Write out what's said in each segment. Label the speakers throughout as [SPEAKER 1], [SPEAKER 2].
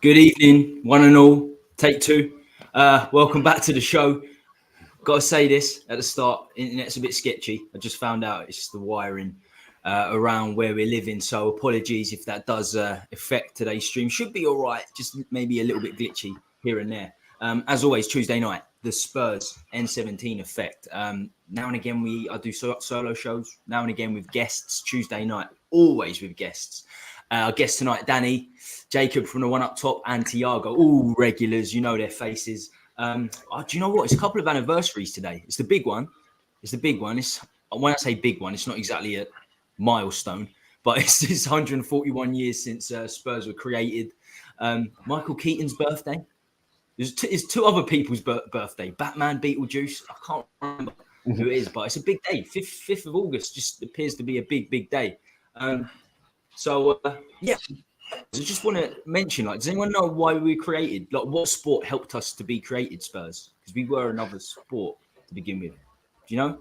[SPEAKER 1] Good evening, one and all. Take two. Welcome back to the show. Got to say this at the start. Internet's a bit sketchy. I just found out it's the wiring around where we're living. So apologies if that does affect today's stream. Should be all right. Just maybe a little bit glitchy here and there. As always, Tuesday night, the Spurs N17 EFFECT. Now and again, I do solo shows. Now and again with guests. Tuesday night, always with guests. Our guests tonight, Danny, Jacob from the One Up Top, and Tiago, all regulars. You know their faces. Do you know what? It's a couple of anniversaries today. It's the big one. When I say big one, it's not exactly a milestone, but it's 141 years since Spurs were created. Michael Keaton's birthday. There's two other people's birthday. Batman, Beetlejuice. I can't remember who it is, but it's a big day. 5th of August just appears to be a big day. So I just want to mention, does anyone know why we were created? What sport helped us to be created, Spurs? Because we were another sport to begin with. Do you know?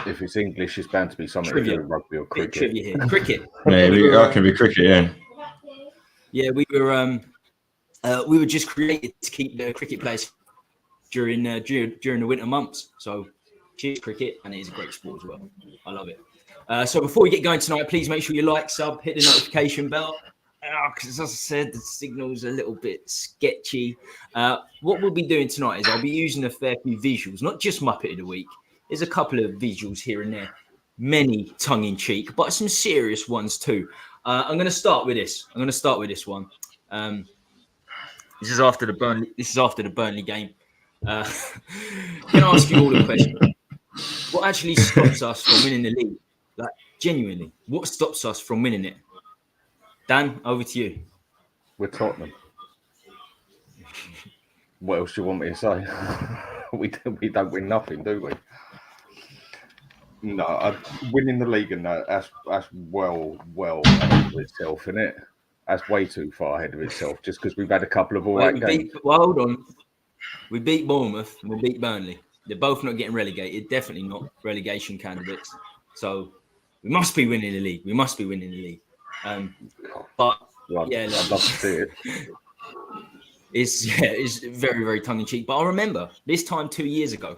[SPEAKER 2] If it's English, it's bound to be something to do with rugby or cricket.
[SPEAKER 1] Trivia here. Cricket.
[SPEAKER 3] Yeah, it can be cricket, yeah.
[SPEAKER 1] Yeah, we were just created to keep the cricket players during the winter months. So cheers, cricket, and it is a great sport as well. I love it. So before we get going tonight, please make sure you like, sub, hit the notification bell. Because as I said, the signal's a little bit sketchy. What we'll be doing tonight is I'll be using a fair few visuals, not just Muppet of the Week. There's a couple of visuals here and there, many tongue-in-cheek, but some serious ones too. I'm going to start with this. One. This is after the Burnley game. Can I ask you all a question? What actually stops us from winning the league? Genuinely, what stops us from winning it? Dan, over to you.
[SPEAKER 2] We're Tottenham. What else do you want me to say? we don't win nothing, do we? No, winning the league and that's well ahead of itself, isn't it? That's way too far ahead of itself. Just because we've had a couple of games.
[SPEAKER 1] Hold on. We beat Bournemouth and we beat Burnley. They're both not getting relegated. Definitely not relegation candidates. So we must be winning the league. But
[SPEAKER 2] I'd love to see it.
[SPEAKER 1] It's very, very tongue-in-cheek. But I remember this time 2 years ago,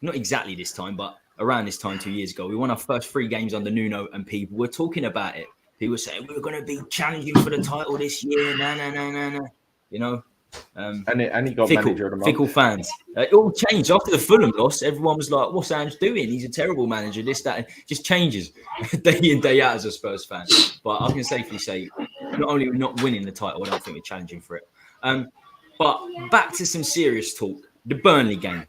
[SPEAKER 1] not exactly this time, but around this time 2 years ago, we won our first 3 games under Nuno, and people were talking about it. People were saying we were going to be challenging for the title this year. No. You know.
[SPEAKER 2] And he got manager of the month.
[SPEAKER 1] Fickle fans. It all changed after the Fulham loss. Everyone was like, "What's Ange doing? He's a terrible manager." This, that, and just changes day in, day out as a Spurs fan. But I can safely say, not only we're not winning the title, I don't think we're challenging for it. But back to some serious talk. The Burnley game.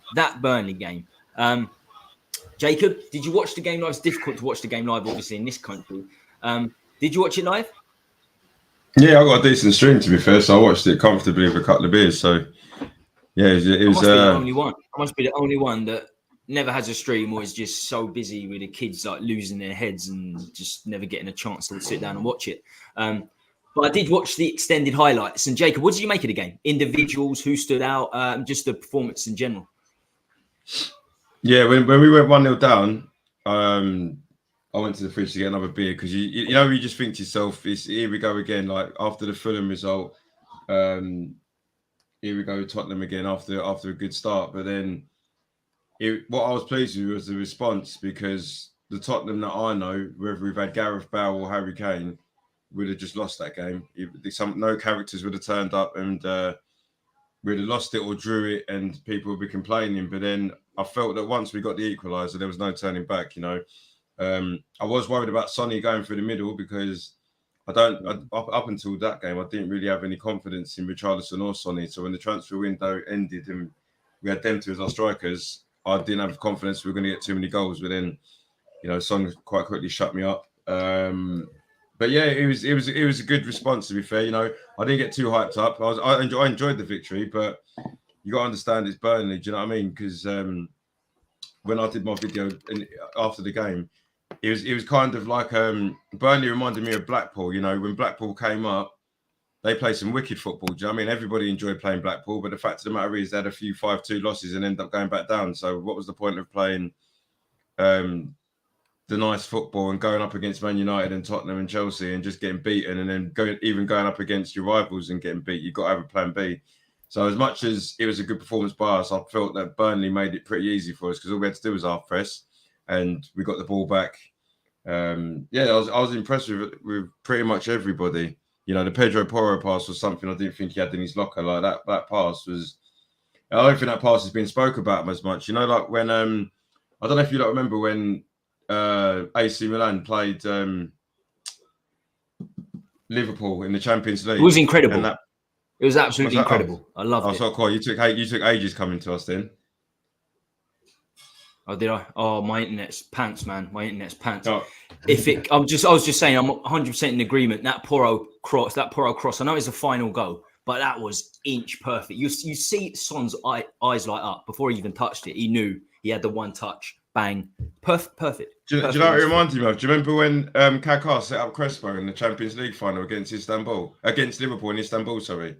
[SPEAKER 1] Jacob, did you watch the game live? It's difficult to watch the game live, obviously, in this country. Did you watch it live?
[SPEAKER 3] Yeah, I got a decent stream, to be fair, so I watched it comfortably with a couple of beers. So, yeah, it was.
[SPEAKER 1] I must be the only one that never has a stream or is just so busy with the kids losing their heads and just never getting a chance to sit down and watch it. But I did watch the extended highlights. And Jacob, what did you make of the game? Individuals, who stood out, just the performance in general?
[SPEAKER 3] Yeah, when we went 1-0 down, I went to the fridge to get another beer because you just think to yourself, here we go again. After the Fulham result, here we go Tottenham again after a good start. But then, what I was pleased with was the response, because the Tottenham that I know, whether we've had Gareth Bale or Harry Kane, would have just lost that game. No characters would have turned up and we'd have lost it or drew it, and people would be complaining. But then I felt that once we got the equaliser, there was no turning back. I was worried about Sonny going through the middle because up until that game, I didn't really have any confidence in Richarlison or Sonny. So when the transfer window ended and we had them two as our strikers, I didn't have confidence we were going to get too many goals. But then, Son quite quickly shut me up. But yeah, it was a good response, to be fair. I didn't get too hyped up. I enjoyed the victory, but you got to understand it's Burnley. Do you know what I mean? Because when I did my video after the game, it was kind of like Burnley reminded me of Blackpool. When Blackpool came up, they played some wicked football. Do you know what I mean? Everybody enjoyed playing Blackpool, but the fact of the matter is they had a few 5-2 losses and ended up going back down. So what was the point of playing the the nice football and going up against Man United and Tottenham and Chelsea and just getting beaten, and then going up against your rivals and getting beat. You've got to have a plan B. So as much as it was a good performance by us, I felt that Burnley made it pretty easy for us because all we had to do was half press, and we got the ball back. I was impressed with pretty much everybody. You know, the Pedro Porro pass was something I didn't think he had in his locker. Like that pass was. I don't think that pass has been spoke about as much. You know, like when I don't know if you remember when AC Milan played Liverpool in the Champions League.
[SPEAKER 1] It was incredible.
[SPEAKER 3] It
[SPEAKER 1] was absolutely incredible. I loved it.
[SPEAKER 3] So cool. You took ages coming to us then.
[SPEAKER 1] Oh, did I? Oh, my internet's pants, man. My internet's pants.
[SPEAKER 3] Oh.
[SPEAKER 1] I was just saying, I'm 100% in agreement. That Porro cross. I know it's a final goal, but that was inch perfect. You see Son's eyes light up before he even touched it. He knew he had the one touch. Bang. Perfect.
[SPEAKER 3] Do you know what it reminds me of? Do you remember when Kaká set up Crespo in the Champions League final against Liverpool in Istanbul, sorry?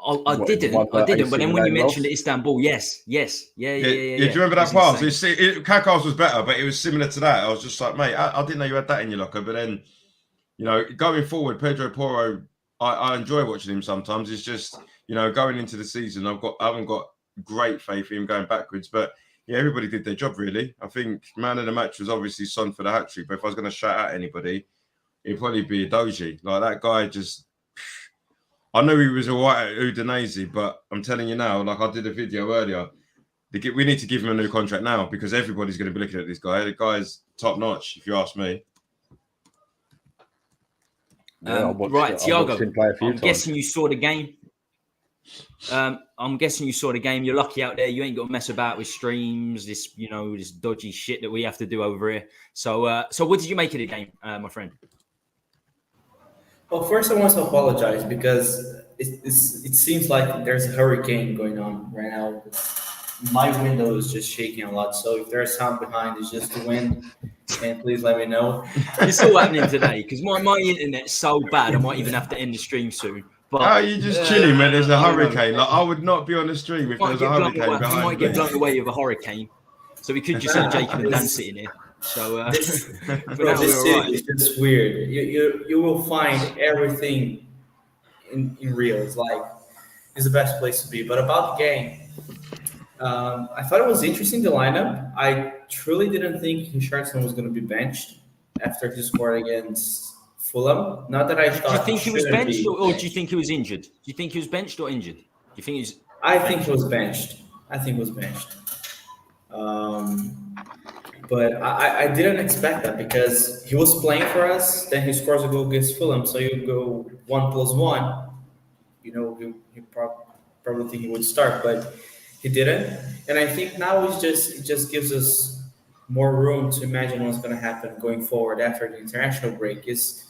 [SPEAKER 1] I didn't. But then when you mentioned Istanbul, yes. Yeah. Do
[SPEAKER 3] you remember that pass? Kaká's was better, but it was similar to that. I was just like, mate, I didn't know you had that in your locker. But then, you know, going forward, Pedro Porro, I enjoy watching him sometimes. It's just, you know, going into the season, I haven't got great faith in him going backwards, but yeah, everybody did their job, really. I think man of the match was obviously Son for the hat-trick, but if I was going to shout out anybody, it'd probably be Doji. Like, that guy just... I know he was all right at Udinese, but I'm telling you now, like I did a video earlier, we need to give him a new contract now because everybody's going to be looking at this guy. The guy's top-notch, if you ask me.
[SPEAKER 2] Yeah,
[SPEAKER 1] right, Thiago, I'm
[SPEAKER 2] times.
[SPEAKER 1] guessing you saw the game. You're lucky out there. You ain't got to mess about with streams, this dodgy shit that we have to do over here. So what did you make of the game, my friend?
[SPEAKER 4] Well, first I want to apologize because it seems like there's a hurricane going on right now. My window is just shaking a lot. So if there's sound behind, it's just the wind. And please let me know.
[SPEAKER 1] It's all happening today because my internet's so bad I might even have to end the stream soon. But
[SPEAKER 3] you're just chilling when there's a hurricane. Like, I would not be on the stream if there was a hurricane behind me.
[SPEAKER 1] You might get blown away with a hurricane. So we could just see Jacob and Dan sitting here. So
[SPEAKER 4] this city is just weird. You will find everything in Rio. It's the best place to be. But about the game, I thought it was interesting, the lineup. I truly didn't think Richarlison was going to be benched after he scored against Fulham. Not that I thought.
[SPEAKER 1] Do you think he was benched or do you think he was injured? Do you think he was benched or injured? Do you think he's?
[SPEAKER 4] I think he was benched. But I didn't expect that because he was playing for us. Then he scores a goal against Fulham, so you go 1+1. You know, he probably think he would start, but he didn't. And I think now it just gives us more room to imagine what's going to happen going forward after the international break. Is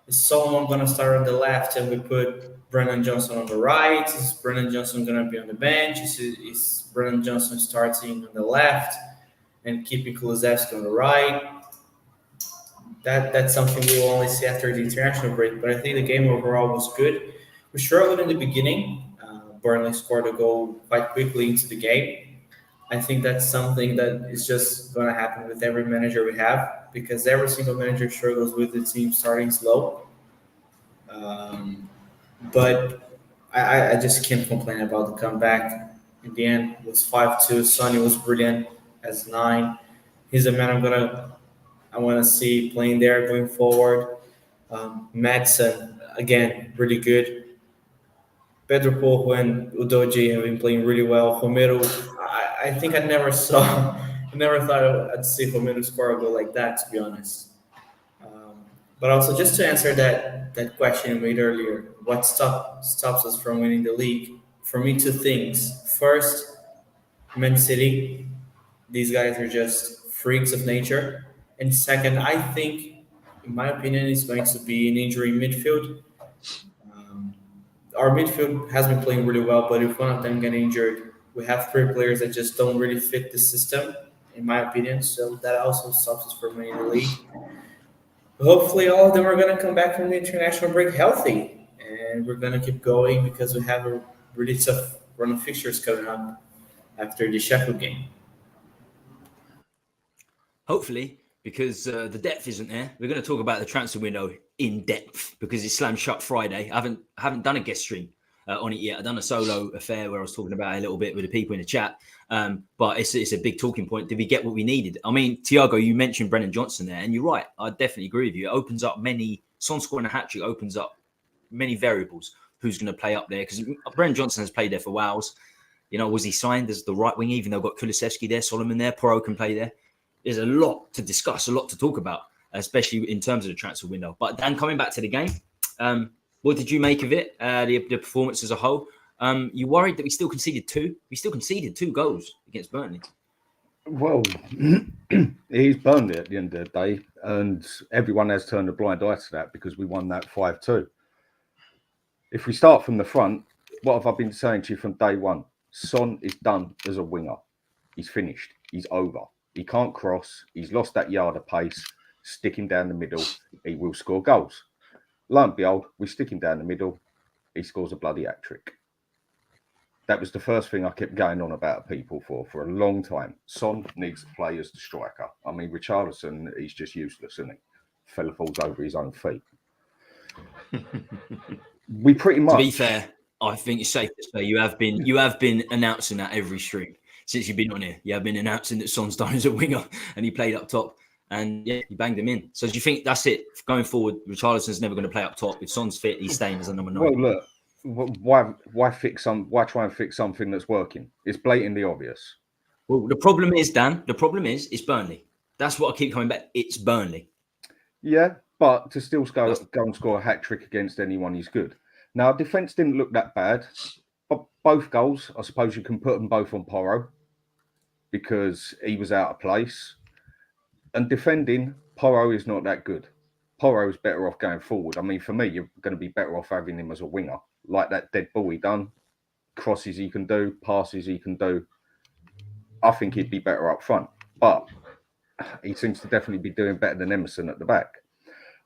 [SPEAKER 4] someone going to start on the left and we put Brennan Johnson on the right? Is Brennan Johnson going to be on the bench? Is Brennan Johnson starting on the left and keeping Kulusevski on the right? That's something we will only see after the international break. But I think the game overall was good. We struggled in the beginning. Burnley scored a goal quite quickly into the game. I think that's something that is just going to happen with every manager we have because every single manager struggles with the team starting slow. But I just can't complain about the comeback. In the end, it was 5-2. Sonny was brilliant as 9. He's a man I want to see playing there going forward. Madsen, again, really good. Pedro Porro and Udogie have been playing really well. Romero, I think I never thought I'd see Romero score a goal like that, to be honest. But also, just to answer that question you made earlier, what stops us from winning the league? For me, 2 things. First, Man City. These guys are just freaks of nature. And second, I think, in my opinion, it's going to be an injury midfield. Our midfield has been playing really well, but if one of them get injured, we have 3 players that just don't really fit the system, in my opinion. So that also stops us from winning the league. Hopefully, all of them are going to come back from the international break healthy, and we're going to keep going because we have a really tough run of fixtures coming up after the Sheffield game.
[SPEAKER 1] Hopefully, because the depth isn't there. We're going to talk about the transfer window in depth because it's slam shut Friday. I haven't done a guest stream on it yet. I've done a solo affair where I was talking about it a little bit with the people in the chat. But it's a big talking point. Did we get what we needed? I mean, Tiago, you mentioned Brennan Johnson there, and you're right. I definitely agree with you. It opens up Son scoring a hat-trick opens up many variables. Who's going to play up there? Because Brennan Johnson has played there for Wales. You know, was he signed as the right wing, even though got Kulusevski there, Solomon there, Porro can play there? There's a lot to discuss, a lot to talk about, especially in terms of the transfer window. But Dan, coming back to the game, what did you make of it? The performance as a whole? You worried that we still conceded two? We still conceded 2 goals against Burnley.
[SPEAKER 2] Well, he's Burnley at the end of the day, and everyone has turned a blind eye to that because we won that 5-2. If we start from the front, what have I been saying to you from day one? Son is done as a winger. He's finished. He's over. He can't cross. He's lost that yard of pace. Stick him down the middle. He will score goals. Lo and behold, we stick him down the middle. He scores a bloody hat-trick. That was the first thing I kept going on about people for a long time. Son needs to play as the striker. I mean, Richarlison, he's just useless, isn't he? Fella falls over his own feet. We pretty much...
[SPEAKER 1] To be fair, I think it's safe to say you have been announcing that every stream since you've been on here. You have been announcing that Son's done as a winger and he played up top. And yeah, you banged him in. So do you think that's it going forward? Richarlison's never going to play up top. If Son's fit, he's staying as a number 9.
[SPEAKER 2] Well, look, why try and fix something that's working? It's blatantly obvious.
[SPEAKER 1] Well, the problem is, Dan. The problem is, it's Burnley. That's what I keep coming back. It's Burnley.
[SPEAKER 2] Yeah, but to still go and score a hat trick against anyone is good. Now, our defence didn't look that bad, but both goals, I suppose you can put them both on Porro because he was out of place. And defending, Porro is not that good. Porro is better off going forward. I mean, for me, you're going to be better off having him as a winger. Like that dead ball he done, crosses he can do, passes he can do. I think he'd be better up front. But he seems to definitely be doing better than Emerson at the back.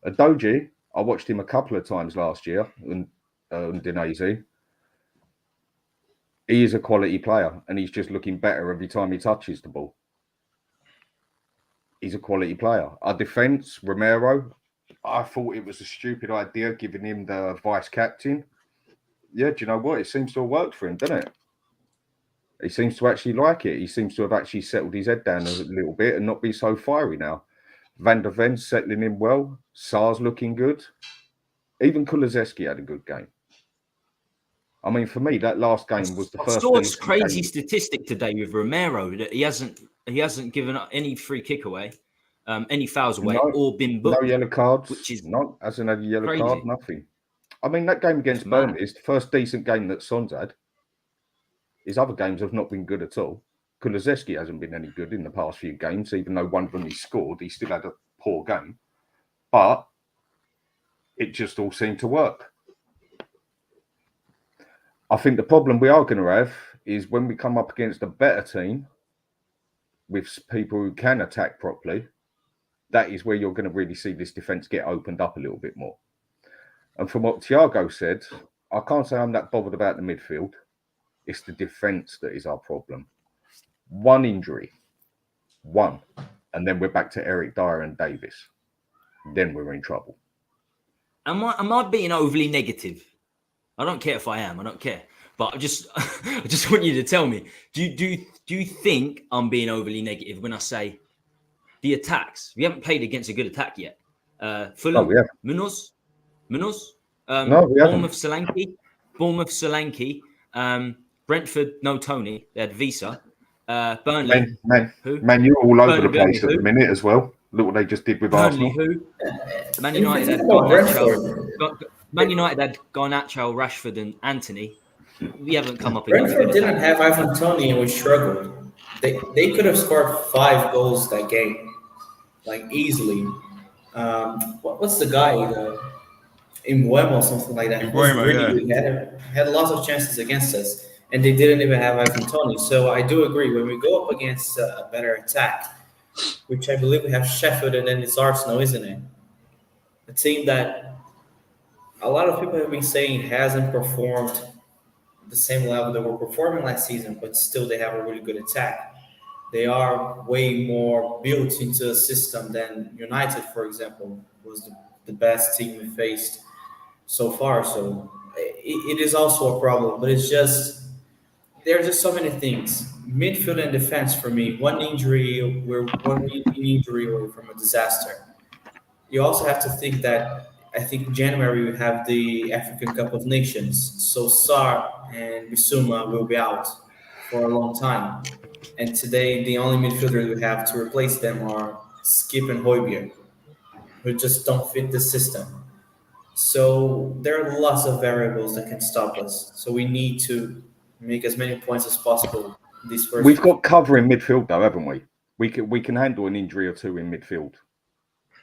[SPEAKER 2] Adoji, I watched him a couple of times last year, and Udinese. He is a quality player, and he's just looking better every time he touches the ball. He's a quality player. Our defence, Romero, I thought it was a stupid idea giving him the vice captain. Yeah, do you know what? It seems to have worked for him, doesn't it? He seems to actually like it. He seems to have actually settled his head down a little bit and not be so fiery now. Van der Ven settling in well. Sar's looking good. Even Kulusevski had a good game. I mean, for me, that last game was the first.
[SPEAKER 1] I saw a crazy statistic today with Romero that he hasn't given up any free kick away, any fouls away, or been booked.
[SPEAKER 2] No yellow cards,
[SPEAKER 1] which is
[SPEAKER 2] not hasn't had a yellow card, nothing. I mean, that game against Burnley is the first decent game that Son's had. His other games have not been good at all. Kulusevski hasn't been any good in the past few games, even though one of them he scored, he still had a poor game. But it just all seemed to work. I think the problem we are going to have is when we come up against a better team with people who can attack properly, that is where you're going to really see this defence get opened up a little bit more. And from what Thiago said, I can't say I'm that bothered about the midfield. It's the defence that is our problem. One injury, and then we're back to Eric Dyer and Davis. Then we're in trouble.
[SPEAKER 1] Am I being overly negative? I don't care if I am. I don't care. But I just want you to tell me. Do you think I'm being overly negative when I say the attacks? We haven't played against a good attack yet. Fulham, Munoz.
[SPEAKER 2] No, we haven't.
[SPEAKER 1] Bournemouth, Solanke. Brentford, no Tony. They had Visa. Burnley.
[SPEAKER 2] Man, you're all over the place at the minute as well. Look what they just did with Arsenal.
[SPEAKER 1] Man United had Garnacho. Man United had Garnacho, Rashford, and Anthony. We haven't come up against.
[SPEAKER 4] Brentford didn't have Ivan Toney and we struggled. They could have scored 5 goals that game, like easily. What's the guy? Mbuemo or something like that.
[SPEAKER 3] Mbuemo, yeah.
[SPEAKER 4] Had lots of chances against us, and they didn't even have Ivan Toney. So I do agree when we go up against a better attack, which I believe we have Sheffield and then it's Arsenal, isn't it? A team that a lot of people have been saying hasn't performed the same level they were performing last season, but still they have a really good attack. They are way more built into a system than United, for example, was the best team we faced so far. So it is also a problem, but it's just there are just so many things. Midfield and defense for me, one injury, we're one injury away from a disaster. You also have to think that I think January we have the African Cup of Nations, so Sar and Bissouma will be out for a long time. And today, the only midfielders we have to replace them are Skip and Højbjerg, who just don't fit the system. So there are lots of variables that can stop us. So we need to make as many points as possible this first.
[SPEAKER 2] We've got cover in midfield, though, haven't we? We can handle an injury or two in midfield.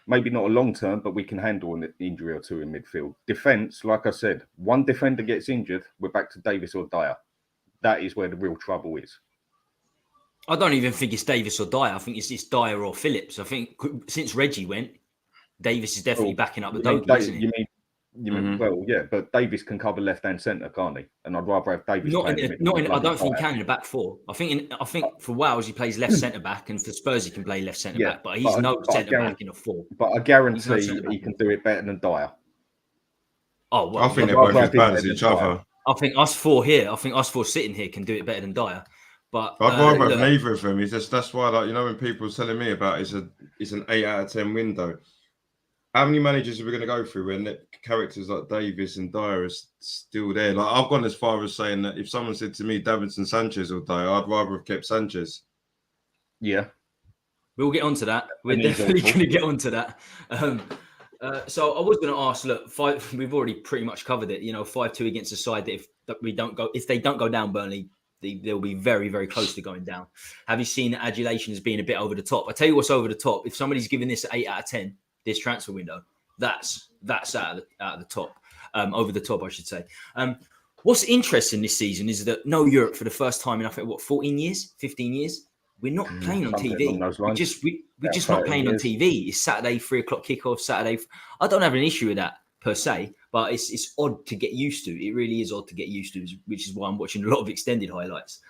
[SPEAKER 2] Maybe not a long term, but we can handle an injury or two in midfield. Defense, like I said, one defender gets injured, we're back to Davis or Dyer. That is where the real trouble is.
[SPEAKER 1] I don't even think it's Davis or Dyer. I think it's Dyer or Phillips. I think since Reggie went, Davis is definitely backing up the Dogie, isn't he?
[SPEAKER 2] You mean, well, yeah, but Davis can cover left and centre, can't he? And I'd rather have Davis.
[SPEAKER 1] I don't think he can in the back four. I think for Wales he plays left centre back, and for Spurs he can play left centre back. But he's no centre back in a four.
[SPEAKER 2] But I guarantee he can do it better than Dyer.
[SPEAKER 3] Oh, well, I think they're both as bad as each other.
[SPEAKER 1] I think us four sitting here can do it better than Dyer. But
[SPEAKER 3] I'd rather have neither of them. That's why, like, you know, when people are telling me about it's an 8 out of 10 window. How many managers are we going to go through when characters like Davis and Dyer are still there? Like, I've gone as far as saying that if someone said to me N17 Sanchez or Dyer, I'd rather have kept Sanchez.
[SPEAKER 2] Yeah.
[SPEAKER 1] We'll get onto that. We're definitely going to get onto that. So I was going to ask, look, we've already pretty much covered it. 5-2 against a side that if they don't go down, Burnley, they'll be very, very close to going down. Have you seen the adulation as being a bit over the top? I tell you what's over the top. If somebody's giving this 8 out of 10, this transfer window, that's out of the top, over the top, I should say. What's interesting this season is that no Europe for the first time in, I think, 15 years? We're not playing on TV. We're just not playing on TV. It's Saturday, 3:00 kickoff, Saturday. I don't have an issue with that per se, but it's odd to get used to. It really is odd to get used to, which is why I'm watching a lot of extended highlights.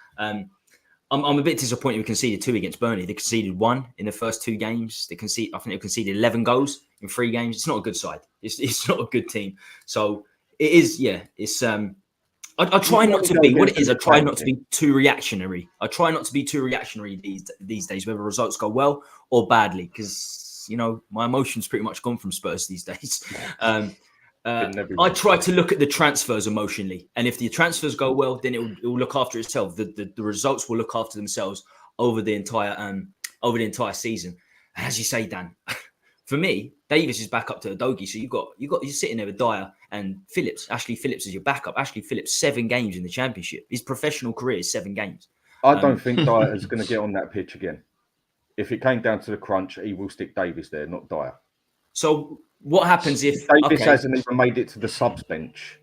[SPEAKER 1] I'm a bit disappointed we conceded 2 against Burnley. They conceded 1 in the first 2 games. I think they conceded 11 goals in 3 games. It's not a good side. It's not a good team. So it is, yeah. It's I try not to be what it is. I try not to be too reactionary. These days, whether results go well or badly, because my emotions pretty much gone from Spurs these days. I try to look at the transfers emotionally, and if the transfers go well, then it will look after itself. The results will look after themselves over the entire season. And as you say, Dan, for me, Davis is back up to Udogie, so you're sitting there with Dyer and Phillips. Ashley Phillips is your backup. Ashley Phillips 7 games in the Championship. His professional career is 7 games.
[SPEAKER 2] I don't think Dyer is going to get on that pitch again. If it came down to the crunch, he will stick Davis there, not Dyer.
[SPEAKER 1] So what happens if
[SPEAKER 2] Davis hasn't even made it to the subs bench?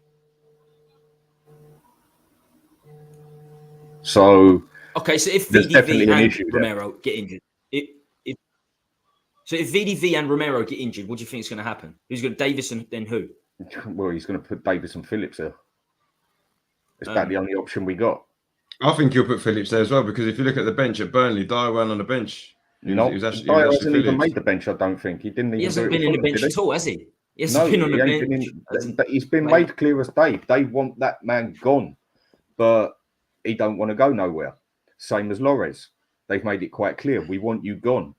[SPEAKER 2] So
[SPEAKER 1] so if VDV and Romero get injured, if VDV and Romero get injured, what do you think is going to happen? Who's going to Davis and then who?
[SPEAKER 2] Well, he's going to put Davis and Phillips there. It's about the only option we got.
[SPEAKER 3] I think he'll put Phillips there as well, because if you look at the bench at Burnley, Dyer went on the bench.
[SPEAKER 2] Dyer hasn't even made the bench, I don't think. He hasn't
[SPEAKER 1] been in the bench at all, has he? He hasn't been on the bench.
[SPEAKER 2] He's been made clear as day. They want that man gone, but he don't want to go nowhere. Same as Lores. They've made it quite clear. We want you gone.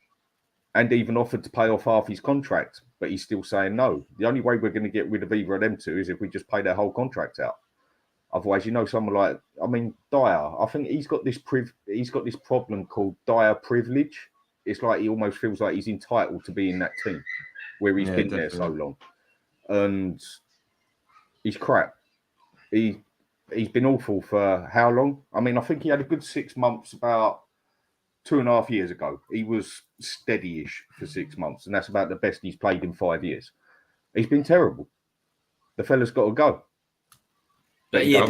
[SPEAKER 2] And even offered to pay off half his contract, but he's still saying no. The only way we're going to get rid of either of them two is if we just pay their whole contract out. Otherwise, someone like, Dyer, I think he's got this problem called Dyer privilege. It's like he almost feels like he's entitled to be in that team where he's been there so long. And he's crap. He's been awful for how long? I think he had a good 6 months about 2.5 years ago. He was steady-ish for 6 months, and that's about the best he's played in 5 years. He's been terrible. The fella's got to go.
[SPEAKER 1] That year,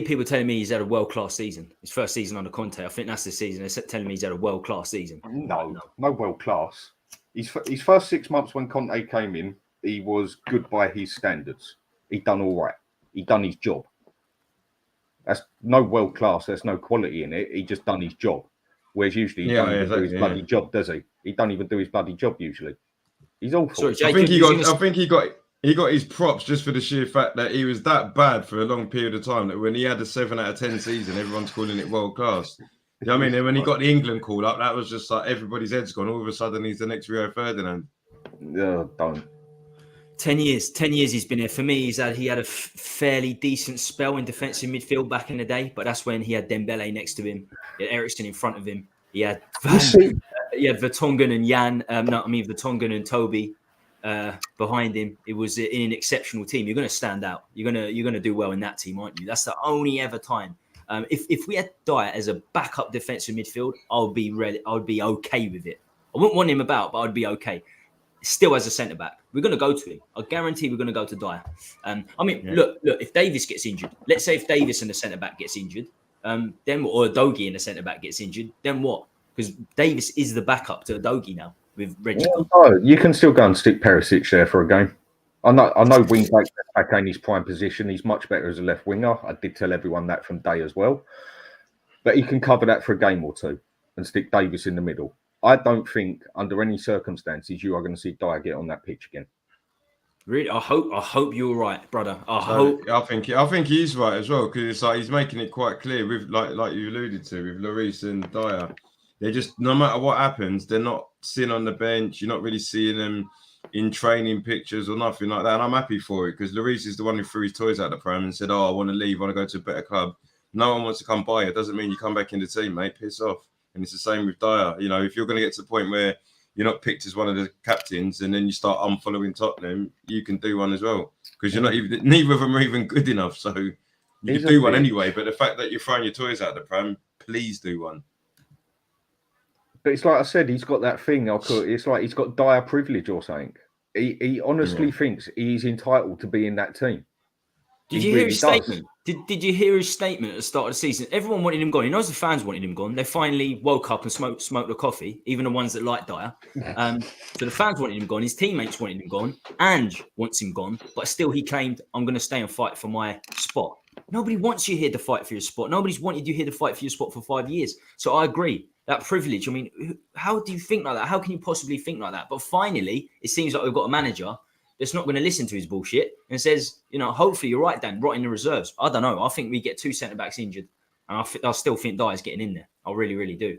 [SPEAKER 1] people were telling me he's had a world-class season. His first season under Conte. I think that's the season. They're telling me he's had a world-class season.
[SPEAKER 2] No world-class. His first 6 months when Conte came in, he was good by his standards. He'd done all right. He'd done his job. That's no world class. There's no quality in it. He just done his job. Whereas usually he don't even do his bloody job, does he? He don't even do his bloody job usually. He's awful.
[SPEAKER 1] Sorry, Jacob,
[SPEAKER 3] I think he got his props just for the sheer fact that he was that bad for a long period of time that when he had a 7 out of 10 season, everyone's calling it world class. You know what I mean? And when he got the England call up, that was just like everybody's head's gone. All of a sudden, he's the next Rio Ferdinand.
[SPEAKER 2] Don't.
[SPEAKER 1] 10 years he's been here. For me, he had a fairly decent spell in defensive midfield back in the day, but that's when he had Ndombele next to him, he had Ericsson in front of him, he had Vertonghen and Vertonghen and Toby behind him. It was in an exceptional team. You're going to stand out. You're going to do well in that team, aren't you? That's the only ever time. If we had Dyer as a backup defensive midfield, I would be okay with it. I wouldn't want him about, but I'd be okay. Still as a centre back, we're going to go to him. I guarantee we're going to go to Dyer. Look. If Davis gets injured, let's say if Davis and the centre back gets injured, then or Dogie and the centre back gets injured, then what? Because Davis is the backup to Dogie now with Reggie.
[SPEAKER 2] No, you can still go and stick Perisic there for a game. I know wing back ain't his prime position. He's much better as a left winger. I did tell everyone that from day as well. But he can cover that for a game or two and stick Davis in the middle. I don't think under any circumstances you are going to see Dyer get on that pitch again.
[SPEAKER 1] Really, I hope you're right, brother.
[SPEAKER 3] I think he's right as well, because it's like he's making it quite clear with like you alluded to with Lloris and Dyer. They're just, no matter what happens, they're not sitting on the bench. You're not really seeing them in training pictures or nothing like that. And I'm happy for it, because Lloris is the one who threw his toys out the pram and said, "Oh, I want to leave. I want to go to a better club." No one wants to come by. It doesn't mean you come back in the team, mate. Piss off. And it's the same with Dyer. You know, if you're going to get to the point where you're not picked as one of the captains and then you start unfollowing Tottenham, you can do one as well, because you're not even, neither of them are even good enough. So you can do one anyway. But the fact that you're throwing your toys out the pram, please do one.
[SPEAKER 2] But it's like I said, he's got that thing. It's like he's got Dyer privilege or something. He honestly thinks he's entitled to be in that team.
[SPEAKER 1] Did you hear his statement? Did you hear his statement at the start of the season? Everyone wanted him gone. He knows the fans wanted him gone. They finally woke up and smoked the coffee, even the ones that like Dyer. So the fans wanted him gone. His teammates wanted him gone. Ange wants him gone. But still he claimed, "I'm going to stay and fight for my spot." Nobody wants you here to fight for your spot. Nobody's wanted you here to fight for your spot for 5 years. So I agree. That privilege, I mean, how do you think like that? How can you possibly think like that? But finally, it seems like we've got a manager that's not going to listen to his bullshit and says, you know, hopefully you're right, Dan, right in the reserves. I don't know. I think we get 2 centre-backs injured. And I still think Dyer's getting in there. I really, really do.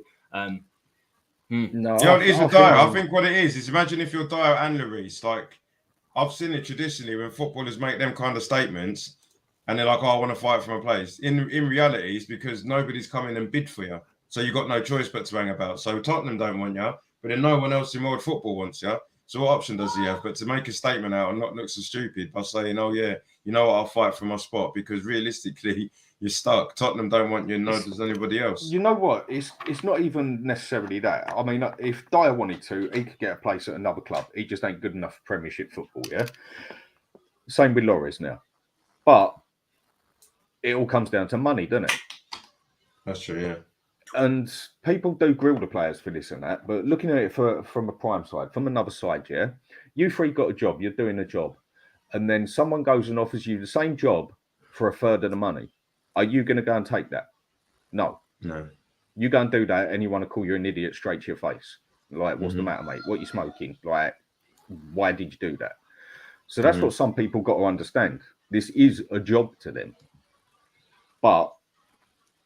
[SPEAKER 2] No,
[SPEAKER 3] it is with Dyer. I think what it is imagine if you're Dyer and Lloris. Like, I've seen it traditionally when footballers make them kind of statements and they're like, "Oh, I want to fight for my place." In reality, it's because nobody's come in and bid for you. So you've got no choice but to hang about. So Tottenham don't want you, but then no one else in world football wants you. So what option does he have but to make a statement out and not look so stupid by saying, "Oh yeah, you know what, I'll fight for my spot," because realistically you're stuck. Tottenham don't want you, nor does anybody else.
[SPEAKER 2] You know what? It's not even necessarily that. I mean, if Dyer wanted to, he could get a place at another club. He just ain't good enough for Premiership football, yeah? Same with Lloris now. But it all comes down to money, doesn't it?
[SPEAKER 3] That's true, yeah.
[SPEAKER 2] And people do grill the players for this and that, but looking at it from a prime side, from another side, yeah, you three got a job, you're doing a job, and then someone goes and offers you the same job for a third of the money. Are you going to go and take that? No. You go and do that, and you want to call you an idiot straight to your face. Like, what's the matter, mate? What are you smoking? Like, why did you do that? So that's what some people got to understand. This is a job to them, but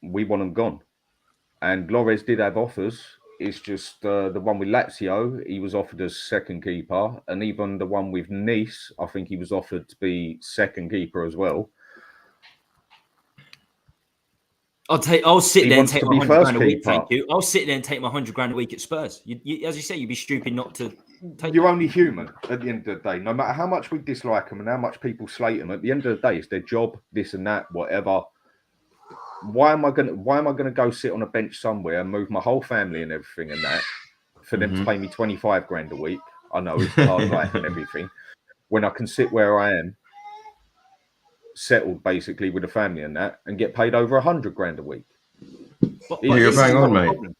[SPEAKER 2] we want them gone. And Lloris did have offers. It's just the one with Lazio, he was offered as second keeper. And even the one with Nice, I think he was offered to be second keeper as well.
[SPEAKER 1] I'll sit there and take my £100 a week,
[SPEAKER 2] keeper.
[SPEAKER 1] thank you. I'll sit there and take my £100 a week at Spurs. You, as you say, you'd be stupid not to take.
[SPEAKER 2] You're only human at the end of the day. No matter how much we dislike them and how much people slate them, at the end of the day, it's their job, this and that, whatever. Why am I gonna go sit on a bench somewhere and move my whole family and everything and that for them to pay me 25 grand a week? I know it's hard life and everything. When I can sit where I am, settled basically with a family and that, and get paid over 100 grand a week.
[SPEAKER 1] But
[SPEAKER 3] you're bang on, mate.
[SPEAKER 1] Problem.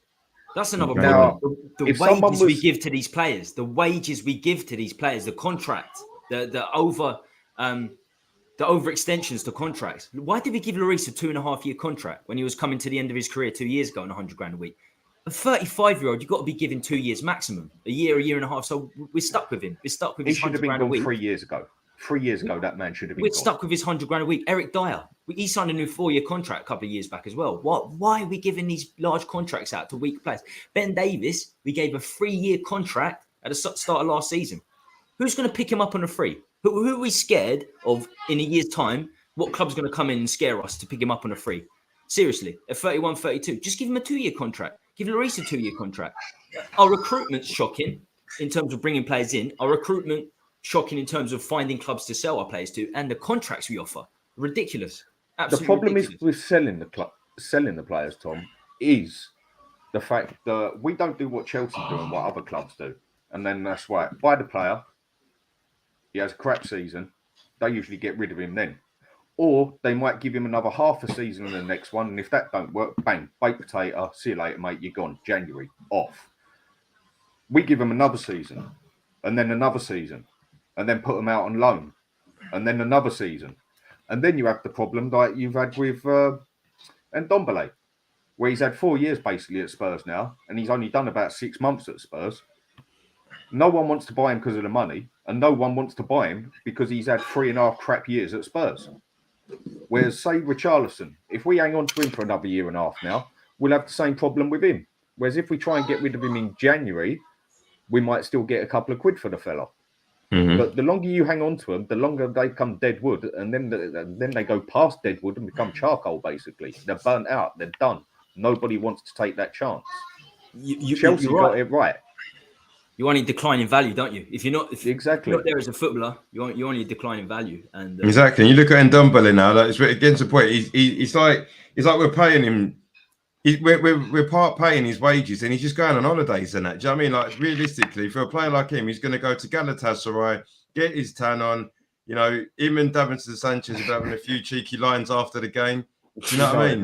[SPEAKER 1] That's another
[SPEAKER 2] now,
[SPEAKER 1] problem. The wages we give to these players, the contract, the the overextensions to contracts. Why did we give Lloris a 2.5-year contract when he was coming to the end of his career 2 years ago on 100 grand a week? A 35-year-old, you've got to be given 2 years maximum, a year and a half. So we're stuck with him. We're stuck with
[SPEAKER 2] He
[SPEAKER 1] his
[SPEAKER 2] should have
[SPEAKER 1] 100
[SPEAKER 2] been
[SPEAKER 1] grand a
[SPEAKER 2] gone
[SPEAKER 1] week.
[SPEAKER 2] 3 years ago. 3 years ago, that man should have been
[SPEAKER 1] We're
[SPEAKER 2] gone.
[SPEAKER 1] stuck with his 100 grand a week. Eric Dyer, he signed a new 4-year contract a couple of years back as well. Why are we giving these large contracts out to weak players? Ben Davies, we gave a 3-year contract at the start of last season. Who's going to pick him up on a free? Who are we scared of in a year's time? What club's going to come in and scare us to pick him up on a free? Seriously, at 31, 32, just give him a 2-year contract. Give Lloris a 2-year contract. Our recruitment's shocking in terms of bringing players in. Our recruitment shocking in terms of finding clubs to sell our players to, and the contracts we offer. Ridiculous. Absolutely
[SPEAKER 2] the problem
[SPEAKER 1] ridiculous.
[SPEAKER 2] is with selling the players, Tom, is the fact that we don't do what Chelsea do and what other clubs do. And then that's right. Buy the player. He has a crap season. They usually get rid of him then. Or they might give him another half a season in the next one. And if that don't work, bang, baked potato, see you later, mate, you're gone. January, off. We give him another season and then another season and then put him out on loan and then another season. And then you have the problem like you've had with Ndombele, where he's had 4 years basically at Spurs now and he's only done about 6 months at Spurs. No one wants to buy him because of the money and no one wants to buy him because he's had 3.5 crap years at Spurs. Whereas, say, Richarlison, if we hang on to him for another year and a half now, we'll have the same problem with him. Whereas if we try and get rid of him in January, we might still get a couple of quid for the fella.
[SPEAKER 3] Mm-hmm.
[SPEAKER 2] But the longer you hang on to them, the longer they become dead wood, and then they go past dead wood and become charcoal, basically. They're burnt out. They're done. Nobody wants to take that chance. Chelsea got it right.
[SPEAKER 1] You only decline in value, don't you? If you're not
[SPEAKER 2] Exactly.
[SPEAKER 1] if you're not there as a footballer, you only decline in value. And
[SPEAKER 3] Exactly. You look at Ndombele now. Like, it's against the point. He's like we're paying him. We're part paying his wages, and he's just going on holidays and that. Do you know what I mean? Like realistically, for a player like him, he's going to go to Galatasaray, get his tan on. You know, him and Ndombele Sanchez are having a few cheeky lines after the game. Do you know what I mean?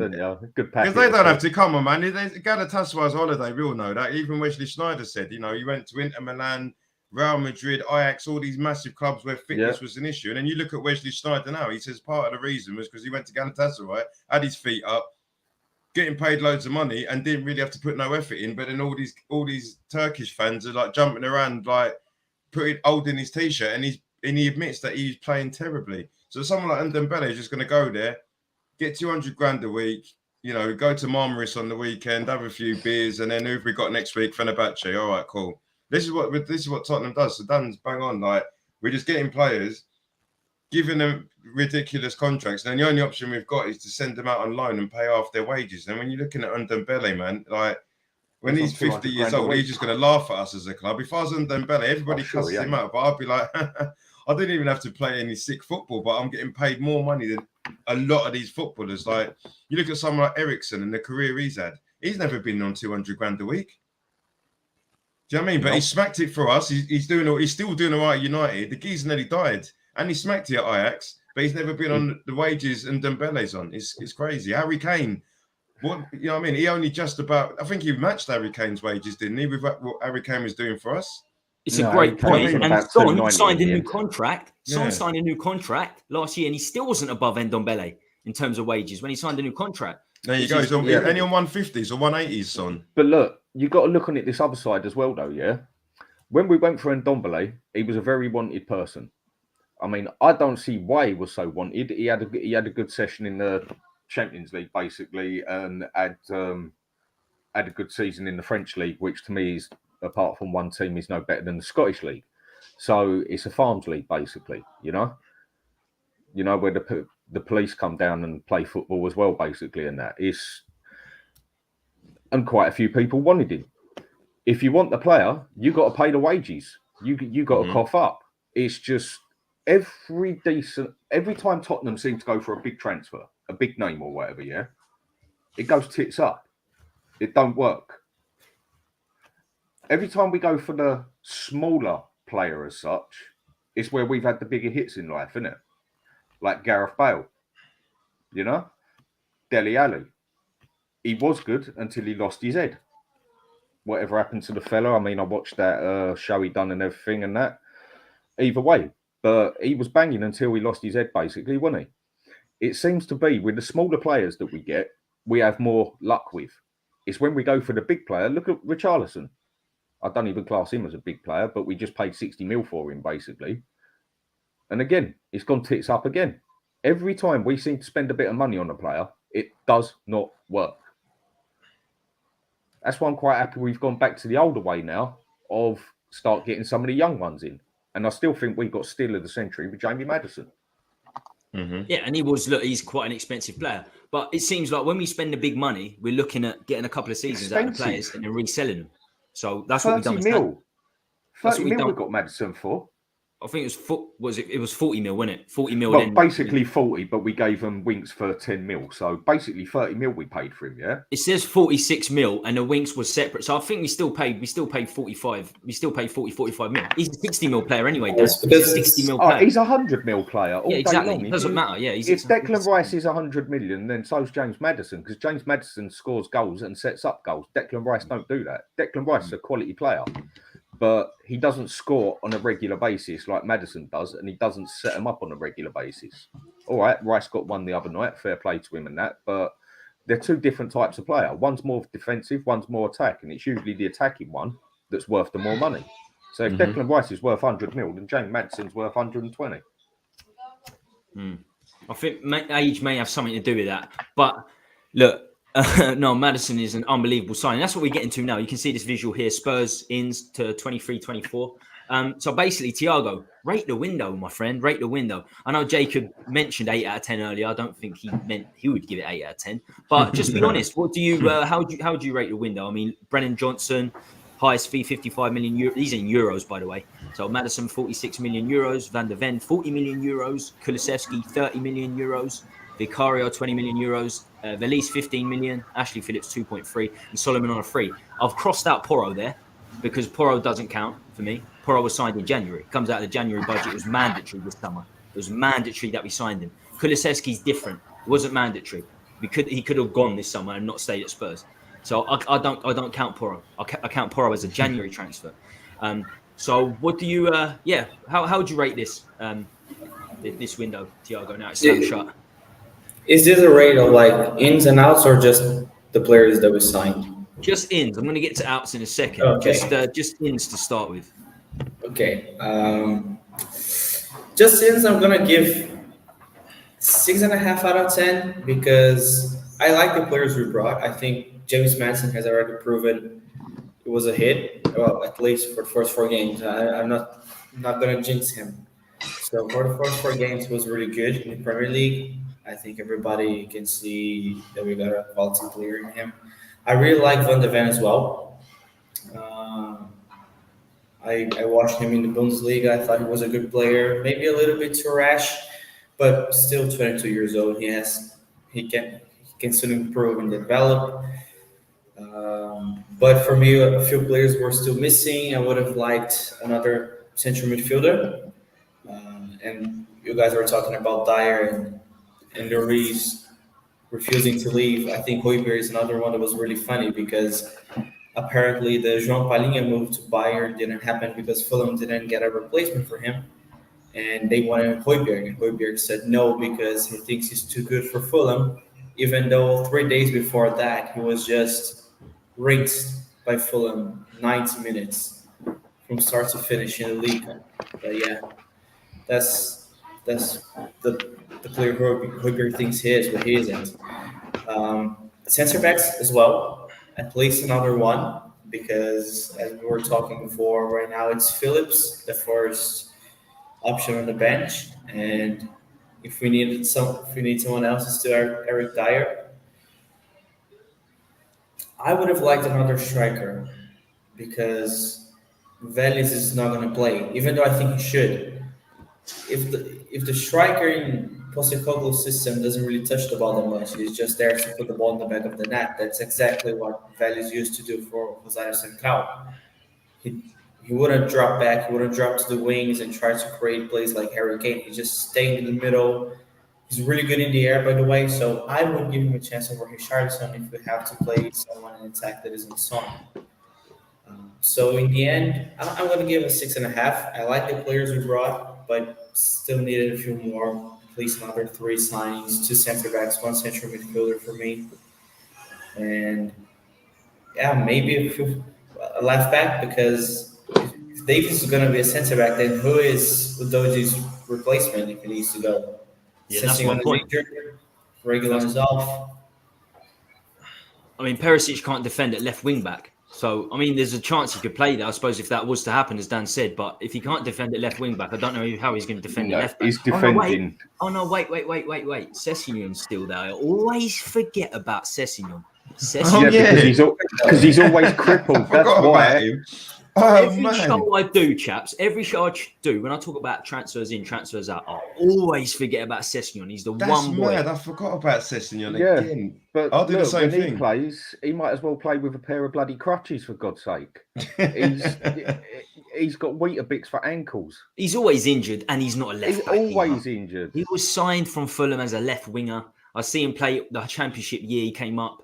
[SPEAKER 2] Good
[SPEAKER 3] because they don't have to come on, man. Galatasaray's holiday, we all know that. Even Wesley Sneijder said, you know, he went to Inter Milan, Real Madrid, Ajax, all these massive clubs where fitness was an issue. And then you look at Wesley Sneijder now. He says part of the reason was because he went to Galatasaray, had his feet up, getting paid loads of money, and didn't really have to put no effort in. But then all these Turkish fans are like jumping around, like holding his t-shirt, and he admits that he's playing terribly. So someone like Ndombele is just going to go there, get 200 grand a week, you know, go to Marmaris on the weekend, have a few beers, and then who have we got next week? Fenerbahce. All right, cool. This is what Tottenham does. So Dan's bang on. Like, we're just getting players, giving them ridiculous contracts, and then the only option we've got is to send them out on loan and pay off their wages. And when you're looking at Ndombele, man, like when he's 50 years old, he's just going to laugh at us as a club. If I was Ndombele, everybody cusses him out, but I'd be like, I didn't even have to play any sick football, but I'm getting paid more money than a lot of these footballers. Like, you look at someone like Ericsson and the career he's had. He's never been on 200 grand a week. Do you know what I mean? But he smacked it for us. He's still doing all right at United. The geezer nearly died, and he smacked it at Ajax. But he's never been on the wages and Ndombele's on. It's crazy. Harry Kane, you know what I mean? He only just about. I think he matched Harry Kane's wages, didn't he? With what Harry Kane was doing for us.
[SPEAKER 1] It's a great point. And Son signed a new contract.
[SPEAKER 3] Yeah.
[SPEAKER 1] Son signed a new contract last year, and he still wasn't above Ndombele in terms of wages when he signed a new contract.
[SPEAKER 3] There you go. He's on any on 150s or 180s, Son.
[SPEAKER 2] But look, you got to look on it this other side as well, though. Yeah, when we went for Ndombele, he was a very wanted person. I mean, I don't see why he was so wanted. He had a good session in the Champions League, basically, and had a good season in the French league, which to me is, apart from one team, is no better than the Scottish league. So it's a farms league, basically. You know where the police come down and play football as well, basically, and that is. And quite a few people wanted him. If you want the player, you got to pay the wages. You got to cough up. It's just every time Tottenham seem to go for a big transfer, a big name or whatever, yeah, it goes tits up. It don't work. Every time we go for the smaller player as such, it's where we've had the bigger hits in life, isn't it? Like Gareth Bale, you know, Dele Alli. He was good until he lost his head. Whatever happened to the fella? I mean, I watched that show he done and everything and that. Either way, but he was banging until he lost his head, basically, wasn't he? It seems to be with the smaller players that we get, we have more luck with. It's when we go for the big player. Look at Richarlison. I don't even class him as a big player, but we just paid 60 mil for him, basically. And again, it's gone tits up again. Every time we seem to spend a bit of money on a player, it does not work. That's why I'm quite happy we've gone back to the older way now of start getting some of the young ones in. And I still think we've got steal of the century with Jamie Maddison.
[SPEAKER 3] Mm-hmm.
[SPEAKER 1] Yeah, and he's quite an expensive player. But it seems like when we spend the big money, we're looking at getting a couple of seasons out of the players and then reselling them. So that's what we've done.
[SPEAKER 2] 30 mil. 30 mil we got Maddison for.
[SPEAKER 1] I think it was 40 mil, wasn't it? 40 mil.
[SPEAKER 2] Well,
[SPEAKER 1] then
[SPEAKER 2] basically 40, but we gave them Winks for 10 mil. So basically 30 mil we paid for him, yeah?
[SPEAKER 1] It says 46 mil and the Winks was separate. So I think we still paid 45. We still paid 45 mil. He's a 60 mil player anyway.
[SPEAKER 4] Yes, because
[SPEAKER 1] 60 mil player.
[SPEAKER 2] He's a 100 mil player all
[SPEAKER 1] yeah, exactly.
[SPEAKER 2] day long.
[SPEAKER 1] It doesn't matter. Yeah,
[SPEAKER 2] if Declan Rice is 100 million, then so's James Maddison, because James Maddison scores goals and sets up goals. Declan Rice don't do that. Declan Rice is a quality player, but he doesn't score on a regular basis like Maddison does, and he doesn't set them up on a regular basis. All right, Rice got one the other night, fair play to him and that, but they're two different types of player. One's more defensive, one's more attack, and it's usually the attacking one that's worth the more money. So if Declan Rice is worth 100 mil, then James Maddison's worth 120.
[SPEAKER 1] I think age may have something to do with that. But look, no, Maddison is an unbelievable signing. That's what we're getting to now. You can see this visual here. Spurs ins to 23-24. So basically, Thiago, rate the window, my friend. Rate the window. I know Jacob mentioned 8 out of 10 earlier. I don't think he meant he would give it 8 out of 10. But just be honest. What do you? How do you rate the window? I mean, Brennan Johnson, highest fee 55 million euros. These are in euros, by the way. So Maddison 46 million euros. Van der Ven 40 million euros. Kulusevski 30 million euros. Vicario 20 million euros. Velise 15 million. Ashley Phillips 2.3. And Solomon on a 3. I've crossed out Porro there because Porro doesn't count for me. Porro was signed in January. It comes out of the January budget. It was mandatory this summer. It was mandatory that we signed him. Kulusevski's different. It wasn't mandatory. He could have gone this summer and not stayed at Spurs. So I don't count Porro. I count Porro as a January transfer. So what do you? How would you rate this this window, Thiago? Now it's slam shut.
[SPEAKER 4] Is this a rate of like ins and outs or just the players that we signed?
[SPEAKER 1] Just ins. I'm going to get to outs in a second.
[SPEAKER 4] Okay.
[SPEAKER 1] Just ins to start with.
[SPEAKER 4] Okay. Just ins, I'm going to give 6.5 out of 10 because I like the players we brought. I think James Maddison has already proven it was a hit. Well, at least for the first 4 games. I'm not going to jinx him. So for the first 4 games, it was really good in the Premier League. I think everybody can see that we got a quality player in him. I really like Van der Ven as well. I watched him in the Bundesliga. I thought he was a good player, maybe a little bit too rash, but still 22 years old. He can still improve and develop. But for me, a few players were still missing. I would have liked another central midfielder. And you guys were talking about Dyer and Lloris refusing to leave. I think Hojbjerg is another one that was really funny because apparently the João Palhinha move to Bayern didn't happen because Fulham didn't get a replacement for him. And they wanted Hojbjerg. And Hojbjerg said no because he thinks he's too good for Fulham, even though 3 days before that, he was just rinsed by Fulham 90 minutes from start to finish in the league. But yeah, that's the player Hojbjerg thinks he is, but he isn't. Center backs as well, at least another one, because as we were talking before, right now it's Phillips, the first option on the bench, and if we need someone else, it's still Eric Dyer. I would have liked another striker because Vellis is not going to play, even though I think he should. If the striker in Postecoglou's system doesn't really touch the ball that much, he's just there to put the ball in the back of the net. That's exactly what Vellis used to do for Rosario Central. He wouldn't drop back, he wouldn't drop to the wings and try to create plays like Harry Kane. He just stayed in the middle. He's really good in the air, by the way, so I would give him a chance over Richarlison if we have to play someone in attack that isn't Son. So in the end, I'm going to give a 6.5. I like the players we brought. but still needed a few more. At least another 3 signings, 2 center backs, 1 central midfielder for me, and yeah, maybe a left back because if Davis is going to be a center back, then who is Udoji's replacement if he needs to go?
[SPEAKER 1] Yeah, that's
[SPEAKER 4] Sessegnon
[SPEAKER 1] my
[SPEAKER 4] is
[SPEAKER 1] point.
[SPEAKER 4] injured, Reguilon is off.
[SPEAKER 1] I mean, Perisic can't defend at left wing back. So, I mean, there's a chance he could play there, I suppose, if that was to happen, as Dan said. But if he can't defend at left wing back, I don't know how he's going to defend at left back.
[SPEAKER 2] He's defending.
[SPEAKER 1] Oh, no, wait. Sessegnon's still there. I always forget about Sessegnon.
[SPEAKER 2] Because he's always crippled. That's why.
[SPEAKER 1] Every show I do, chaps, every show I do, when I talk about transfers in, transfers out, I always forget about Sessegnon. He's
[SPEAKER 3] That's
[SPEAKER 1] one boy.
[SPEAKER 3] mad. I forgot about Sessegnon again.
[SPEAKER 2] But
[SPEAKER 3] I'll do the same thing.
[SPEAKER 2] He plays, he might as well play with a pair of bloody crutches, for God's sake. He's got Weetabix for ankles.
[SPEAKER 1] He's always injured, and he's not a left back.
[SPEAKER 2] He's always injured.
[SPEAKER 1] He was signed from Fulham as a left winger. I see him play the Championship year. He came up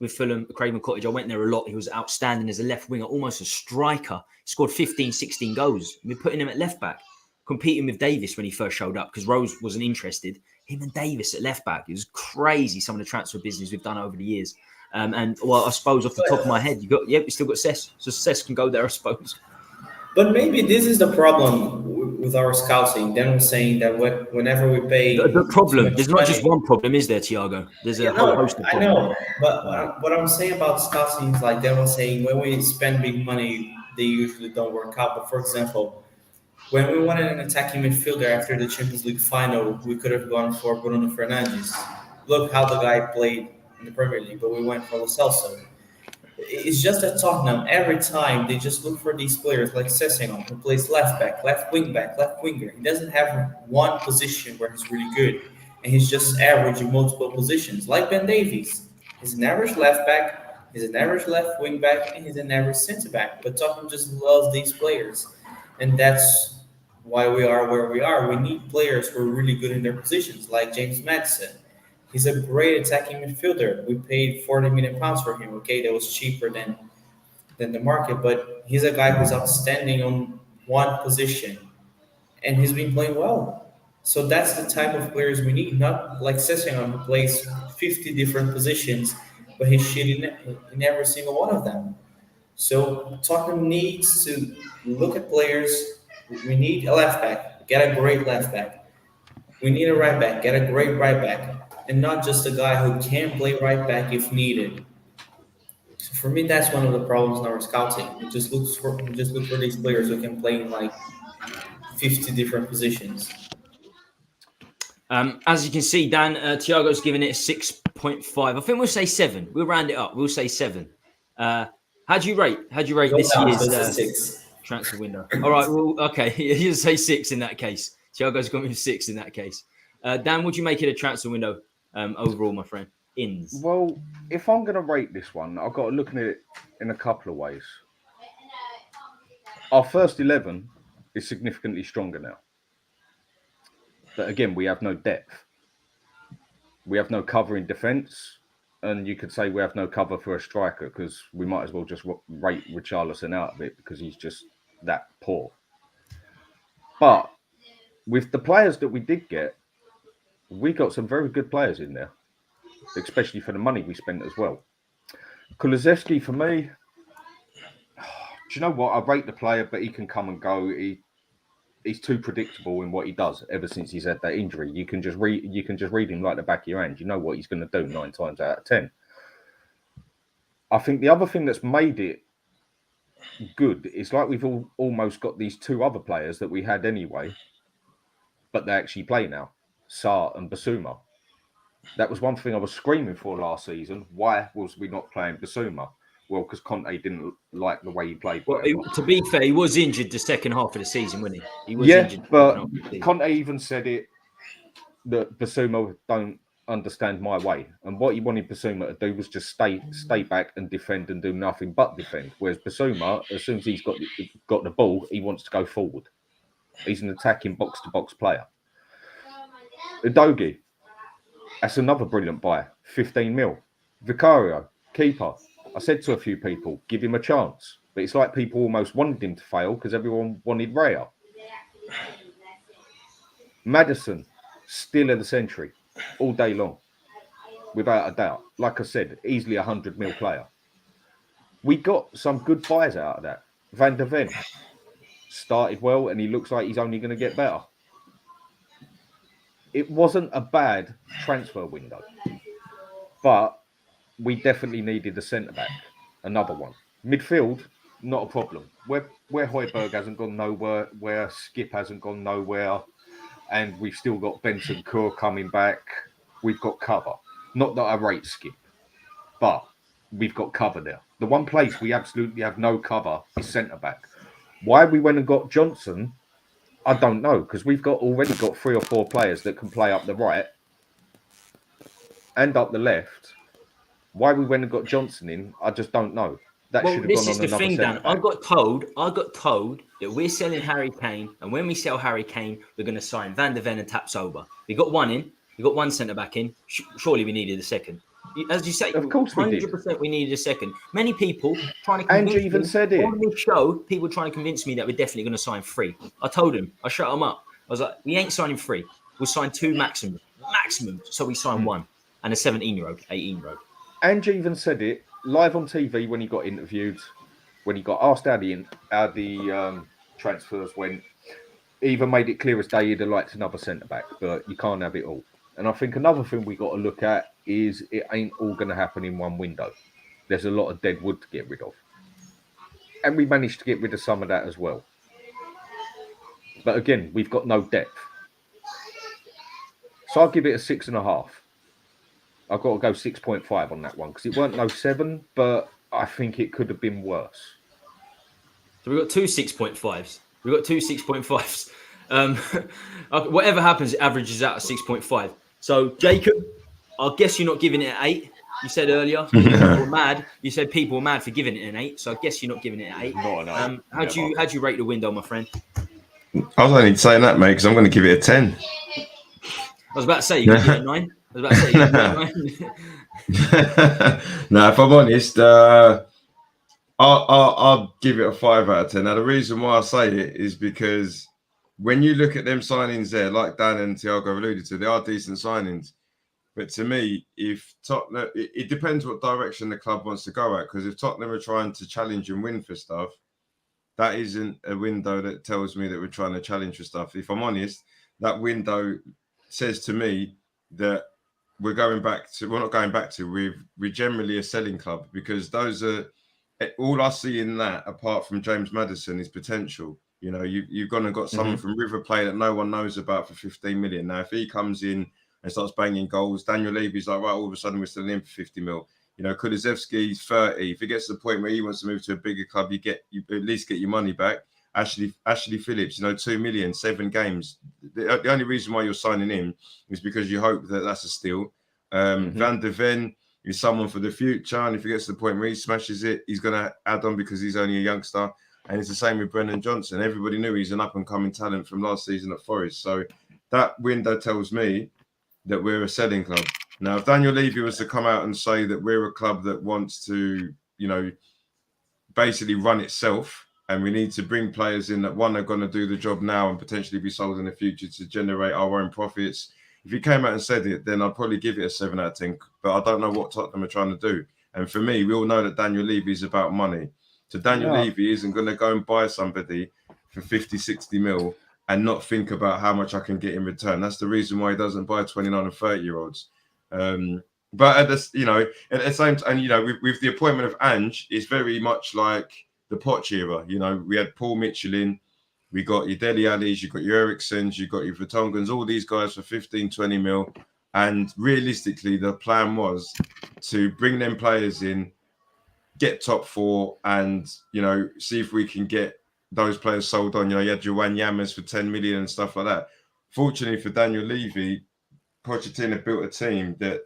[SPEAKER 1] with Fulham, Craven Cottage. I went there a lot. He was outstanding as a left winger, almost a striker. He scored 15, 16 goals. We're putting him at left back, competing with Davis when he first showed up because Rose wasn't interested. Him and Davis at left back. It was crazy, some of the transfer business we've done over the years. And well, I suppose off the top of my head, you still got Cess. So Cess can go there, I suppose.
[SPEAKER 4] But maybe this is the problem with our scouting. Then we're saying that whenever we pay
[SPEAKER 1] the problem, there's not just one problem, is there, Thiago? There's a whole host of problems.
[SPEAKER 4] I know, but what I'm saying about scouting is like then we're saying when we spend big money, they usually don't work out. But for example, when we wanted an attacking midfielder after the Champions League final, we could have gone for Bruno Fernandes. Look how the guy played in the Premier League, but we went for Lo Celso. It's just that Tottenham, every time they just look for these players like Sessegnon, who plays left back, left winger. He doesn't have one position where he's really good, and he's just average in multiple positions, like Ben Davies. He's an average left back, he's an average left wing back, and he's an average centre back. But Tottenham just loves these players, and that's why we are where we are. We need players who are really good in their positions, like James Maddison. He's a great attacking midfielder. We paid £40 million for him. Okay, that was cheaper than the market, but he's a guy who's outstanding on one position, and he's been playing well. So that's the type of players we need, not like Sessegnon, who plays 50 different positions, but he's shit in every single one of them. So Tottenham needs to look at players. We need a left back, get a great left back. We need a right back, get a great right back. And not just a guy who can play right back if needed. So for me, that's one of the problems in our scouting. We just look for these players who can play in like 50 different positions.
[SPEAKER 1] As you can see, Dan, Thiago's giving it a 6.5. I think we'll say 7. We'll round it up. We'll say 7. How do you rate this year's transfer window? All right. Well, okay. You'll say 6 in that case. Thiago's gone with 6 in that case. Dan, would you make it a transfer window? Overall, my friend, ins.
[SPEAKER 2] Well, if I'm going to rate this one, I've got to look at it in a couple of ways. Our first 11 is significantly stronger now. But again, we have no depth. We have no cover in defence. And you could say we have no cover for a striker because we might as well just rate Richarlison out of it because he's just that poor. But with the players that we did get, we got some very good players in there, especially for the money we spent as well. Kulusevski, for me, do you know what? I rate the player, but he can come and go. He's too predictable in what he does ever since he's had that injury. You can just read him like the back of your hand. You know what he's going to do 9 times out of 10. I think the other thing that's made it good is like we've almost got these 2 other players that we had anyway, but they actually play now. Sarr and Basuma. That was one thing I was screaming for last season. Why was we not playing Basuma? Well, because Conte didn't like the way he played.
[SPEAKER 1] Well, to be fair, he was injured the second half of the season, wasn't he? He was injured.
[SPEAKER 2] But Conte even said it that Basuma don't understand my way, and what he wanted Basuma to do was just stay back and defend and do nothing but defend. Whereas Basuma, as soon as he's got the ball, he wants to go forward. He's an attacking box-to-box player. Udogie, that's another brilliant buy. 15 mil. Vicario, keeper. I said to a few people, give him a chance. But it's like people almost wanted him to fail because everyone wanted Raya. Maddison, still of the century, all day long, without a doubt. Like I said, easily 100 mil player. We got some good buys out of that. Van der Ven started well, and he looks like he's only going to get better. It wasn't a bad transfer window, but we definitely needed a centre-back, another one. Midfield, not a problem. Where Højbjerg hasn't gone nowhere, where Skip hasn't gone nowhere, and we've still got Benson Kur coming back, we've got cover. Not that I rate Skip, but we've got cover there. The one place we absolutely have no cover is centre-back. Why we went and got Johnson, I don't know, because we've already got 3 or 4 players that can play up the right and up the left. Why we went and got Johnson in, I just don't know. That should have gone on another
[SPEAKER 1] thing, Dan.
[SPEAKER 2] centre-back.
[SPEAKER 1] I got told that we're selling Harry Kane, and when we sell Harry Kane, we're going to sign Van der Ven and Tapsoba. We got one in. We got one centre-back in. Surely we needed a second. As you say,
[SPEAKER 2] of course we did.
[SPEAKER 1] 100% we needed a second. Many people trying to convince
[SPEAKER 2] Andrew even said it
[SPEAKER 1] on this show. People trying to convince me that we're definitely going to sign 3. I told him. I shut him up. I was like, we ain't signing 3. We'll sign 2 maximum. So we sign 1 and a 17-year-old, 18-year-old.
[SPEAKER 2] Andrew even said it live on TV when he got interviewed, when he got asked how the transfers went. He even made it clear as day he'd have liked another centre-back, but you can't have it all. And I think another thing we got to look at is it ain't all going to happen in one window. There's a lot of dead wood to get rid of. And we managed to get rid of some of that as well. But again, we've got no depth. So I'll give it a 6.5. I've got to go 6.5 on that one because it weren't no 7, but I think it could have been worse.
[SPEAKER 1] So we've got 2 6.5s. We've got 2 6.5s. Whatever happens, it averages out at 6.5. So, Jacob, I guess you're not giving it an 8. You said earlier people were mad. You said people were mad for giving it an 8. So I guess you're not giving it an 8.
[SPEAKER 2] Not an 8.
[SPEAKER 1] How'd you rate the window, my friend?
[SPEAKER 3] I was only saying that, mate, because I'm going to give it a 10.
[SPEAKER 1] I was about to say you give it a 9. I was about to say you give it a 9.
[SPEAKER 3] No, if I'm honest, I'll give it a 5 out of 10. Now, the reason why I say it is because when you look at them signings there, like Dan and Thiago alluded to, they are decent signings. But to me, if Tottenham, it depends what direction the club wants to go at. Because if Tottenham are trying to challenge and win for stuff, that isn't a window that tells me that we're trying to challenge for stuff. If I'm honest, that window says to me that we're not going back to, we're generally a selling club, because those are all I see in that, apart from James Maddison, is potential. You know, you've gone and got someone from River Plate that no one knows about for 15 million. Now, if he comes in and starts banging goals, Daniel Levy's like, right, all of a sudden we're still in for 50 mil. You know, Kulusevski's 30. If it gets to the point where he wants to move to a bigger club, you at least get your money back. Ashley Phillips, 2 million, 7 games. The only reason why you're signing him is because you hope that that's a steal. Van der Ven is someone for the future, and if he gets to the point where he smashes it, he's going to add on because he's only a youngster. And it's the same with Brennan Johnson. Everybody knew he's an up-and-coming talent from last season at Forest. So that window tells me that we're a selling club. Now, if Daniel Levy was to come out and say that we're a club that wants to, basically run itself, and we need to bring players in that, one, are going to do the job now and potentially be sold in the future to generate our own profits. If he came out and said it, then I'd probably give it a 7 out of 10. But I don't know what Tottenham are trying to do. And for me, we all know that Daniel Levy is about money. So Daniel Levy isn't going to go and buy somebody for 50, 60 mil and not think about how much I can get in return. That's the reason why he doesn't buy 29 and 30-year-olds. But at this, at the same time, with the appointment of Ange, it's very much like the Poch era. We had Paul Mitchell in, we got your Dele Allis, you got your Ericssons, you got your Vertongans, all these guys for 15, 20 mil. And realistically, the plan was to bring them players in, get top 4, and see if we can get those players sold on. You had your Wanyama's for 10 million and stuff like that. Fortunately for Daniel Levy, Pochettino built a team that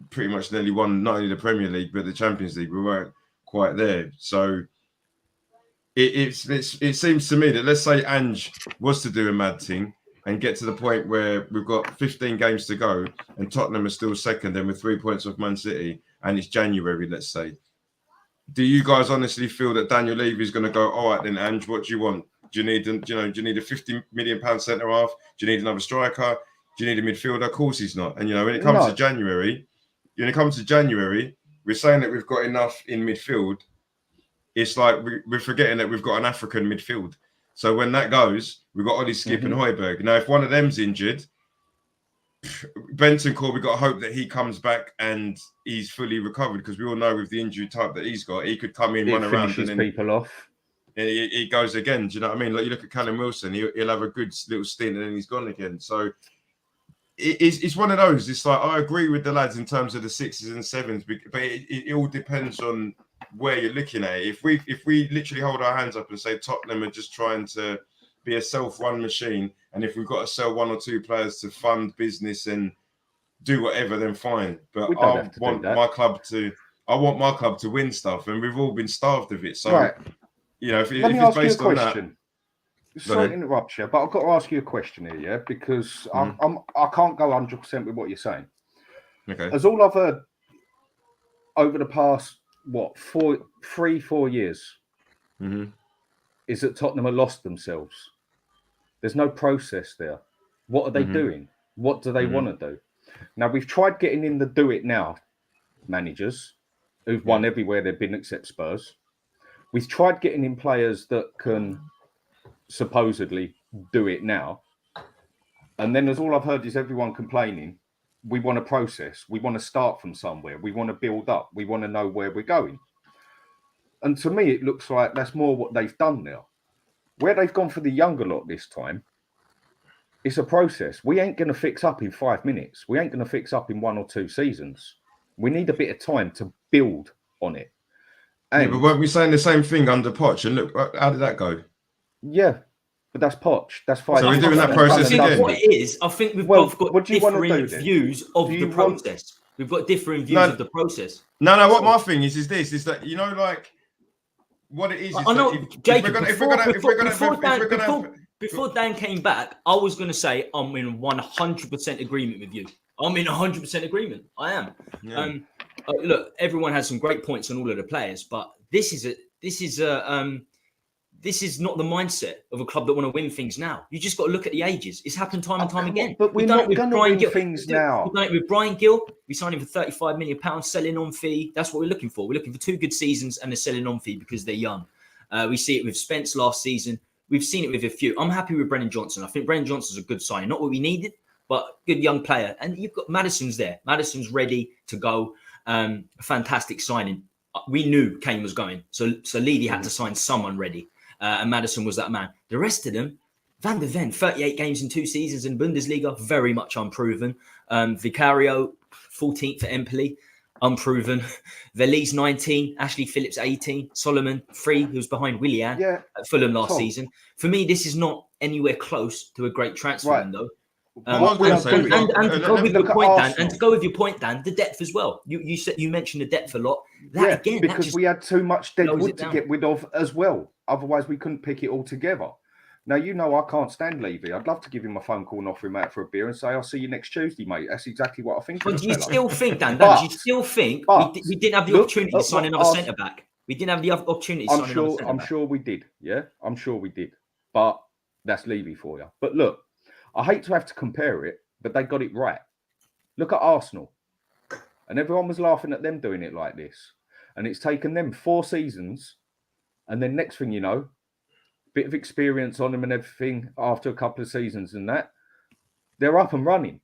[SPEAKER 3] pretty much nearly won not only the Premier League but the Champions League. We weren't quite there, so it seems to me that, let's say Ange was to do a mad thing and get to the point where we've got 15 games to go and Tottenham are still second and with 3 points off Man City, and it's January, let's say. Do you guys honestly feel that Daniel Levy is going to go, all right then, Ange, what do you want? Do you need a £50 million centre half? Do you need another striker? Do you need a midfielder? Of course he's not. And when it comes to January, we're saying that we've got enough in midfield. It's like we're forgetting that we've got an African midfield. So when that goes, we've got Ollie Skip and Højbjerg. Now, if one of them's injured, Bentancur, we've got to hope that he comes back and he's fully recovered, because we all know with the injury type that he's got, he could come in, run around, and then
[SPEAKER 2] people off.
[SPEAKER 3] He goes again. Do you know what I mean? Like, you look at Callum Wilson, he'll have a good little stint and then he's gone again. So it's one of those. It's like, I agree with the lads in terms of the 6s and 7s, but it all depends on where you're looking at it. If we literally hold our hands up and say Tottenham are just trying to be a self-run machine, and if we've got to sell 1 or 2 players to fund business and do whatever, then fine. But I want my club to win stuff, and we've all been starved of it. So,
[SPEAKER 2] right.
[SPEAKER 3] If
[SPEAKER 2] Let me
[SPEAKER 3] it's
[SPEAKER 2] ask you a
[SPEAKER 3] based on
[SPEAKER 2] question. Sorry to interrupt you, but I've got to ask you a question here, yeah, because I can't go 100% with what you're saying.
[SPEAKER 3] Okay.
[SPEAKER 2] As all I've heard over the past 3-4 years is that Tottenham have lost themselves. There's no process there. What are they doing? What do they want to do? Now, we've tried getting in the do it now managers who've won everywhere they've been except Spurs. We've tried getting in players that can supposedly do it now. And then as all I've heard is everyone complaining, we want a process. We want to start from somewhere. We want to build up. We want to know where we're going. And to me, it looks like that's more what they've done now. Where they've gone for the younger lot this time, it's a process. We ain't going to fix up in 5 minutes. We ain't going to fix up in 1 or 2 seasons. We need a bit of time to build on it. And,
[SPEAKER 3] but weren't we saying the same thing under Poch? And look, how did that go?
[SPEAKER 2] Yeah, but that's Poch. That's fine.
[SPEAKER 3] So we're doing that process again.
[SPEAKER 1] What it is, I think we've both got different views of the process. We've got different views of the process.
[SPEAKER 3] No. What my thing is that, like, what it is.
[SPEAKER 1] I know, Jacob. Before Dan came back, I was going to say I'm in 100% agreement with you. I'm in 100% agreement. I am. Yeah. Look, everyone has some great points on all of the players, but this is not the mindset of a club that want to win things now. You just got to look at the ages. It's happened time and time again.
[SPEAKER 2] But we're not going to win things now.
[SPEAKER 1] We've done it with Brian Gill. We signed him for £35 million, selling on fee. That's what we're looking for. We're looking for 2 good seasons and a selling on fee because they're young. We see it with Spence last season. We've seen it with a few. I'm happy with Brennan Johnson. I think Brennan Johnson's a good signing. Not what we needed, but good young player. And you've got Maddison's there. Maddison's ready to go. A fantastic signing. We knew Kane was going. So Levy had to sign someone ready. And Maddison was that man. The rest of them, Van der Ven, 38 games in 2 seasons in Bundesliga, very much unproven. Vicario, 14th for Empoli, unproven. Veliz, 19. Ashley Phillips, 18. Solomon, 3, who was behind Willian at Fulham last season. For me, this is not anywhere close to a great transfer window. And to go with your point, Dan, the depth as well. You mentioned the depth a lot.
[SPEAKER 2] Because we had too much dead wood to get rid of as well. Otherwise, we couldn't pick it all together. Now, I can't stand Levy. I'd love to give him a phone call and offer him out for a beer and say, I'll see you next Tuesday, mate. That's exactly what I think.
[SPEAKER 1] But you still think, Dan, we didn't have the opportunity to sign another centre-back? We didn't have the opportunity to sign another centre-back. I'm
[SPEAKER 2] sure we did, yeah? I'm sure we did. But that's Levy for you. But look, I hate to have to compare it, but they got it right. Look at Arsenal. And everyone was laughing at them doing it like this. And it's taken them 4 seasons. And then next thing you know, bit of experience on them and everything after a couple of seasons and that, they're up and running.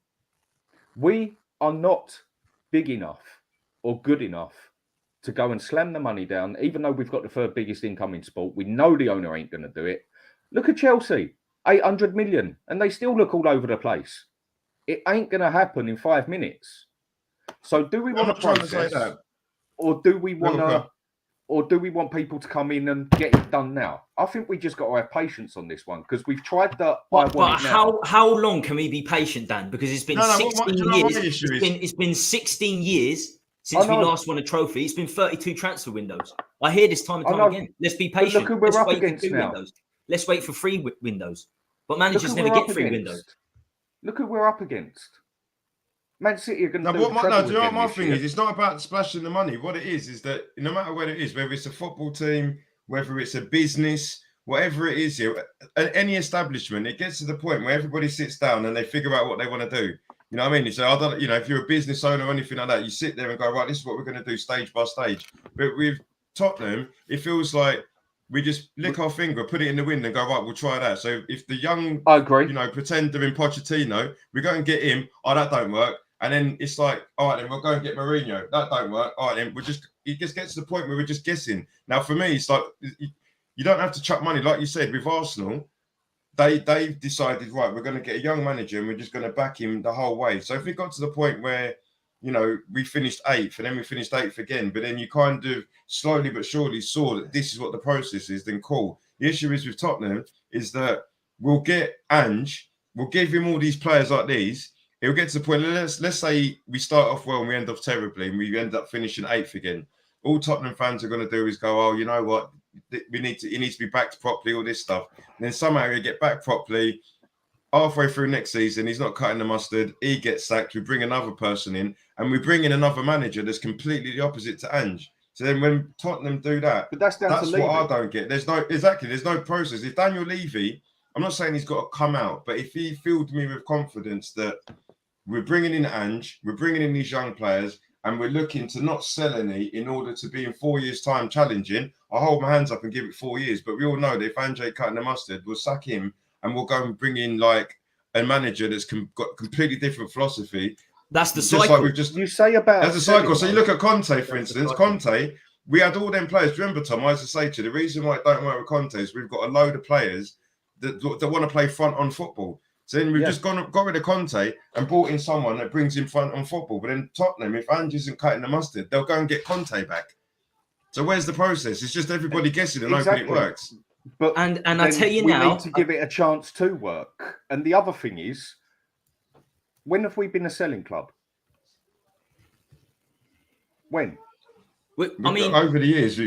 [SPEAKER 2] We are not big enough or good enough to go and slam the money down, even though we've got the 3rd biggest income in sport. We know the owner ain't going to do it. Look at Chelsea. 800 million, and they still look all over the place. It ain't going to happen in 5 minutes. So do we want to process, or do we want to people to come in and get it done now? I think we just got to have patience on this one because we've tried that.
[SPEAKER 1] But how long can we be patient, Dan? Because it's been 16 years. It's been 16 years since we last won a trophy. It's been 32 transfer windows. I hear this time and time again. Let's be patient.
[SPEAKER 2] Look who we're up against now.
[SPEAKER 1] Let's wait for 3 windows. But managers never get 3 windows.
[SPEAKER 2] Look who we're up against. Man City are going to do
[SPEAKER 3] you know what my thing is? It's not about splashing the money. What it is that no matter what it is, whether it's a football team, whether it's a business, whatever it is here, any establishment, it gets to the point where everybody sits down and they figure out what they want to do. You know what I mean? So I don't, you know, if you're a business owner or anything like that, you sit there and go, right, this is what we're going to do stage by stage. But with Tottenham, it feels like we just lick our finger, put it in the wind and go, right, we'll try that. So if the young,
[SPEAKER 2] I agree.
[SPEAKER 3] you know, pretend they're in Pochettino, we go and get him. Oh, that don't work. And then it's like, all right, then we'll go and get Mourinho. That don't work. All right, then it just gets to the point where we're just guessing. Now, for me, it's like, you don't have to chuck money. Like you said, with Arsenal, they've decided, right, we're going to get a young manager and we're just going to back him the whole way. So if it got to the point where, you know, we finished 8th and then we finished 8th again, but then you kind of slowly but surely saw that this is what the process is, then cool. The issue is with Tottenham is that we'll get Ange, we'll give him all these players like these. It'll get to the point, let's say we start off well and we end off terribly and we end up finishing 8th again. All Tottenham fans are going to do is go, oh, you know what? He needs to be backed properly, all this stuff. And then somehow he'll get back properly. Halfway through next season, he's not cutting the mustard. He gets sacked. We bring another person in and we bring in another manager that's completely the opposite to Ange. So then when Tottenham do that,
[SPEAKER 2] but that's
[SPEAKER 3] what I don't get. There's no process. If Daniel Levy, I'm not saying he's got to come out, but if he filled me with confidence that we're bringing in Ange, we're bringing in these young players, and we're looking to not sell any in order to be in 4 years' time challenging, I'll hold my hands up and give it 4 years. But we all know that if Ange ain't cutting the mustard, we'll sack him and we'll go and bring in like a manager that's got completely different philosophy.
[SPEAKER 1] That's the cycle.
[SPEAKER 3] Like
[SPEAKER 2] you say about
[SPEAKER 3] that's the cycle. So you look at Conte, for instance. Conte, we had all them players. Do you remember, Tom? I used to say to you, the reason why it don't work with Conte is we've got a load of players that want to play front on football. So then we've just got rid of Conte and brought in someone that brings him front on football. But then Tottenham, if Ange isn't cutting the mustard, they'll go and get Conte back. So where's the process? It's just everybody guessing and hoping it works.
[SPEAKER 2] But
[SPEAKER 1] and I tell you now,
[SPEAKER 2] we need to give it a chance to work. And the other thing is, when have we been a selling club? When?
[SPEAKER 1] I mean,
[SPEAKER 3] over the years.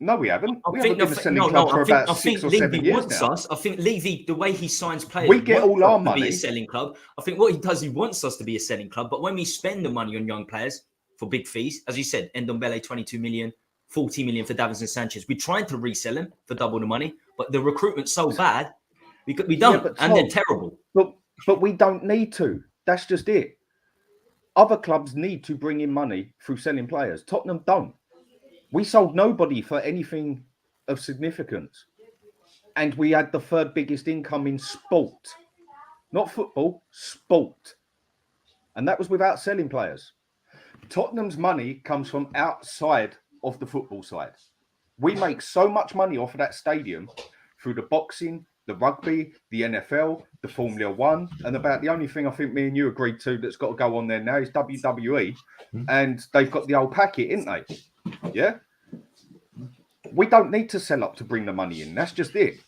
[SPEAKER 2] No, we haven't.
[SPEAKER 1] I
[SPEAKER 2] We
[SPEAKER 1] think
[SPEAKER 2] haven't been a selling club for about 6 or 7
[SPEAKER 1] Levy
[SPEAKER 2] years
[SPEAKER 1] wants
[SPEAKER 2] now.
[SPEAKER 1] us. I think Levy, the way he signs players,
[SPEAKER 2] We get all our
[SPEAKER 1] to
[SPEAKER 2] money.
[SPEAKER 1] be a selling club. I think what he does, he wants us to be a selling club. But when we spend the money on young players for big fees, as you said, Ndombele 22 million, 40 million for N17 Sanchez, we're trying to resell him for double the money. But the recruitment's so bad, we don't, and they're terrible.
[SPEAKER 2] But we don't need to. That's just it. Other clubs need to bring in money through selling players. Tottenham don't. We sold nobody for anything of significance. And we had the third biggest income in sport. Not football, sport. And that was without selling players. Tottenham's money comes from outside of the football side. We make so much money off of that stadium through the boxing, the rugby, the NFL, the Formula One, and about the only thing I think me and you agreed to that's got to go on there now is WWE. And they've got the old packet, ain't they? Yeah? We don't need to sell up to bring the money in. That's just it.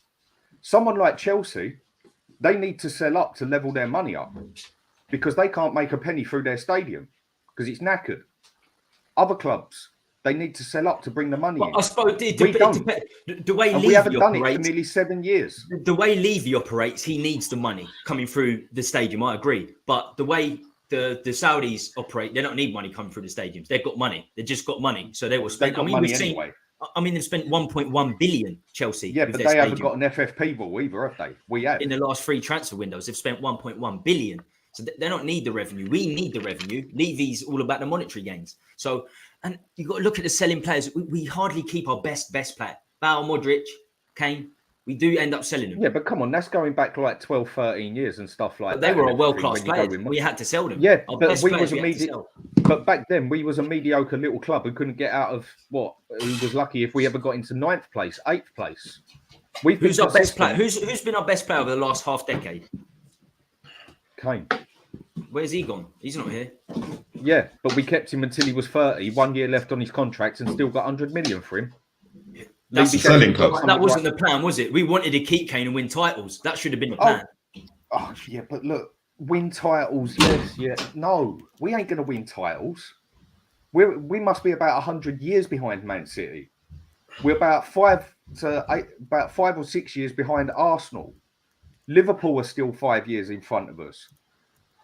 [SPEAKER 2] Someone like Chelsea, they need to sell up to level their money up because they can't make a penny through their stadium because it's knackered. Other clubs, they need to sell up to bring the money in.
[SPEAKER 1] I suppose the way
[SPEAKER 2] we haven't
[SPEAKER 1] Levy
[SPEAKER 2] done it
[SPEAKER 1] operates,
[SPEAKER 2] for nearly 7 years.
[SPEAKER 1] the way Levy operates, he needs the money coming through the stadium. I agree, but the way the Saudis operate, they don't need money coming through the stadiums. They've got money. They just got money, so they will spend.
[SPEAKER 2] They've got money anyway.
[SPEAKER 1] I mean, they've spent 1.1 billion, Chelsea.
[SPEAKER 2] Yeah, but they haven't got an FFP ball either, have they? We have.
[SPEAKER 1] In the last 3 transfer windows, they've spent 1.1 billion. So they don't need the revenue. We need the revenue. Levy's all about the monetary gains. So, and you've got to look at the selling players. We hardly keep our best player. Bale, Modric, Kane. We do end up selling them.
[SPEAKER 2] Yeah, but come on, that's going back like 12, 13 years and stuff like
[SPEAKER 1] but
[SPEAKER 2] that.
[SPEAKER 1] They were a world-class player. We had to sell them.
[SPEAKER 2] Yeah,
[SPEAKER 1] our
[SPEAKER 2] but
[SPEAKER 1] best
[SPEAKER 2] we
[SPEAKER 1] players
[SPEAKER 2] was But back then, we was a mediocre little club who couldn't get out of what? Who was lucky if we ever got into 9th place, 8th place.
[SPEAKER 1] Who's our best player? Who's been our best player over the last half decade?
[SPEAKER 2] Kane.
[SPEAKER 1] Where's he gone? He's not here.
[SPEAKER 2] Yeah, but we kept him until he was 30, 1 year left on his contract, and still got 100 million for him.
[SPEAKER 3] That's the selling club.
[SPEAKER 1] That wasn't the plan, was it? We wanted to keep Kane and win titles. That should have been the plan.
[SPEAKER 2] Oh yeah, but look, win titles, yes, yeah. No, we ain't going to win titles. We must be about 100 years behind Man City. We're about 5 or 6 years behind Arsenal. Liverpool are still 5 years in front of us.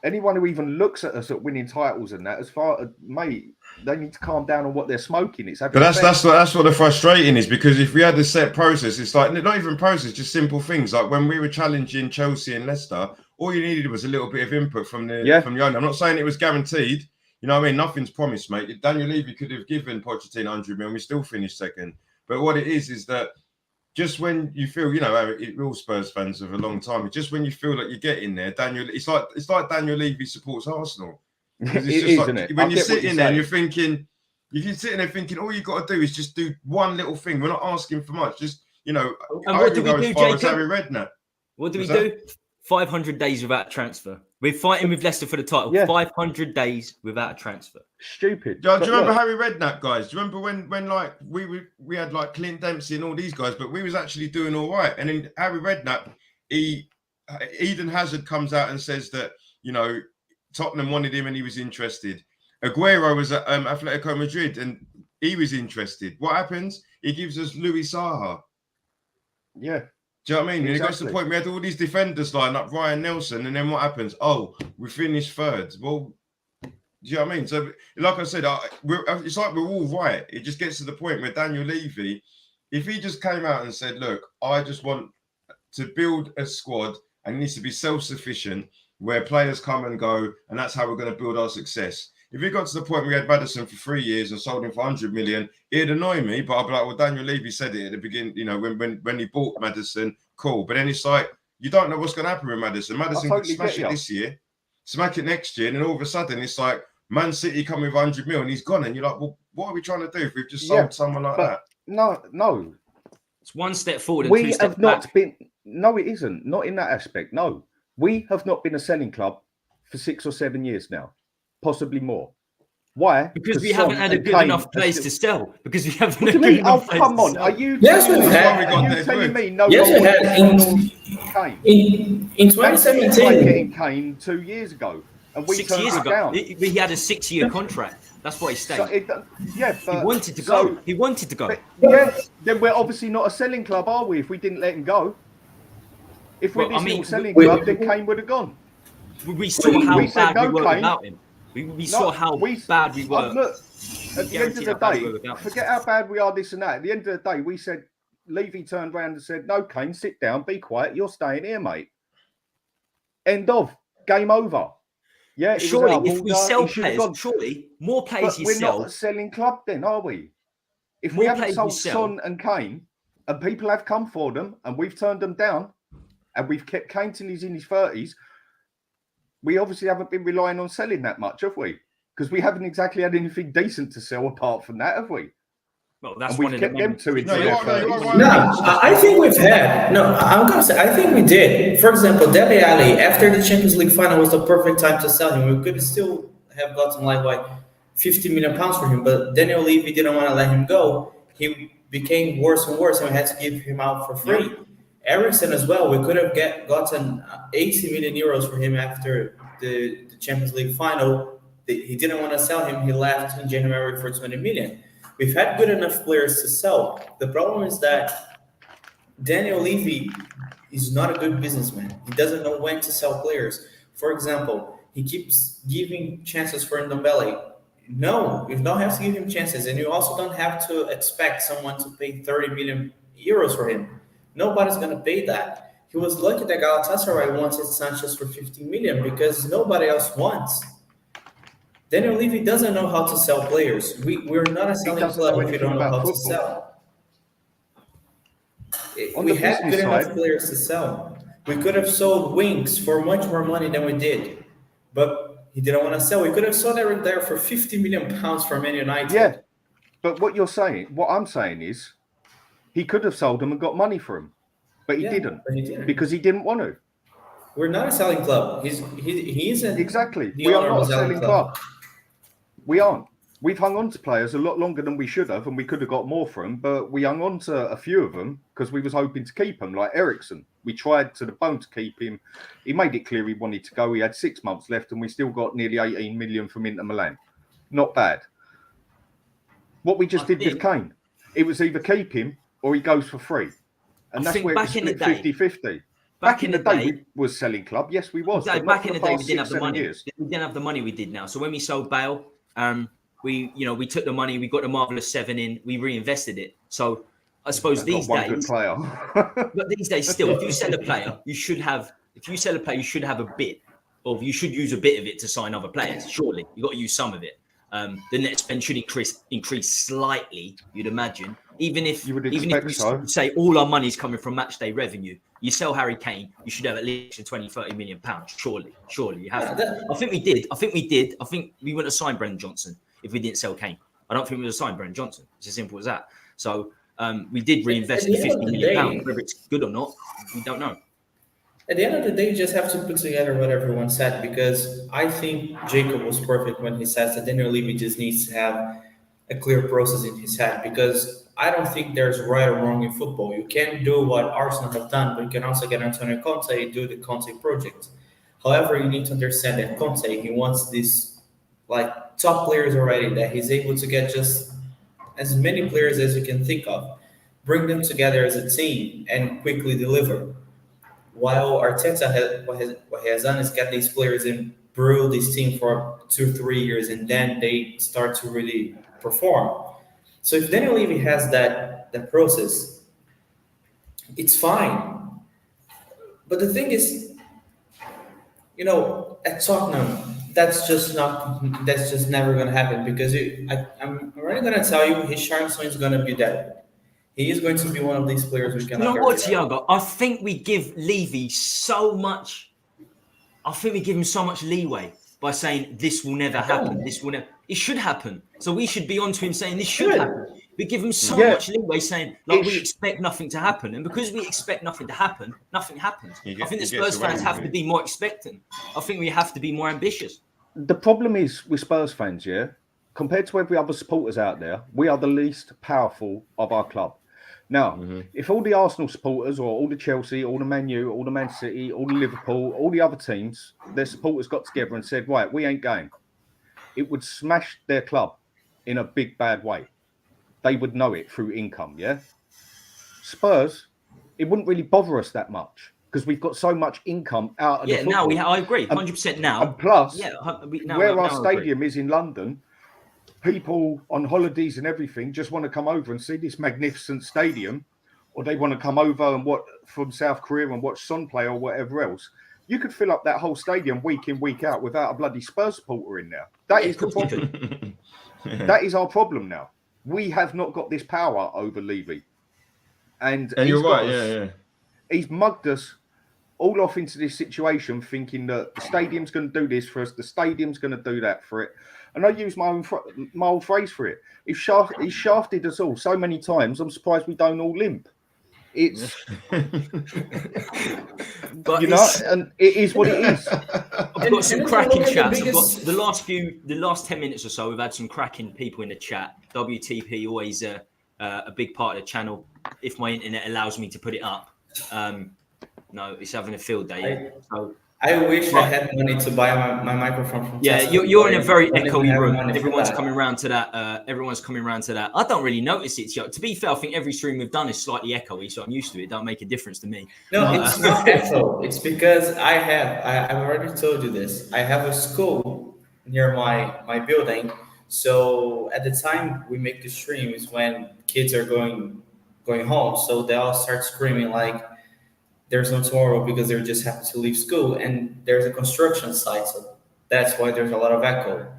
[SPEAKER 2] Anyone who even looks at us at winning titles and that, as far as mate, they need to calm down on what they're smoking. It's
[SPEAKER 3] but that's what the frustrating is, because if we had a set process, it's like not even process, just simple things. Like when we were challenging Chelsea and Leicester, all you needed was a little bit of input from the owner. I'm not saying it was guaranteed. You know what I mean? Nothing's promised, mate. Daniel Levy could have given Pochettino 100 million. We still finished second. But what it is that just when you feel, you know, we're all Spurs fans of a long time. Just when you feel like you're getting there, it's like Daniel Levy supports Arsenal. It's just
[SPEAKER 2] isn't it?
[SPEAKER 3] When you're sitting there and you're thinking, if you're sitting there thinking, all you got to do is just do one little thing. We're not asking for much. Just, you know,
[SPEAKER 1] and what do we do, Jacob?
[SPEAKER 3] Harry Redknapp.
[SPEAKER 1] What do we do? 500 days without transfer. We're fighting with Leicester for the title. 500 days without a transfer.
[SPEAKER 2] Stupid.
[SPEAKER 3] Do you remember Harry Redknapp, guys? Do you remember when like we had like Clint Dempsey and all these guys, but we was actually doing all right. And then Harry Redknapp, Eden Hazard comes out and says that, you know, Tottenham wanted him and he was interested. Aguero was at Atletico Madrid and he was interested. What happens? He gives us Louis Saha.
[SPEAKER 2] Yeah.
[SPEAKER 3] Do you know what I mean?
[SPEAKER 2] Exactly.
[SPEAKER 3] And it got to the point we had all these defenders line up, Ryan Nelson, and then what happens? Oh, we finished third. Well, do you know what I mean? So, like I said, it's like we're all right. It just gets to the point where Daniel Levy, if he just came out and said, look, I just want to build a squad and it needs to be self-sufficient where players come and go, and that's how we're going to build our success. If it got to the point we had Maddison for 3 years and sold him for 100 million, it'd annoy me, but I'd be like, well, Daniel Levy said it at the beginning, you know, when he bought Maddison, cool. But then it's like, you don't know what's going to happen with Maddison. Maddison could smash it this year, smack it next year, and then all of a sudden it's like Man City come with 100 million and he's gone. And you're like, well, what are we trying to do if we've just sold someone like that?
[SPEAKER 2] No.
[SPEAKER 1] It's one step forward and
[SPEAKER 2] we
[SPEAKER 1] two steps
[SPEAKER 2] have not
[SPEAKER 1] back.
[SPEAKER 2] been, no, it isn't. Not in that aspect, no. We have not been a selling club for 6 or 7 years now, possibly more. Why?
[SPEAKER 1] Because we haven't had a good enough place to sell. Because we haven't
[SPEAKER 2] had
[SPEAKER 1] a good enough place
[SPEAKER 2] come on.
[SPEAKER 1] to
[SPEAKER 2] Are
[SPEAKER 1] sell.
[SPEAKER 2] you
[SPEAKER 3] telling
[SPEAKER 2] me no
[SPEAKER 4] yes,
[SPEAKER 2] one
[SPEAKER 4] had in 2017
[SPEAKER 2] getting Kane 2 years ago? And we
[SPEAKER 1] 6 years ago. He had a 6-year contract. That's why he stayed.
[SPEAKER 2] So
[SPEAKER 1] he wanted to go. He wanted to go.
[SPEAKER 2] Then we're obviously not a selling club, are we? If we didn't let him go. If we're a selling club, then Kane would have gone.
[SPEAKER 1] We saw how bad we were without him. We saw how bad we were.
[SPEAKER 2] Look, at the end of the day, forget how bad we are, this and that. At the end of the day, we said, Levy turned around and said, no, Kane, sit down, be quiet. You're staying here, mate. End of. Game over. Yeah,
[SPEAKER 1] surely if we sell players, surely more players you sell.
[SPEAKER 2] We're not a selling club then, are we? If we haven't sold Son and Kane, and people have come for them, and we've turned them down, and we've kept Kane till he's in his 30s, we obviously haven't been relying on selling that much, have we? Because we haven't exactly had anything decent to sell apart from that, have we?
[SPEAKER 1] Well, that's
[SPEAKER 2] and we've kept them two into their 30s.
[SPEAKER 4] No, I think we've had. No, I'm going to say, I think we did. For example, Dele Alli, after the Champions League final was the perfect time to sell him. We could still have gotten like 50 million pounds for him, but Daniel Levy didn't want to let him go. He became worse and worse, and we had to give him out for free. Eriksen as well, we could have gotten 80 million euros for him after the Champions League final. He didn't want to sell him. He left in January for 20 million. We've had good enough players to sell. The problem is that Daniel Levy is not a good businessman. He doesn't know when to sell players. For example, he keeps giving chances for Ndombele. No, you don't have to give him chances. And you also don't have to expect someone to pay 30 million euros for him. Nobody's going to pay that. He was lucky that Galatasaray wanted Sanchez for 15 million because nobody else wants. Daniel Levy doesn't know how to sell players. We're not a selling club if you don't know how to sell. We had good enough players to sell. We could have sold Winks for much more money than we did. But he didn't want to sell. We could have sold Eric there for 50 million pounds for Man United.
[SPEAKER 2] Yeah, but what I'm saying is, he could have sold them and got money for them, but he didn't because he didn't want to.
[SPEAKER 4] We're not a selling club. He isn't.
[SPEAKER 2] Exactly. We are not a selling club. We aren't. We've hung on to players a lot longer than we should have, and we could have got more for them, but we hung on to a few of them because we was hoping to keep them, like Eriksen. We tried to the bone to keep him. He made it clear he wanted to go. He had 6 months left, and we still got nearly 18 million from Inter Milan. Not bad. What we just did with Kane, it was either keep him or he goes for free. And that's where it was split 50-50. Back in the day, we was selling club. Yes, we was.
[SPEAKER 1] Exactly.
[SPEAKER 2] But not
[SPEAKER 1] Back
[SPEAKER 2] for
[SPEAKER 1] in the
[SPEAKER 2] the
[SPEAKER 1] day, we
[SPEAKER 2] past
[SPEAKER 1] didn't have
[SPEAKER 2] 6,
[SPEAKER 1] the
[SPEAKER 2] 7
[SPEAKER 1] money.
[SPEAKER 2] years.
[SPEAKER 1] We didn't have the money we did now. So when we sold Bale, we took the money, we got the marvelous 7 in, we reinvested it. So I suppose these
[SPEAKER 2] Got one good
[SPEAKER 1] days,
[SPEAKER 2] player.
[SPEAKER 1] but these days still, if you sell a player, you should have a bit, or you should use a bit of it to sign other players. Surely you got to use some of it. The net spend should increase slightly, you'd imagine. Even if
[SPEAKER 2] You would
[SPEAKER 1] you
[SPEAKER 2] expect so.
[SPEAKER 1] say all our money is coming from match day revenue, you sell Harry Kane, you should have at least 20-30 million pounds. Surely you have to. I think we did. I think we wouldn't have signed Brendan Johnson if we didn't sell Kane. I don't think we would have signed Brendan Johnson. It's as simple as that. So we did reinvest the 50 million pounds. Whether it's good or not, we don't know.
[SPEAKER 4] At the end of the day, you just have to put together what everyone said, because I think Jacob was perfect when he says that Daniel Levy just needs to have a clear process in his head, because I don't think there's right or wrong in football. You can do what Arsenal have done, but you can also get Antonio Conte and do the Conte project. However, you need to understand that Conte, he wants these like top players already, that he's able to get just as many players as you can think of, bring them together as a team and quickly deliver. While Arteta what he has done is get these players and brew this team for 2-3 years, and then they start to really perform. So if Daniel Levy has that process, it's fine. But the thing is, at Tottenham, that's just never going to happen, because I'm already going to tell you, his Charleston is going to be dead. He is going to be one of these players we can.
[SPEAKER 1] You know what, Thiago? I think we give Levy so much. I think we give him so much leeway by saying this will never happen. This will never. It should happen. So we should be on to him saying this should happen. We give him so much leeway saying we expect nothing to happen, and because we expect nothing to happen, nothing happens. I think the Spurs fans have to be more expectant. I think we have to be more ambitious.
[SPEAKER 2] The problem is with Spurs fans, compared to every other supporters out there, we are the least powerful of our club. Now, if all the Arsenal supporters, or all the Chelsea, all the Man U, all the Man City, all the Liverpool, all the other teams, their supporters got together and said, right, we ain't going, it would smash their club in a big, bad way. They would know it through income, Spurs, it wouldn't really bother us that much, because we've got so much income out of the football.
[SPEAKER 1] I agree, 100% now.
[SPEAKER 2] And plus, where our stadium is in London, people on holidays and everything just want to come over and see this magnificent stadium, or they want to come over and watch from South Korea and watch Son play or whatever else. You could fill up that whole stadium week in, week out without a bloody Spurs supporter in there. That is the problem. That is our problem now. We have not got this power over Levy. And
[SPEAKER 3] you're right,
[SPEAKER 2] He's mugged us all off into this situation, thinking that the stadium's going to do this for us, the stadium's going to do that for it. And I use my old phrase for it. He's shafted us all so many times, I'm surprised we don't all limp. It's,
[SPEAKER 1] but
[SPEAKER 2] and it is what it is.
[SPEAKER 1] I've got some cracking chats. I've got the last 10 minutes or so, we've had some cracking people in the chat. WTP, always a big part of the channel. If my internet allows me to put it up. No, it's having a field day.
[SPEAKER 4] I wish I had money to buy my microphone from Tesco.
[SPEAKER 1] You're in a very echoey room. Everyone's coming around to that. I don't really notice it. To be fair, I think every stream we've done is slightly echoey, so I'm used to it. It don't make a difference to me.
[SPEAKER 4] No, it's not echo. It's because I've already told you this. I have a school near my building. So at the time we make the stream is when kids are going home. So they all start screaming like there's no tomorrow, because they just happen to leave school, and there's a construction site, so that's why there's a lot of echo.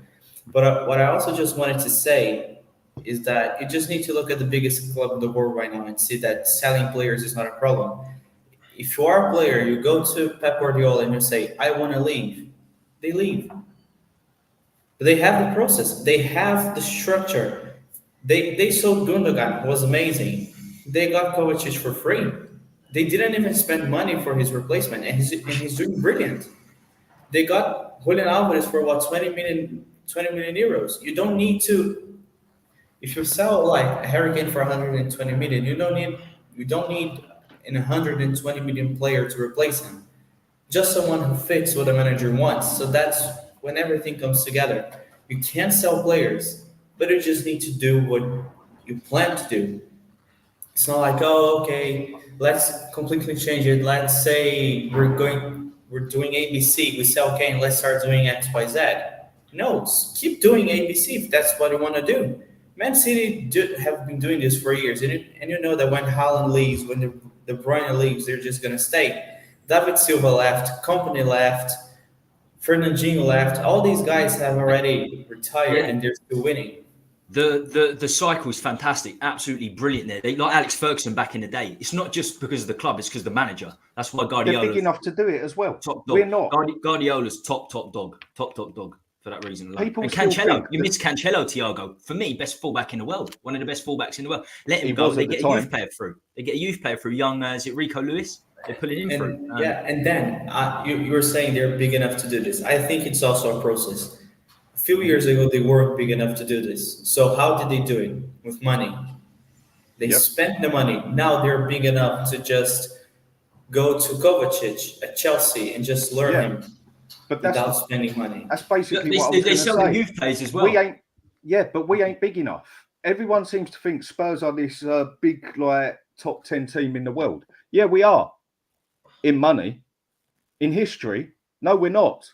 [SPEAKER 4] But what I also just wanted to say is that you just need to look at the biggest club in the world right now and see that selling players is not a problem. If you are a player, you go to Pep Guardiola and you say, I want to leave. They leave. But they have the process. They have the structure. They sold Gundogan, who was amazing. They got Kovacic for free. They didn't even spend money for his replacement, and he's doing brilliant. They got Julian Alvarez for 20 million euros. You don't need to. If you sell like a Harry Kane for 120 million, you don't need an 120 million player to replace him. Just someone who fits what the manager wants. So that's when everything comes together. You can't sell players, but you just need to do what you plan to do. It's not like, oh, okay, let's completely change it. Let's say we're doing ABC. We say, okay, and let's start doing XYZ. No, keep doing ABC if that's what you want to do. Man City have been doing this for years, and you know that when Haaland leaves, when De Bruyne leaves, they're just gonna stay. David Silva left, Company left, Fernandinho left. All these guys have already retired, and they're still winning.
[SPEAKER 1] The cycle is fantastic, absolutely brilliant there. They like Alex Ferguson back in the day. It's not just because of the club; it's because of the manager. That's why Guardiola.
[SPEAKER 2] They're big enough to do it as well.
[SPEAKER 1] Top dog.
[SPEAKER 2] We're not.
[SPEAKER 1] Guardiola's top dog for that reason alone.
[SPEAKER 2] People
[SPEAKER 1] and
[SPEAKER 2] still
[SPEAKER 1] Cancelo,
[SPEAKER 2] think
[SPEAKER 1] you miss Cancelo, Thiago. For me, best fullback in the world, one of the best fullbacks in the world. Let him
[SPEAKER 2] He
[SPEAKER 1] go.
[SPEAKER 2] was
[SPEAKER 1] They
[SPEAKER 2] at the
[SPEAKER 1] get a
[SPEAKER 2] time.
[SPEAKER 1] youth player through. They get a youth player through. Young, is it Rico Lewis? They put it in through.
[SPEAKER 4] And then you were saying they're big enough to do this. I think it's also a process. A few years ago, they weren't big enough to do this. So how did they do it? With money. They spent the money. Now they're big enough to just go to Kovacic at Chelsea and just learn him
[SPEAKER 2] But
[SPEAKER 4] without spending money.
[SPEAKER 2] That's basically what I
[SPEAKER 1] They
[SPEAKER 2] was
[SPEAKER 1] sell
[SPEAKER 2] going
[SPEAKER 1] the
[SPEAKER 2] to say.
[SPEAKER 1] youth players as well.
[SPEAKER 2] But we ain't big enough. Everyone seems to think Spurs are this big, like, top 10 team in the world. Yeah, we are. In money. In history. No, we're not.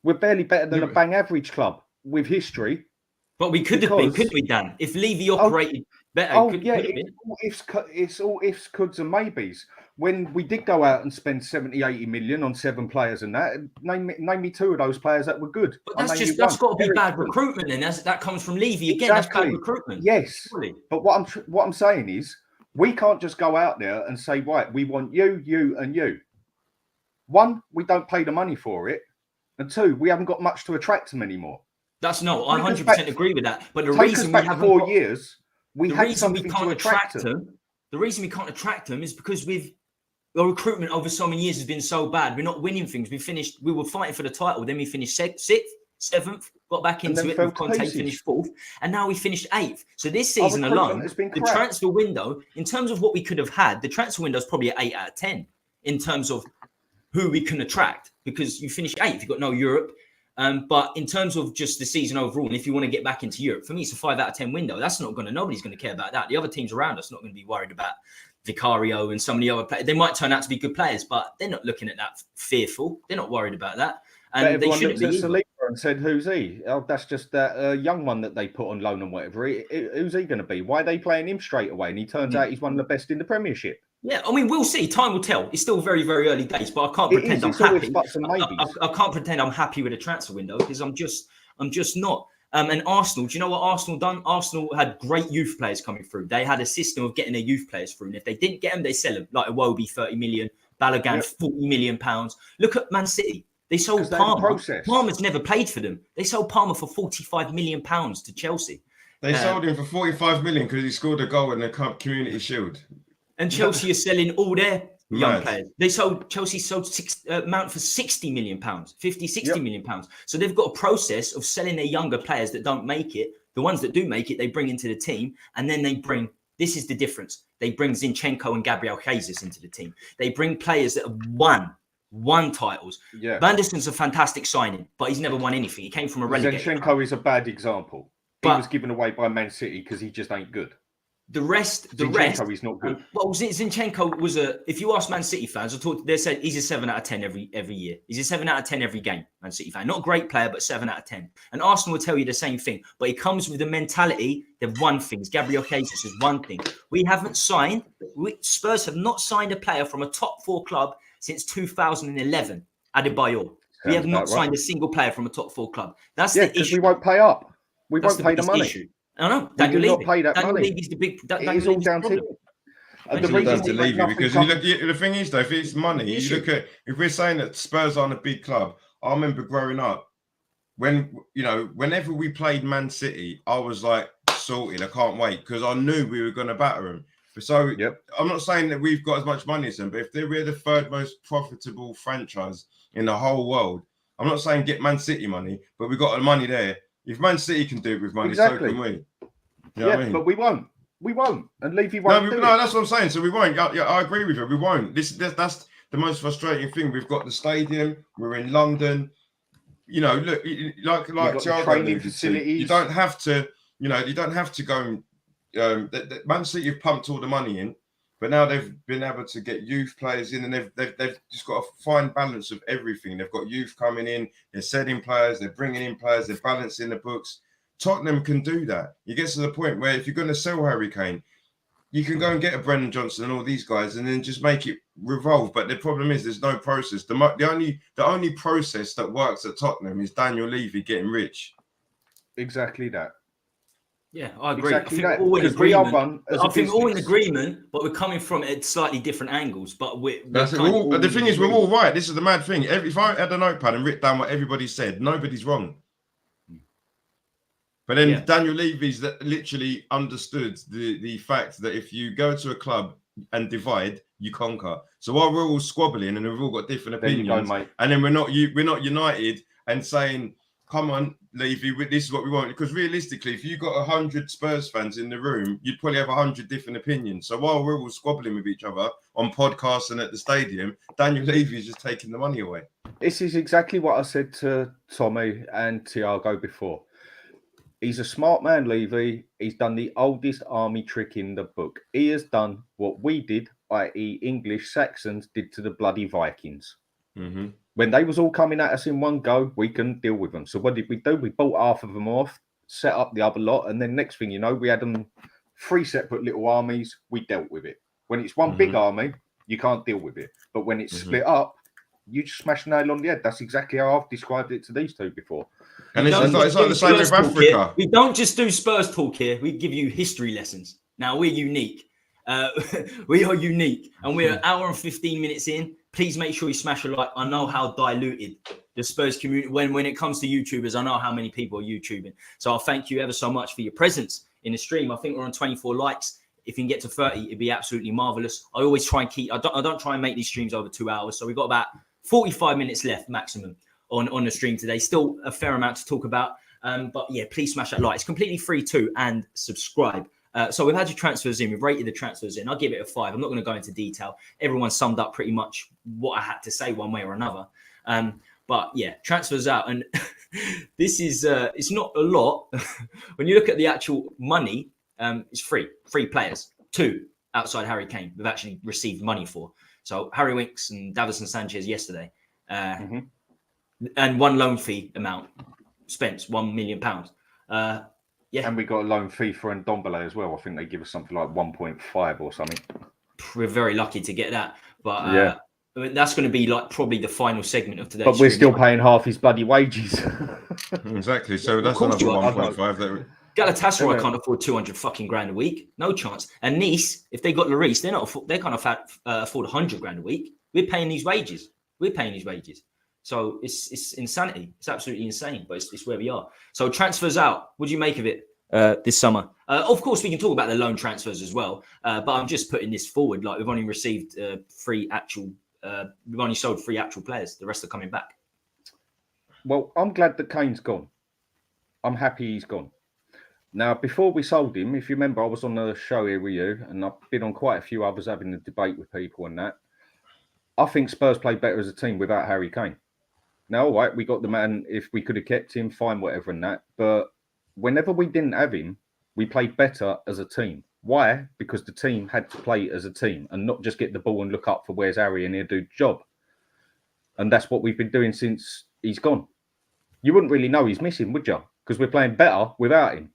[SPEAKER 2] We're barely better than a bang average club with history.
[SPEAKER 1] But we could have been, couldn't we, Dan? If Levy operated better,
[SPEAKER 2] it's all ifs, coulds, and maybes. When we did go out and spend 70, 80 million on 7 players and that, name me 2 of those players that were good.
[SPEAKER 1] But that's got to be bad recruitment then. That comes from Levy again. That's bad recruitment.
[SPEAKER 2] Yes.
[SPEAKER 1] Surely.
[SPEAKER 2] But what I'm saying is, we can't just go out there and say, right, we want you, you, and you. 1, we don't pay the money for it. And 2, we haven't got much to attract them anymore.
[SPEAKER 1] That's no, I 100% agree with that. But the
[SPEAKER 2] Take
[SPEAKER 1] reason
[SPEAKER 2] us back
[SPEAKER 1] we haven't
[SPEAKER 2] 4
[SPEAKER 1] got,
[SPEAKER 2] years, we
[SPEAKER 1] the
[SPEAKER 2] had
[SPEAKER 1] reason we
[SPEAKER 2] something
[SPEAKER 1] can't
[SPEAKER 2] to attract
[SPEAKER 1] them. The reason we can't attract them is because our recruitment over so many years has been so bad. We're not winning things. We were fighting for the title. Then we finished 6th, 7th, got back into it with Conte, finished 4th, and now we finished 8th. So this season alone, the transfer window, in terms of what we could have had, the transfer window is probably an 8 out of 10 in terms of who we can attract, because you finished 8th, you've got no Europe. But in terms of just the season overall, and if you want to get back into Europe, for me, it's a 5 out of 10 window. That's not nobody's going to care about that. The other teams around us are not going to be worried about Vicario and some of the other players. They might turn out to be good players, but they're not looking at that fearful. They're not worried about that. And they shouldn't be.
[SPEAKER 2] Saliba and said, "Who's he? Oh, that's just that young one that they put on loan and whatever. Who's he going to be? Why are they playing him straight away?" And he turns out he's one of the best in the Premiership.
[SPEAKER 1] Yeah, I mean, we'll see. Time will tell. It's still very, very early days, but I can't pretend I'm happy. I can't pretend I'm happy with the transfer window because I'm just not. And Arsenal, do you know what Arsenal done? Arsenal had great youth players coming through. They had a system of getting their youth players through, and if they didn't get them, they sell them. Like Iwobi, 30 million, Balogun, 40 million pounds. Look at Man City. They sold Palmer. Palmer's never played for them. They sold Palmer for 45 million pounds to Chelsea.
[SPEAKER 3] They sold him for 45 million because he scored a goal in the Community Shield.
[SPEAKER 1] And Chelsea are selling all their young players. Chelsea sold Mount for 60 million pounds, 60 million pounds. So they've got a process of selling their younger players that don't make it. The ones that do make it, they bring into the team. And then this is the difference. They bring Zinchenko and Gabriel Jesus into the team. They bring players that have won titles.
[SPEAKER 2] Yeah.
[SPEAKER 1] Vanderson's a fantastic signing, but he's never won anything. He came from a relegated
[SPEAKER 2] Zinchenko is a bad example. He was given away by Man City because he just ain't good.
[SPEAKER 1] The rest,
[SPEAKER 2] he's not good.
[SPEAKER 1] Well, Zinchenko was if you ask Man City fans, they said he's a 7 out of 10 every year. He's a 7 out of 10 every game, Man City fan. Not a great player, but 7 out of 10. And Arsenal will tell you the same thing, but it comes with the mentality. They've won things. Gabriel Jesus is one thing. Spurs have not signed a player from a top 4 club since 2011, Adebayor. We have not signed a single player from a top 4 club. That's the issue.
[SPEAKER 2] Because we won't pay up. We won't pay the money.
[SPEAKER 1] Issue. I know.
[SPEAKER 2] Daniel Levy. Pay that
[SPEAKER 1] Daniel
[SPEAKER 2] money.
[SPEAKER 1] Levy's the big.
[SPEAKER 2] It is all down to him.
[SPEAKER 3] The reason to Levy, because the thing is though, if it's money, you look at, if we're saying that Spurs aren't a big club, I remember growing up whenever we played Man City, I was like sorted. I can't wait because I knew we were going to batter them. So I'm not saying that we've got as much money as them, but if we're the 3rd most profitable franchise in the whole world, I'm not saying get Man City money, but we've got the money there. If Man City can do it with money, so can we. You know what I mean?
[SPEAKER 2] But we won't. We won't. And Levy won't.
[SPEAKER 3] No, that's what I'm saying. So we won't. Yeah, I agree with you. We won't. That's the most frustrating thing. We've got the stadium. We're in London. Look, like
[SPEAKER 2] training facilities.
[SPEAKER 3] You don't have to. You don't have to go. Man City have pumped all the money in. But now they've been able to get youth players in, and they've just got a fine balance of everything. They've got youth coming in, they're selling players, they're bringing in players, they're balancing the books. Tottenham can do that. You get to the point where if you're going to sell Harry Kane, you can go and get a Brendan Johnson and all these guys, and then just make it revolve. But the problem is, there's no process. The only process that works at Tottenham is Daniel Levy getting rich.
[SPEAKER 2] Exactly that.
[SPEAKER 1] Yeah, I agree.
[SPEAKER 2] Exactly
[SPEAKER 1] I
[SPEAKER 2] that.
[SPEAKER 1] think we're all in
[SPEAKER 2] Because we are
[SPEAKER 1] agreement.
[SPEAKER 2] run as a
[SPEAKER 1] I think we're all in
[SPEAKER 2] business.
[SPEAKER 1] agreement, but we're coming from it at slightly different angles. But
[SPEAKER 3] But the thing is, we're all right. This is the mad thing. If I had a notepad and written down what everybody said, nobody's wrong. But then Daniel Levy's that literally understood the fact that if you go to a club and divide, you conquer. So while we're all squabbling and we've all got different opinions, and then we're not united and saying, "Come on, Levy, this is what we want." Because realistically, if you got 100 Spurs fans in the room, you'd probably have 100 different opinions. So while we're all squabbling with each other on podcasts and at the stadium, Daniel Levy is just taking the money away.
[SPEAKER 2] This is exactly what I said to Tommy and Thiago before. He's a smart man, Levy. He's done the oldest army trick in the book. He has done what we did, i.e. English Saxons did to the bloody Vikings.
[SPEAKER 3] Mm-hmm.
[SPEAKER 2] When they was all coming at us in one go, we couldn't deal with them. So what did we do? We bought half of them off, set up the other lot, and then next thing you know, we had them 3 separate little armies. We dealt with it. When it's one big army, you can't deal with it. But when it's split up, you just smash the nail on the head. That's exactly how I've described it to these two before.
[SPEAKER 3] And it's like the same with Africa.
[SPEAKER 1] Here. We don't just do Spurs talk here. We give you history lessons. Now, we're unique. We are unique. And we're an hour and 15 minutes in. Please make sure you smash a like. I know how diluted the Spurs community, when it comes to YouTubers, I know how many people are YouTubing. So I'll thank you ever so much for your presence in the stream. I think we're on 24 likes. If you can get to 30, it'd be absolutely marvelous. I always try and keep, I don't try and make these streams over 2 hours. So we've got about 45 minutes left maximum on the stream today. Still a fair amount to talk about. But yeah, please smash that like. It's completely free too, and subscribe. So we've had your transfers in. We've rated the transfers in. I'll give it a 5. I'm not going to go into detail. Everyone summed up pretty much what I had to say one way or another. But yeah, transfers out. And this is, it's not a lot. When you look at the actual money, it's free. Free players. 2 outside Harry Kane we've actually received money for. So Harry Winks and Davison Sanchez yesterday. And 1 loan fee amount spent, £1 million. Yeah,
[SPEAKER 2] and we got a loan fee for Ndombele as well. I think they give us something like 1.5 or something.
[SPEAKER 1] We're very lucky to get that, but that's going to be like probably the final segment of today.
[SPEAKER 2] But we're still paying half his bloody wages.
[SPEAKER 3] Exactly. So that's another 1.5.
[SPEAKER 1] Galatasaray can't afford 200 fucking grand a week. No chance. And Nice, if they got Lloris, they can't afford 100 grand a week. We're paying these wages. So it's insanity. It's absolutely insane, but it's where we are. So transfers out. What do you make of it this summer? Of course, we can talk about the loan transfers as well. But I'm just putting this forward. Like we've only received we've only sold 3 actual players. The rest are coming back.
[SPEAKER 2] Well, I'm glad that Kane's gone. I'm happy he's gone. Now, before we sold him, if you remember, I was on the show here with you, and I've been on quite a few others having a debate with people and that. I think Spurs played better as a team without Harry Kane. Now, all right, we got the man. If we could have kept him, fine, whatever and that. But whenever we didn't have him, we played better as a team. Why? Because the team had to play as a team and not just get the ball and look up for where's Harry and he'll do the job. And that's what we've been doing since he's gone. You wouldn't really know he's missing, would you? Because we're playing better without him.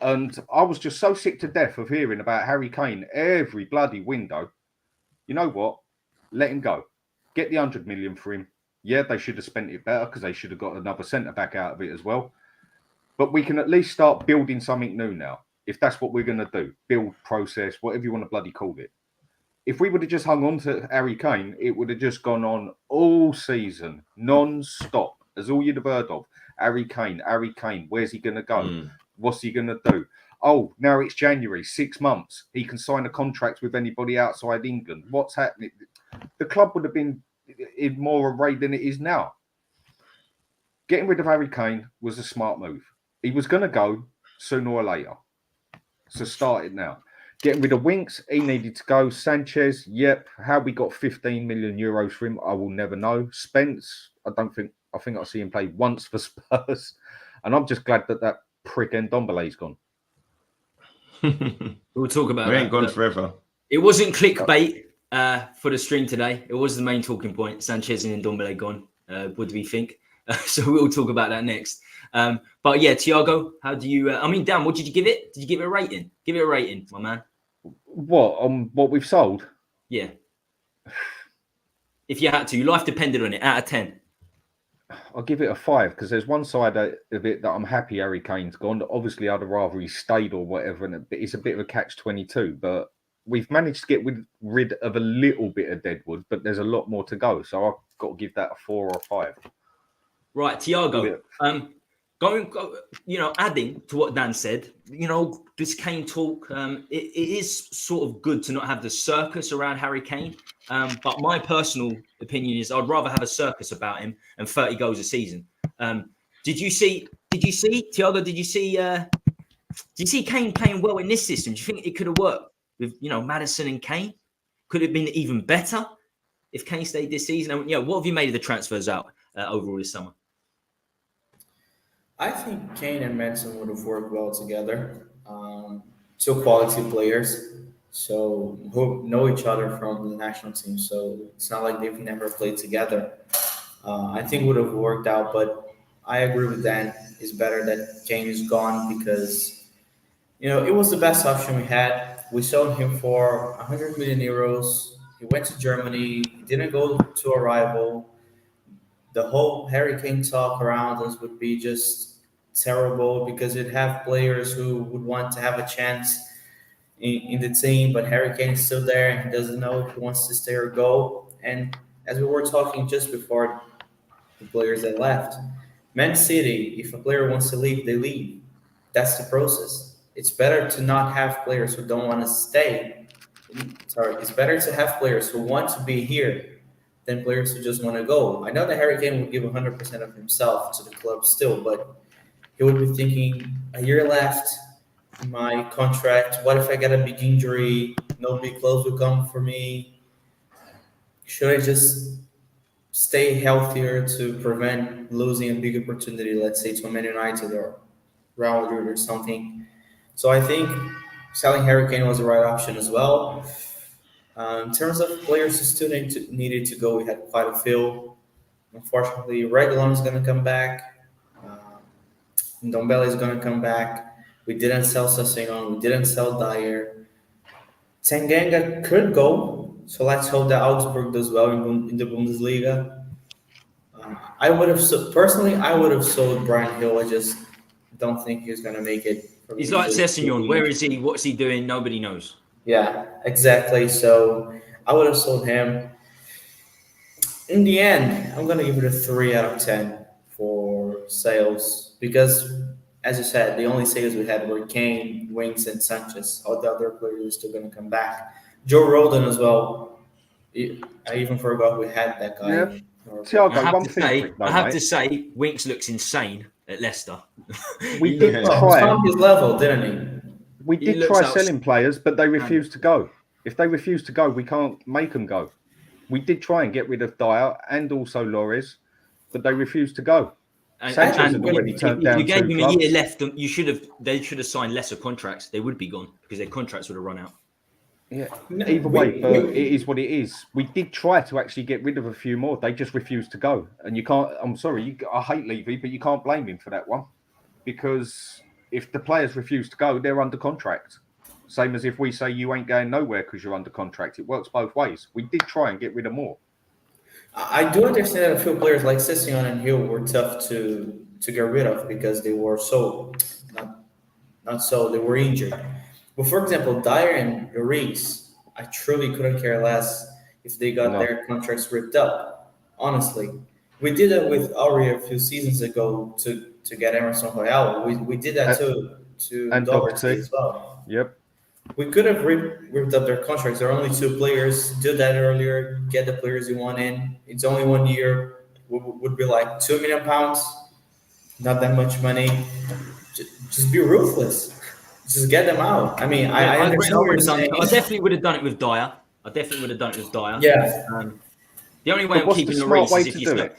[SPEAKER 2] And I was just so sick to death of hearing about Harry Kane every bloody window. You know what? Let him go. Get the 100 million for him. Yeah, they should have spent it better because they should have got another centre-back out of it as well. But we can at least start building something new now, if that's what we're going to do. Build, process, whatever you want to bloody call it. If we would have just hung on to Harry Kane, it would have just gone on all season, non-stop, as all you'd have heard of. Harry Kane, where's he going to go? What's he going to do? Oh, now it's January, 6 months. He can sign a contract with anybody outside England. What's happening? The club would have been in more array than it is now. Getting rid of Harry Kane was a smart move. He was going to go sooner or later. So start it now. Getting rid of Winks, he needed to go. Sanchez, yep. How we got 15 million euros for him, I will never know. Spence, I think I'll see him play once for Spurs. And I'm just glad that prick Ndombele's gone.
[SPEAKER 1] We'll talk about
[SPEAKER 3] We ain't gone forever.
[SPEAKER 1] It wasn't clickbait for the stream today. It was the main talking point. Sanchez and Ndombele gone. What do we think? So we'll talk about that next. But yeah, Thiago, how do you? Dan, what did you give it? Did you give it a rating? Give it a rating, my man.
[SPEAKER 2] What what we've sold?
[SPEAKER 1] Yeah. If you had to, your life depended on it. Out of 10.
[SPEAKER 2] I'll give it a 5 because there's one side of it that I'm happy Harry Kane's gone. Obviously, I'd rather he stayed or whatever, and it's a bit of a catch-22. But we've managed to get rid of a little bit of Deadwood, but there's a lot more to go. So I've got to give that a 4 or a 5.
[SPEAKER 1] Right, Thiago. Adding to what Dan said, this Kane talk, it is sort of good to not have the circus around Harry Kane. But my personal opinion is I'd rather have a circus about him and 30 goals a season. Did you see, Thiago, did you see Kane playing well in this system? Do you think it could have worked with, Maddison and Kane? Could it have been even better if Kane stayed this season? And, what have you made of the transfers out overall this summer?
[SPEAKER 4] I think Kane and Maddison would have worked well together. Two quality players, so who know each other from the national team. So it's not like they've never played together. I think would have worked out, but I agree with Dan. It's better that Kane is gone because, it was the best option we had. We sold him for 100 million euros. He went to Germany. He didn't go to a rival. The whole Harry Kane talk around us would be just terrible because it'd have players who would want to have a chance in the team, but Harry Kane is still there and he doesn't know if he wants to stay or go. And as we were talking just before the players that left, Man City, if a player wants to leave, they leave. That's the process. It's better to not have players who don't want to stay. It's better to have players who want to be here than players who just want to go. I know that Harry Kane would give 100% of himself to the club still, but he would be thinking, a year left in my contract. What if I get a big injury? No big clubs will come for me. Should I just stay healthier to prevent losing a big opportunity, let's say to Man United or Real Madrid or something? So I think selling Harry Kane was the right option as well. In terms of players who still needed to go, we had quite a few. Unfortunately, Reguilon is going to come back. Ndombele is going to come back. We didn't sell Sassenon. We didn't sell Dyer. Tanganga could go, so let's hope that Augsburg does well in the Bundesliga. I would have sold Brian Hill. I just don't think he's going to make it.
[SPEAKER 1] He's like Sassenon. Where is he? What's he doing? Nobody knows.
[SPEAKER 4] Yeah, exactly. So I would have sold him. In the end, I'm going to give it a 3 out of 10 for sales because, as you said, the only sales we had were Kane, Winks, and Sanchez. All the other players are still going to come back. Joe Rodon as well. I even forgot we had that guy.
[SPEAKER 2] Yeah.
[SPEAKER 1] I have to say, Winks looks insane at Leicester.
[SPEAKER 2] We did
[SPEAKER 4] He's on his level, didn't he?
[SPEAKER 2] We did try selling players, but they refused to go. If they refuse to go, we can't make them go. We did try and get rid of Dyer and also Loris, but they refused to go.
[SPEAKER 1] And you gave him a year left. They should have signed lesser contracts. They would be gone because their contracts would have run out.
[SPEAKER 2] Yeah, either way, but it is what it is. We did try to actually get rid of a few more. They just refused to go. And you can't, I'm sorry, I hate Levy, but you can't blame him for that one. Because if the players refuse to go, they're under contract. Same as if we say you ain't going nowhere because you're under contract. It works both ways. We did try and get rid of more.
[SPEAKER 4] I do understand that a few players like Session and Hill were tough to get rid of because they were they were injured. But for example, Dyer and Lloris, I truly couldn't care less if they got their contracts ripped up. Honestly, we did that with Auri a few seasons ago to get Emerson Royale. We did that to Doherty as well.
[SPEAKER 2] Yep.
[SPEAKER 4] We could have ripped up their contracts. There are only 2 players. Do that earlier. Get the players you want in. It's only 1 year. Would be like £2 million. Not that much money. Just be ruthless. Just get them out. I mean, I understand what you're saying.
[SPEAKER 1] I definitely would have done it with Dyer.
[SPEAKER 4] Yeah.
[SPEAKER 1] The only way I'm keeping Lloris is if you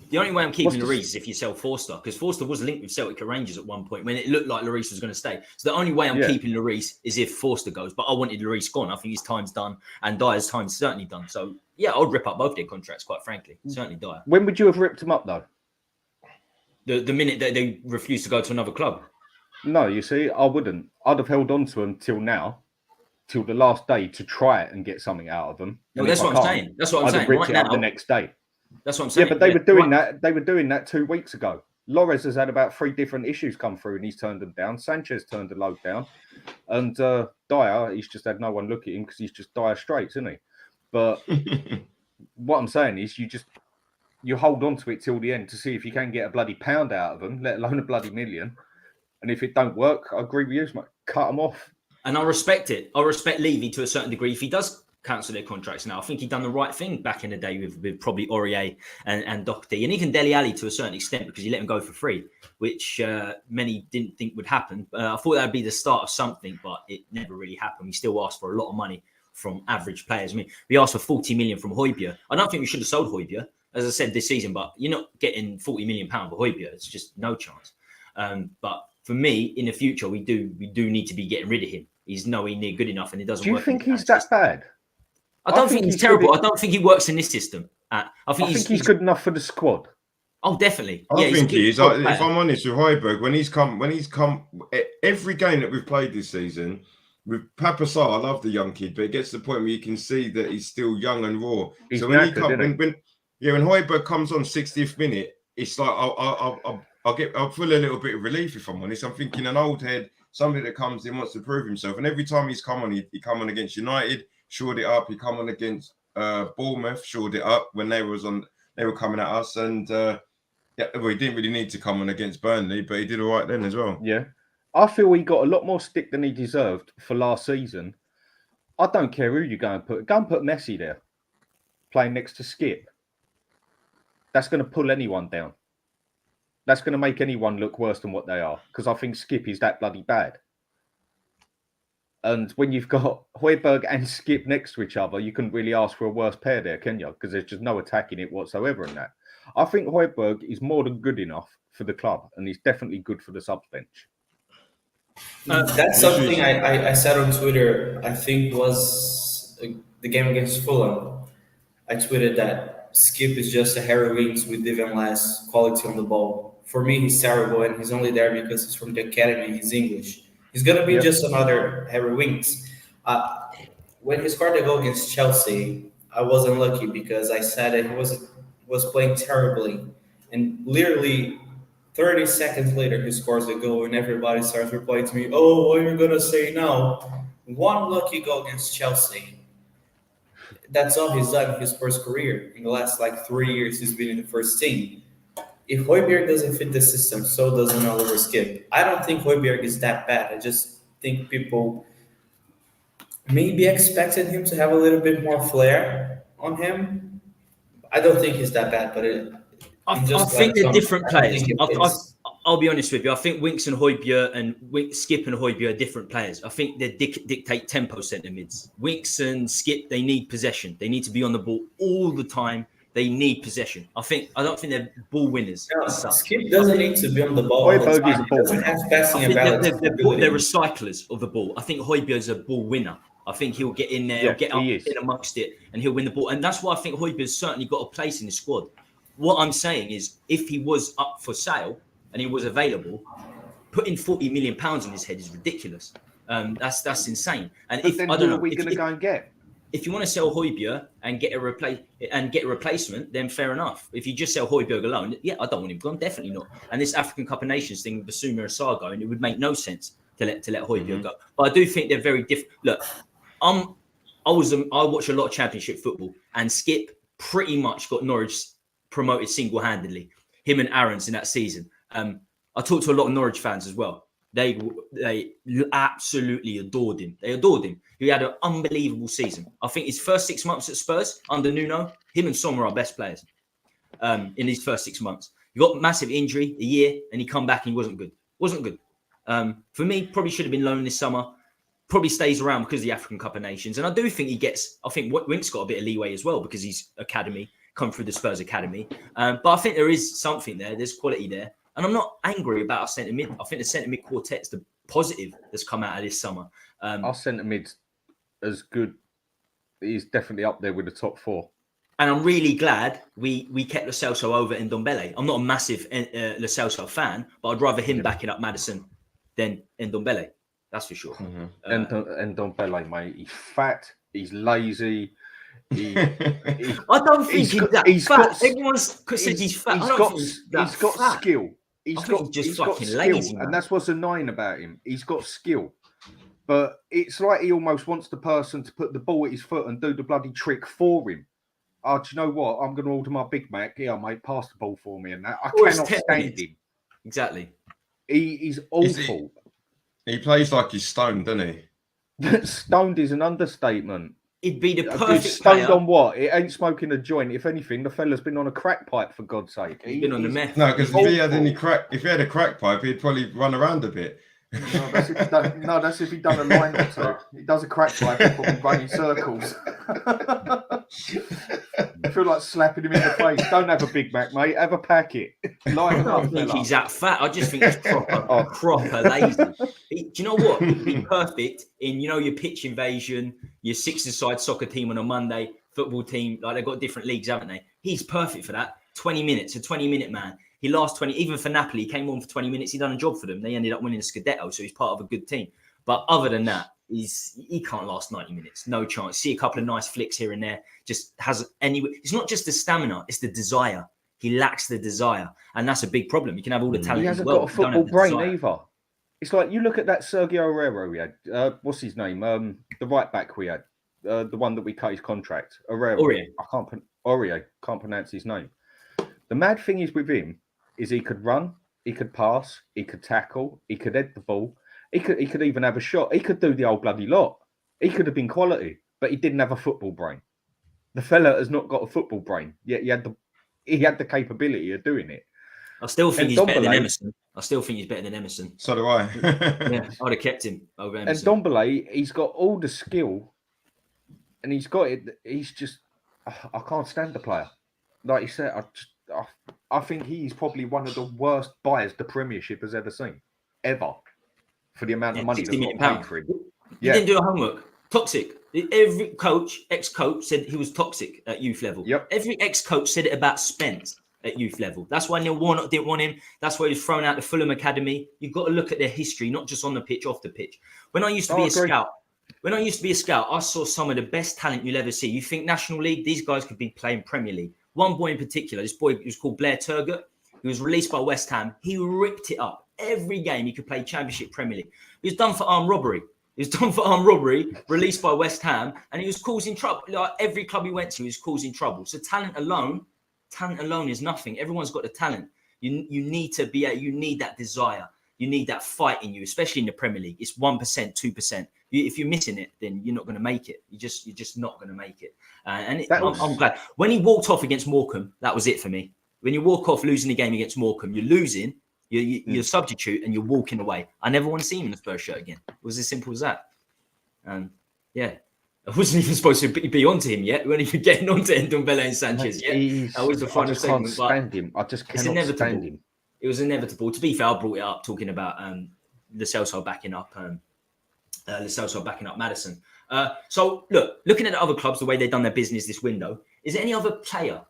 [SPEAKER 1] The only way I'm keeping
[SPEAKER 2] What's the-
[SPEAKER 1] Lloris is if you sell Forster, because Forster was linked with Celtic and Rangers at one point when it looked like Lloris was going to stay. So the only way I'm keeping Lloris is if Forster goes. But I wanted Lloris gone. I think his time's done, and Dyer's time's certainly done. So yeah, I'd rip up both their contracts, quite frankly. Certainly Dyer.
[SPEAKER 2] When would you have ripped him up though?
[SPEAKER 1] The minute that they refuse to go to another club.
[SPEAKER 2] No, you see, I wouldn't. I'd have held on to him till now, till the last day to try it and get something out of them.
[SPEAKER 1] No, that's what I'm saying. That's what I'm
[SPEAKER 2] I'd
[SPEAKER 1] saying.
[SPEAKER 2] have ripped
[SPEAKER 1] Right
[SPEAKER 2] it
[SPEAKER 1] now,
[SPEAKER 2] up the next day.
[SPEAKER 1] That's what I'm saying.
[SPEAKER 2] Yeah, but they were doing that. They were doing that 2 weeks ago. Lores has had about 3 different issues come through, and he's turned them down. Sanchez turned a load down, and Dyer, he's just had no one look at him because he's just Dire Straits, isn't he? But what I'm saying is, you hold on to it till the end to see if you can get a bloody pound out of them, let alone a bloody million. And if it don't work, I agree with you, mate. Cut them off.
[SPEAKER 1] And I respect it. I respect Levy to a certain degree if he does cancel their contracts now. I think he'd done the right thing back in the day with probably Aurier and Doherty, and even Dele Alli to a certain extent because he let him go for free, which many didn't think would happen. I thought that would be the start of something, but it never really happened. We still asked for a lot of money from average players. I mean, we asked for 40 million from Højbjerg. I don't think we should have sold Højbjerg, as I said, this season, but you're not getting 40 million pounds for Højbjerg. It's just no chance. But for me, in the future, we do need to be getting rid of him. He's nowhere near good enough, and it doesn't work.
[SPEAKER 2] Do you think he's that bad?
[SPEAKER 1] I don't think he's terrible. I don't think he works in this system. I think he's
[SPEAKER 2] good enough for the squad.
[SPEAKER 1] Oh, definitely.
[SPEAKER 3] I think he is. If I'm honest with Højbjerg, when he's come, every game that we've played this season, with Papa Sarr, I love the young kid, but it gets to the point where you can see that he's still young and raw.
[SPEAKER 2] He's
[SPEAKER 3] so when
[SPEAKER 2] knackered,
[SPEAKER 3] when Højbjerg comes on 60th minute, it's like I'll feel a little bit of relief if I'm honest. I'm thinking an old head, somebody that comes in wants to prove himself, and every time he's come on, he come on against United, shored it up. He come on against Bournemouth, shored it up when they were coming at us, and he didn't really need to come on against Burnley, but he did all right then as well.
[SPEAKER 2] Yeah, I feel he got a lot more stick than he deserved for last season. I don't care who you go and put Messi there, playing next to Skip. That's going to pull anyone down. That's going to make anyone look worse than what they are, because I think Skip is that bloody bad. And when you've got Højbjerg and Skip next to each other, you couldn't really ask for a worse pair there, can you? Because there's just no attacking it whatsoever in that. I think Højbjerg is more than good enough for the club, and he's definitely good for the subs bench.
[SPEAKER 4] That's something I said on Twitter, I think was the game against Fulham. I tweeted that Skip is just a Harry Winks with even less quality on the ball. For me, he's terrible, and he's only there because he's from the academy. He's English. He's going to be just another Harry Winks. When he scored the goal against Chelsea, I was unlucky because I said that he was playing terribly. And literally 30 seconds later, he scores a goal, and everybody starts replying to me, oh, what are you going to say now? One lucky goal against Chelsea. That's all he's done in his first career. In the last 3 years, he's been in the first team. If Højbjerg doesn't fit the system, so doesn't Oliver Skip. I don't think Højbjerg is that bad. I just think people maybe expected him to have a little bit more flair on him. I don't think he's that bad, but
[SPEAKER 1] I think they're different players. I'll be honest with you. I think Winks and Højbjerg and Skip and Højbjerg are different players. I think they dictate tempo centre mids. Winks and Skip, they need possession. They need to be on the ball all the time. They need possession. I don't think they're ball winners.
[SPEAKER 4] No, Skip doesn't need to be on the ball all the time. He doesn't have passing and balance.
[SPEAKER 1] They're recyclers of the ball. I think Højbjerg's a ball winner. I think he'll get in there, get up in amongst it, and he'll win the ball. And that's why I think Højbjerg's certainly got a place in the squad. What I'm saying is, if he was up for sale and he was available, putting 40 million pounds in his head is ridiculous. That's insane. And
[SPEAKER 2] but then who are we going to go and get?
[SPEAKER 1] If you want to sell Højbjerg and get a replacement, then fair enough. If you just sell Højbjerg alone, I don't want him gone, definitely not. And this African Cup of Nations thing with Basuma Assar going, it would make no sense to let Højbjerg go. But I do think they're very different. Look, I watch a lot of Championship football, and Skip pretty much got Norwich promoted single-handedly. Him and Aarons in that season. I talked to a lot of Norwich fans as well. They absolutely adored him. They adored him. He had an unbelievable season. I think his first 6 months at Spurs under Nuno, him and Son were our best players in his first 6 months. He got massive injury a year, and he come back and he wasn't good. For me, probably should have been loaned this summer. Probably stays around because of the African Cup of Nations. And I do think I think Winks got a bit of leeway as well because he's academy. come through the Spurs academy. But I think there is something there. There's quality there. And I'm not angry about our centre mid. I think the centre mid quartet's the positive that's come out of this summer.
[SPEAKER 2] Our centre mid's as good. He's definitely up there with the top 4.
[SPEAKER 1] And I'm really glad we kept Lo Celso over Ndombele. I'm not a massive Lo Celso fan, but I'd rather him backing up Maddison than Ndombele. That's for sure.
[SPEAKER 2] Ndombele, mate, he's fat. He's lazy.
[SPEAKER 1] I don't think he's that fat. Everyone says he's fat.
[SPEAKER 2] He's got skill. He's got
[SPEAKER 1] fucking
[SPEAKER 2] skill,
[SPEAKER 1] lazy, man.
[SPEAKER 2] and that's what's annoying about him. He's got skill, but it's like he almost wants the person to put the ball at his foot and do the bloody trick for him. Oh, do you know what? I'm going to order my Big Mac. Yeah, mate, pass the ball for me, and that I cannot stand him.
[SPEAKER 1] Exactly.
[SPEAKER 2] He's awful.
[SPEAKER 3] He plays like he's stoned, doesn't he?
[SPEAKER 2] Stoned is an understatement.
[SPEAKER 1] He'd be the perfect
[SPEAKER 2] stoned
[SPEAKER 1] player.
[SPEAKER 2] on what? It ain't smoking a joint. If anything, the fella's been on a crack pipe, for God's sake.
[SPEAKER 1] He's been on the meth.
[SPEAKER 3] No, because if he had a crack pipe, he'd probably run around a bit.
[SPEAKER 2] No, that's if he'd done a line or two. He does a crack pipe and probably running circles. I feel like slapping him in the face. Don't have a Big Mac, mate. Have a packet.
[SPEAKER 1] I don't think he's that fat. I just think he's proper lazy. Do you know what? He'd be perfect in, your pitch invasion, your 6-a-side soccer team on a Monday, football team. Like, they've got different leagues, haven't they? He's perfect for that. 20 minutes, a 20-minute man. He lasts 20, even for Napoli, he came on for 20 minutes. He done a job for them. They ended up winning the Scudetto, so he's part of a good team. But other than that, he can't last 90 minutes. No chance. See a couple of nice flicks here and there. Just has it's not just the stamina, it's the desire. He lacks the desire. And that's a big problem. You can have all the talent.
[SPEAKER 2] He hasn't got a football brain either. It's like, you look at that Sergio Herrera we had. What's his name? The right back we had. The one that we cut his contract. Aurier. Aurier. Can't pronounce his name. The mad thing is with him is he could run, he could pass, he could tackle, he could head the ball, he could even have a shot. He could do the old bloody lot. He could have been quality, but he didn't have a football brain. The fella has not got a football brain, yet he had the capability of doing it.
[SPEAKER 1] I still think he's better than Emerson.
[SPEAKER 3] So do I.
[SPEAKER 1] Yeah, I'd have kept him over Emerson.
[SPEAKER 2] And Ndombele, he's got all the skill, and he's got it. He's just, I can't stand the player. Like you said, I think he's probably one of the worst buyers the Premiership has ever seen, ever, for the amount of money they've got paid for him.
[SPEAKER 1] He didn't do a homework. Toxic. Every ex-coach said he was toxic at youth level.
[SPEAKER 2] Yep.
[SPEAKER 1] Every ex-coach said it about Spence at youth level. That's why Neil Warnock didn't want him. That's why he was thrown out the Fulham Academy. You've got to look at their history, not just on the pitch, off the pitch. When I used to be a scout, I saw some of the best talent you'll ever see. You think National League, these guys could be playing Premier League. One boy in particular, this boy was called Blair Turgott. He was released by West Ham. He ripped it up. Every game he could play Championship Premier League. He was done for armed robbery. Released by West Ham, and he was causing trouble. Like every club he went to, he was causing trouble. So talent alone is nothing. Everyone's got the talent. You need that desire. You need that fight in you, especially in the Premier League. It's 1%, 2%. If you're missing it, then you're not going to make it. You're just not going to make it. I'm glad. When he walked off against Morecambe, that was it for me. When you walk off losing the game against Morecambe, you're losing. You're a substitute and you're walking away. I never want to see him in a Spurs shirt again. It was as simple as that. And I wasn't even supposed to be onto him yet. We weren't even getting onto Ndombele Sanchez yet. That was the final segment.
[SPEAKER 2] I just cannot stand him.
[SPEAKER 1] It was inevitable. To be fair, I brought it up talking about Lo Celso backing up Maddison. So look, looking at the other clubs, the way they've done their business this window, is there any other player?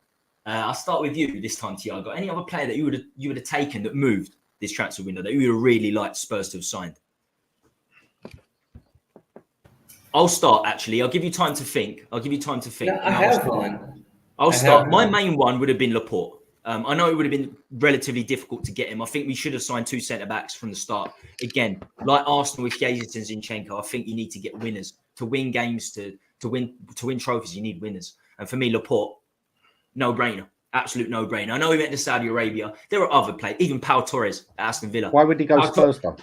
[SPEAKER 1] I'll start with you this time, Tiago. Any other player that you would have taken that moved this transfer window that you would have really liked Spurs to have signed? I'll start, actually. I'll give you time to think.
[SPEAKER 4] Yeah, I have one.
[SPEAKER 1] I'll start. My main one would have been Laporte. I know it would have been relatively difficult to get him. I think we should have signed 2 centre-backs from the start. Again, like Arsenal with Jesus and Zinchenko, I think you need to get winners. To win games, to win trophies, you need winners. And for me, Laporte, no-brainer. Absolute no-brainer. I know he went to Saudi Arabia. There are other players, even Pau Torres at Aston Villa.
[SPEAKER 2] Why would he go to Spurs though?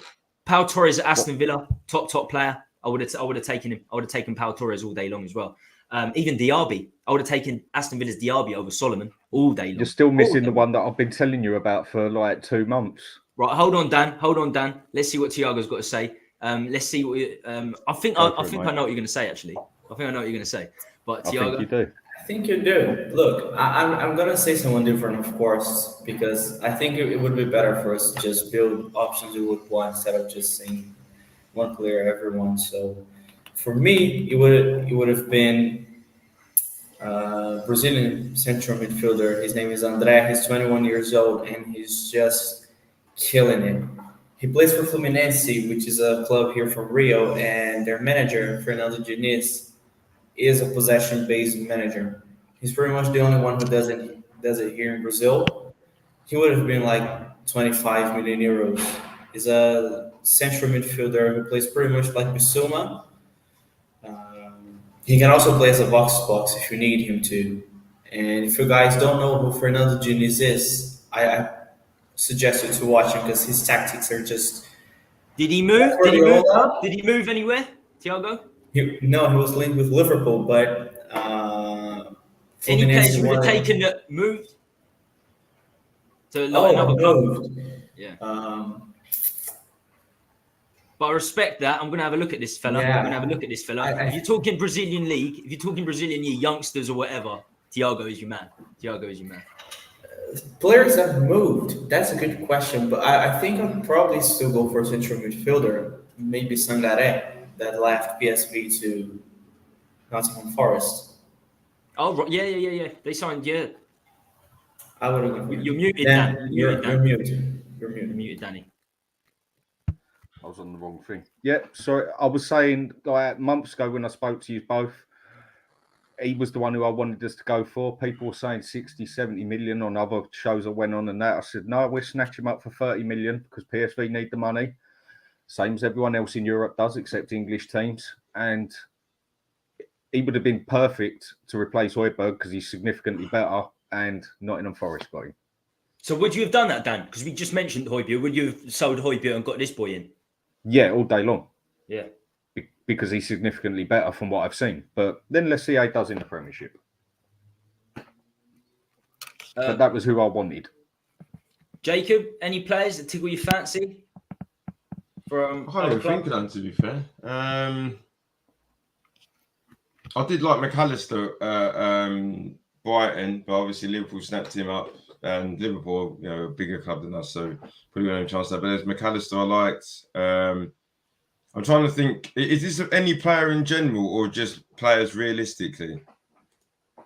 [SPEAKER 1] Pau Torres at Aston Villa, top player. I would have taken him. I would have taken Pau Torres all day long as well. Even Diaby. I would have taken Aston Villa's Diaby over Solomon all day long.
[SPEAKER 2] You're still missing the one that I've been telling you about for like 2 months.
[SPEAKER 1] Right, hold on, Dan. Let's see what Tiago's got to say. Let's see what I think I know what you're going to say, actually. I think I know what you're going to say. But Tiago,
[SPEAKER 2] I think you do.
[SPEAKER 4] I think you do. Look, I'm gonna say someone different, of course, because I think it would be better for us to just build options with one instead of just saying one player everyone. So for me, it would have been Brazilian central midfielder. His name is André. He's 21 years old and he's just killing it. He plays for Fluminense, which is a club here from Rio, and their manager, Fernando Diniz, is a possession-based manager. He's pretty much the only one who does it here in Brazil. He would have been like 25 million euros. He's a central midfielder who plays pretty much like Bissouma. He can also play as a box if you need him to. And if you guys don't know who Fernando Diniz is, I suggest you to watch him because his tactics are just.
[SPEAKER 1] Did he move? Did he move? Did he move anywhere, Thiago?
[SPEAKER 4] No, he was linked with Liverpool, but
[SPEAKER 1] Any
[SPEAKER 4] Fluminense
[SPEAKER 1] players you would have
[SPEAKER 4] wanted-
[SPEAKER 1] taken that moved? To
[SPEAKER 4] Oh,
[SPEAKER 1] another club?
[SPEAKER 4] moved.
[SPEAKER 1] Yeah.
[SPEAKER 4] But
[SPEAKER 1] I respect that. I'm going to have a look at this fella.
[SPEAKER 4] Yeah.
[SPEAKER 1] I'm going to have a look at this fella. If you're talking Brazilian league, if you're talking Brazilian league, youngsters or whatever, Thiago is your man. Thiago is your man.
[SPEAKER 4] players have moved. That's a good question, but I think I'd probably still go for a central midfielder. Maybe Sangaré that left PSV to Nottingham Forest.
[SPEAKER 1] Oh, right. Yeah. They signed, yeah.
[SPEAKER 4] I would have.
[SPEAKER 1] You're muted,
[SPEAKER 4] Dan.
[SPEAKER 1] Dan.
[SPEAKER 4] You're
[SPEAKER 1] Dan.
[SPEAKER 4] muted. You're
[SPEAKER 1] You're
[SPEAKER 4] muted.
[SPEAKER 1] muted, Danny.
[SPEAKER 2] I was on the wrong thing. Yeah, sorry. I was saying like months ago when I spoke to you both, he was the one who I wanted us to go for. People were saying 60, 70 million on other shows I went on and that. I said, no, we'll snatch him up for 30 million because PSV need the money. Same as everyone else in Europe does, except English teams. And he would have been perfect to replace Højbjerg because he's significantly better, and Nottingham Forest got him.
[SPEAKER 1] So would you have done that, Dan? Because we just mentioned Højbjerg. Would you have sold Højbjerg and got this boy in?
[SPEAKER 2] Yeah, all day long.
[SPEAKER 1] Yeah.
[SPEAKER 2] Because he's significantly better from what I've seen. But then let's see how he does in the Premiership. But that was who I wanted.
[SPEAKER 1] Jacob, any players that tickle your fancy?
[SPEAKER 3] I can't even think of them, to be fair. I did like McAllister, Brighton, but obviously Liverpool snapped him up, and Liverpool, you know, a bigger club than us, so probably won't have a chance there. But there's McAllister I liked. I'm trying to think, is this any player in general or just players realistically?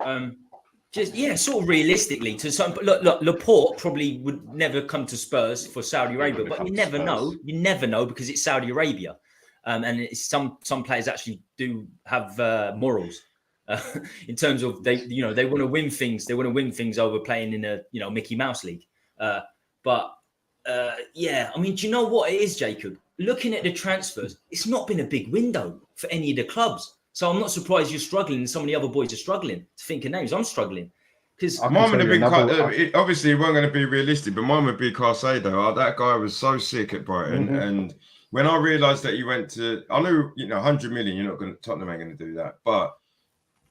[SPEAKER 1] Sort of realistically. To some, look, Laporte probably would never come to Spurs for Saudi Arabia, but you never know. You never know because it's Saudi Arabia, and it's some players actually do have morals in terms of they want to win things. They want to win things over playing in a Mickey Mouse league. I mean, do you know what it is, Jacob? Looking at the transfers, it's not been a big window for any of the clubs. So I'm not surprised you're struggling and some of the other boys are struggling to think of names. I'm struggling. Because
[SPEAKER 3] mine would have been obviously it wasn't going to be realistic, but mine would be Caicedo. That guy was so sick at Brighton. And when I realised that he went to, I knew, 100 million, Tottenham ain't going to do that. But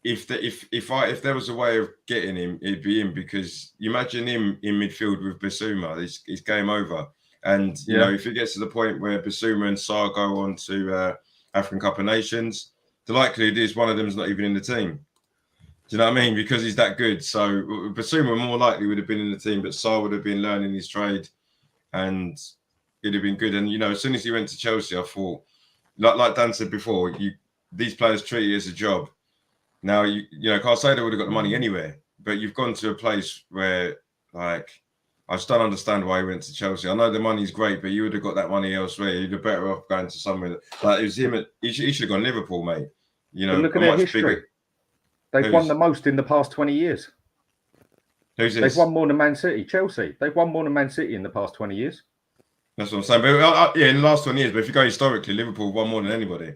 [SPEAKER 3] if there was a way of getting him, it'd be him, because you imagine him in midfield with Bissouma, it's game over. And you know, if it gets to the point where Bissouma and Sarr go on to African Cup of Nations, the likelihood is one of them's not even in the team. Do you know what I mean? Because he's that good. So Bissouma more likely would have been in the team, but Sarr would have been learning his trade, and it'd have been good. And as soon as he went to Chelsea, I thought, like Dan said before, these players treat it as a job. Now Caicedo would have got the money anywhere, but you've gone to a place where, like, I just don't understand why he went to Chelsea. I know the money's great, but you would have got that money elsewhere. You'd have better off going to somewhere. Like, it was him. He should have gone Liverpool, mate.
[SPEAKER 2] But look at their history. They've won the most in the past 20 years.
[SPEAKER 3] Who's this?
[SPEAKER 2] They've won more than Man City. Chelsea. They've won more than Man City in the past 20 years.
[SPEAKER 3] That's what I'm saying. But in the last 20 years, but if you go historically, Liverpool won more than anybody.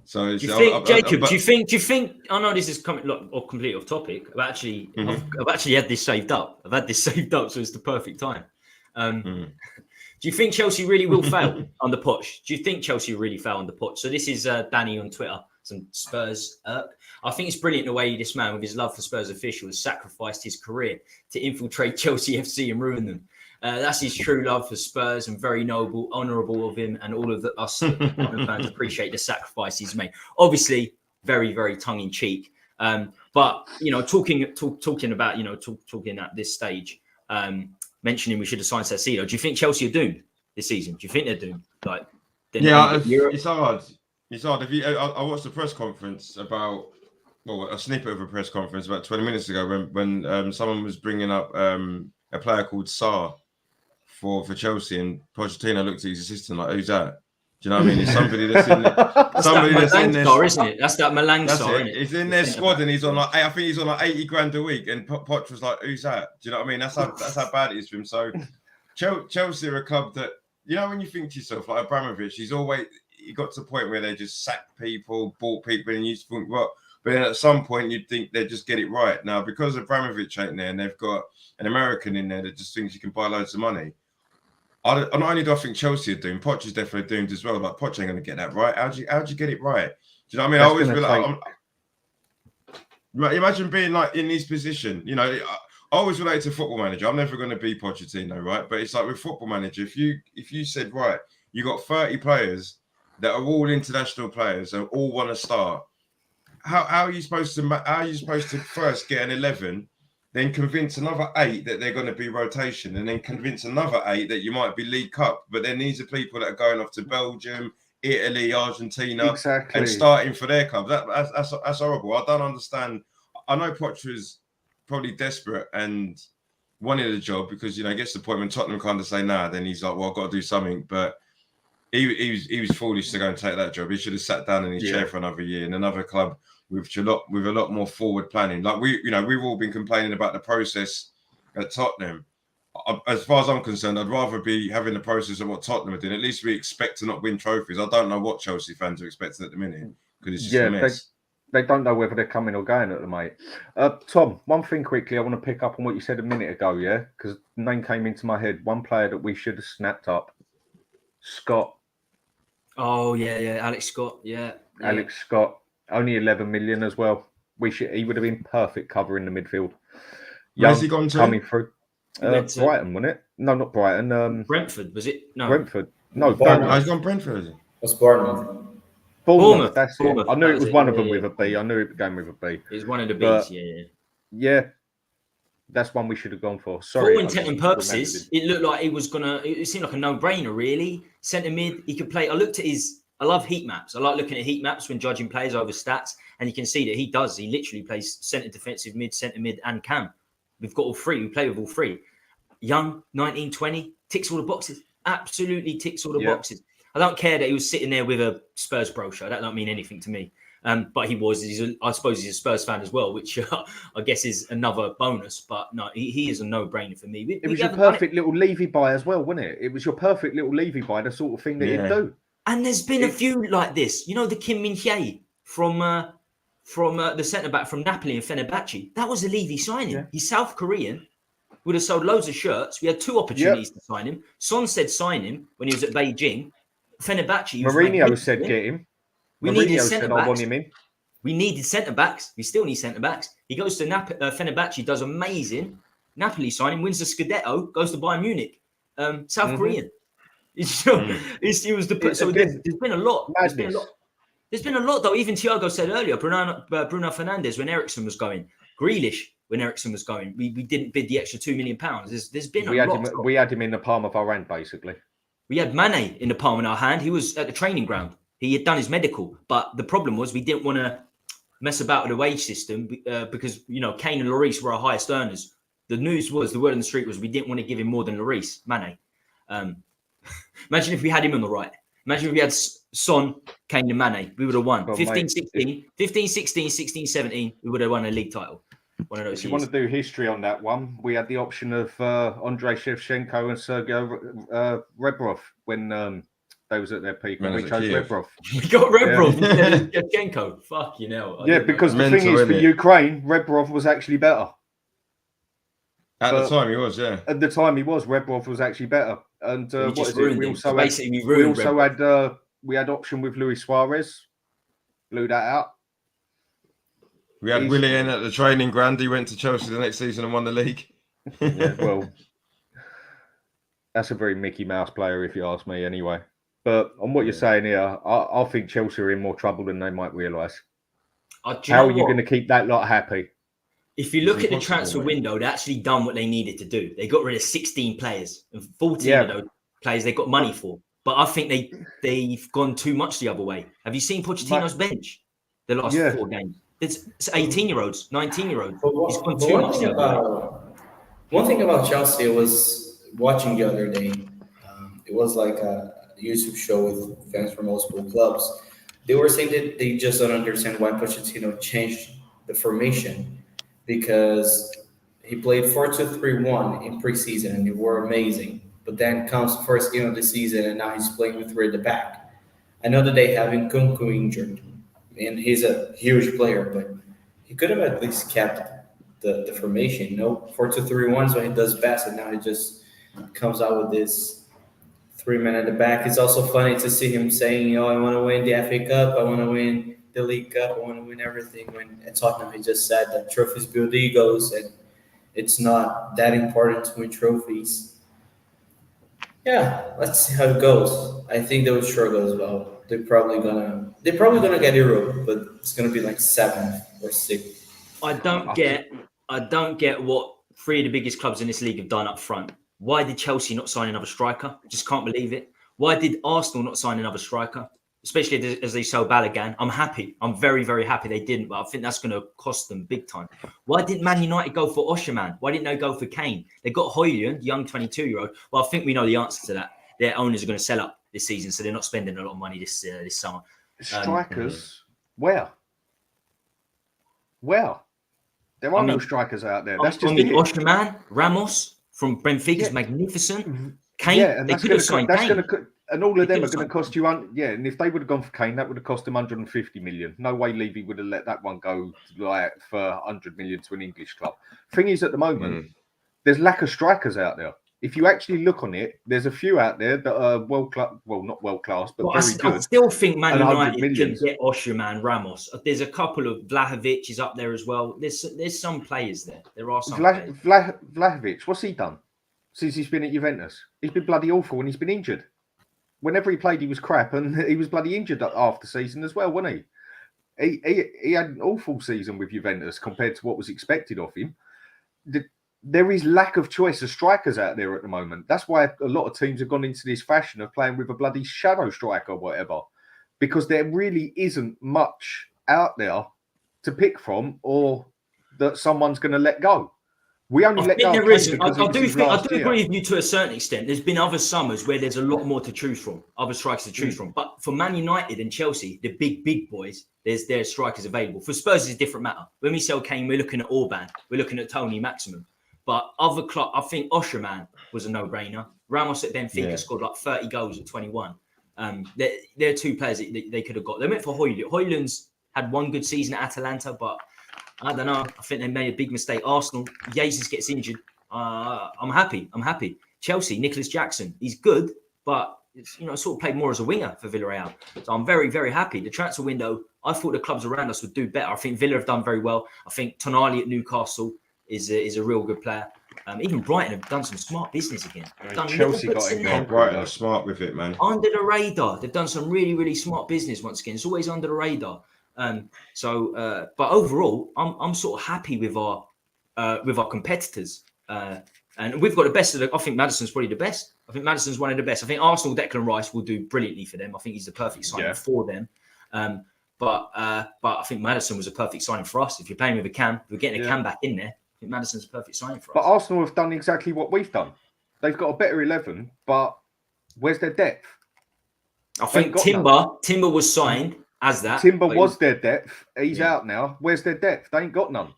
[SPEAKER 3] So
[SPEAKER 1] do you think, Jacob? Do you think? I know this is coming completely off topic. I've actually had this saved up. I've had this saved up, so it's the perfect time. Do you think Chelsea really will fail on the Poch? Do you think Chelsea really fail on the Poch? So this is Danny on Twitter, some Spurs. I think it's brilliant the way this man, with his love for Spurs officials, sacrificed his career to infiltrate Chelsea FC and ruin them. That's his true love for Spurs, and very noble, honourable of him, and all of us fans appreciate the sacrifice he's made. Obviously, very, very tongue-in-cheek. But talking about talking at this stage, mentioning we should have signed Sassuolo. Do you think Chelsea are doomed this season? Do you think they're doomed? Like,
[SPEAKER 3] it's hard. It's hard. I watched a press conference about, a snippet of a press conference about 20 minutes ago when someone was bringing up a player called Sarr for Chelsea, and Pochettino looked at his assistant like, "Who's that?" Do you know what I mean? It's somebody that's in there. Somebody that's in there,
[SPEAKER 1] Sarr, isn't it? That's that Malang Sarr, isn't it?
[SPEAKER 3] He's in their squad, and he's on like, I think he's on like 80 grand a week. And Poch was like, "Who's that?" Do you know what I mean? That's how bad it is for him. So Chelsea are a club that, when you think to yourself, like Abramovich, he got to the point where they just sacked people, bought people, and you just think, what? But then at some point, you'd think they'd just get it right. Now, because Abramovich ain't there, and they've got an American in there that just thinks you can buy loads of money. Not only do I think Chelsea are doomed, Poch is definitely doomed as well. Like, Poch ain't going to get that right. How'd you get it right? Do you know what I mean? I always be like, imagine being like in this position. I always relate to Football Manager. I'm never going to be Pochettino, right? But it's like with Football Manager, if you said, right, you got 30 players that are all international players and all want to start, how are you supposed to first get an 11, then convince another 8 that they're going to be rotation, and then convince another 8 that you might be League Cup? But then these are people that are going off to Belgium, Italy, Argentina, and starting for their club. That's horrible. I don't understand. I know Poch was probably desperate and wanted a job because it gets to the point when Tottenham kind of say nah, then he's like, well, I've got to do something. But he was foolish to go and take that job. He should have sat down in his chair for another year in another club with a lot more forward planning. Like we've all been complaining about the process at Tottenham. As far as I'm concerned, I'd rather be having the process of what Tottenham are doing. At least we expect to not win trophies. I don't know what Chelsea fans are expecting at the minute because it's just a mess.
[SPEAKER 2] They don't know whether they're coming or going at the mate. Tom, one thing quickly, I want to pick up on what you said a minute ago, because the name came into my head. One player that we should have snapped up, Scott.
[SPEAKER 1] Oh yeah, Alex Scott,
[SPEAKER 2] Alex Scott, only 11 million as well. He would have been perfect cover in the midfield.
[SPEAKER 3] Where's he gone to?
[SPEAKER 2] Coming through. Brighton, wasn't it? No, not Brighton.
[SPEAKER 1] Brentford, was it? No.
[SPEAKER 2] Brentford. No,
[SPEAKER 3] Bournemouth. He's gone Brentford.
[SPEAKER 4] That's Bournemouth.
[SPEAKER 2] Bournemouth. That's it. I knew it was one of them with a B. I knew it began with a B.
[SPEAKER 1] It's one of the Bs,
[SPEAKER 2] Yeah. That's one we should have gone for.
[SPEAKER 1] Sorry. For all intent and purposes, it looked like it seemed like a no-brainer, really. Centre mid, he could play. I love heat maps. I like looking at heat maps when judging players over stats, and you can see that he does. He literally plays centre defensive mid, centre mid, and cam. We've got all three. We play with all three. Young, 19, 20, ticks all the boxes. Absolutely ticks all the boxes. I don't care that he was sitting there with a Spurs brochure. That don't mean anything to me. But I suppose he's a Spurs fan as well, which I guess is another bonus. But no, he is a no-brainer for me.
[SPEAKER 2] It was your perfect little Levy buy as well, wasn't it? It was your perfect little Levy buy, the sort of thing that he'd do.
[SPEAKER 1] And there's been a few like this. The Kim Min-hye from the centre-back from Napoli and Fenerbahce. That was a Levy signing. Yeah. He's South Korean. Would have sold loads of shirts. We had 2 opportunities to sign him. Son said sign him when he was at Beijing. Fenerbahce.
[SPEAKER 2] Mourinho said get him.
[SPEAKER 1] We needed centre-backs. We needed centre-backs. We still need centre-backs. He goes to Fenerbahce, does amazing. Napoli sign him, wins the Scudetto, goes to Bayern Munich. South Korean. It was the so there's been a lot. There's been a lot though. Even Thiago said earlier, Bruno Fernandes when Ericsson was going, Grealish when Ericsson was going. We didn't bid the extra £2 million. There's been a lot.
[SPEAKER 2] We had him in the palm of our hand, basically.
[SPEAKER 1] We had Mane in the palm of our hand. He was at the training ground. He had done his medical, but the problem was we didn't want to mess about with the wage system because Kane and Lloris were our highest earners. The word on the street was we didn't want to give him more than Lloris, Mane. Imagine if we had him on the right. Imagine if we had Son, Kane and Mane. We would have won. 15-16, 16-17, we would have won a league title. One of those
[SPEAKER 2] if you want to do history on that one, we had the option of Andrei Shevchenko and Sergei Rebrov when they was at their peak. And we chose Rebrov.
[SPEAKER 1] We got Rebrov instead of Shevchenko. Fuck,
[SPEAKER 2] because the thing is, for Ukraine, Rebrov was actually better.
[SPEAKER 3] At the time he was,
[SPEAKER 2] At the time he was. Rebrov was actually better. And we had option with Luis Suarez. Blew that out.
[SPEAKER 3] We had Willie in at the training ground. He went to Chelsea the next season and won the league.
[SPEAKER 2] That's a very Mickey Mouse player, if you ask me, anyway. But on what you're saying here, I think Chelsea are in more trouble than they might realise. How are you going to keep that lot happy?
[SPEAKER 1] If you look at the transfer window, they actually done what they needed to do. They got rid of 16 players, and 14 of those players they got money for. But I think they've gone too much the other way. Have you seen Pochettino's bench the last 4 games? It's 18-year-olds, 19-year-olds. He's gone too much the other way.
[SPEAKER 4] One thing about Chelsea was watching the other day. It was like a YouTube show with fans from multiple clubs. They were saying that they just don't understand why Pochettino changed the formation, because he played 4-2-3-1 in preseason and they were amazing. But then comes first game of the season and now he's playing with 3 at the back. I know that they have Nkunku injured and he's a huge player, but he could have at least kept the formation. 4-2-3-1 is what he does best, and now he just comes out with this 3 men at the back. It's also funny to see him saying, I want to win the FA Cup, I want to win the League Cup, I want to win everything. When at Tottenham, he just said that trophies build egos, and it's not that important to win trophies. Yeah, let's see how it goes. I think they will struggle as well. They're probably gonna get Europe, but it's gonna be like 7th or 6th.
[SPEAKER 1] I don't get what 3 of the biggest clubs in this league have done up front. Why did Chelsea not sign another striker? Just can't believe it. Why did Arsenal not sign another striker? Especially as they sell Balogun. I'm happy. I'm very, very happy they didn't, but I think that's going to cost them big time. Why didn't Man United go for Osherman? Why didn't they go for Kane? They got Højlund, young 22-year-old. Well, I think we know the answer to that. Their owners are going to sell up this season, so they're not spending a lot of money this summer.
[SPEAKER 2] Strikers? Where? There are no strikers out there. That's just
[SPEAKER 1] Osherman, Ramos from Benfica is magnificent. Kane, they could have signed Kane.
[SPEAKER 2] And all of them are going to cost you. And if they would have gone for Kane, that would have cost them 150 million. No way Levy would have let that one go like for 100 million to an English club. Thing is, at the moment, there's lack of strikers out there. If you actually look on it, there's a few out there that are not world class, but very good.
[SPEAKER 1] I still think Man United can get Osherman, Ramos. There's a couple of Vlahovic is up there as well. There's some players there. There are some.
[SPEAKER 2] Vlahovic, what's he done since he's been at Juventus? He's been bloody awful when he's been injured. Whenever he played, he was crap, and he was bloody injured after season as well, wasn't he? He had an awful season with Juventus compared to what was expected of him. There is lack of choice of strikers out there at the moment. That's why a lot of teams have gone into this fashion of playing with a bloody shadow striker or whatever, because there really isn't much out there to pick from or that someone's going to let go. We only let go.
[SPEAKER 1] I do agree with you to a certain extent. There's been other summers where there's a lot more to choose from, other strikers to choose from. But for Man United and Chelsea, the big boys, there's strikers available. For Spurs, it's a different matter. When we sell Kane, we're looking at Orban, we're looking at Tony Maximum. But other clubs, I think Osherman was a no-brainer. Ramos at Benfica scored like 30 goals at 21. They're 2 players that they could have got. They went for Højlund. Højlund's had one good season at Atalanta, but I don't know. I think they made a big mistake. Arsenal, Jesus gets injured. I'm happy. Chelsea, Nicholas Jackson, he's good, but it's, sort of played more as a winger for Villarreal. So I'm very, very happy. The transfer window, I thought the clubs around us would do better. I think Villa have done very well. I think Tonali at Newcastle is a real good player. Even Brighton have done some smart business again.
[SPEAKER 2] Chelsea got in there.
[SPEAKER 3] Brighton are smart with it, man.
[SPEAKER 1] Under the radar. They've done some really, really smart business once again. It's always under the radar. But overall, I'm sort of happy with our competitors. And we've got the best of I think Maddison's probably the best. I think Maddison's one of the best. I think Arsenal, Declan Rice will do brilliantly for them. I think he's the perfect signing for them. But I think Maddison was a perfect signing for us. If you're playing with a Cam, we're getting a Cam back in there. I think Maddison's a perfect signing for us.
[SPEAKER 2] But Arsenal have done exactly what we've done. They've got a better 11, but where's their depth?
[SPEAKER 1] I think Timber was signed as that.
[SPEAKER 2] Timber was their depth. He's out now. Where's their depth? They ain't got none.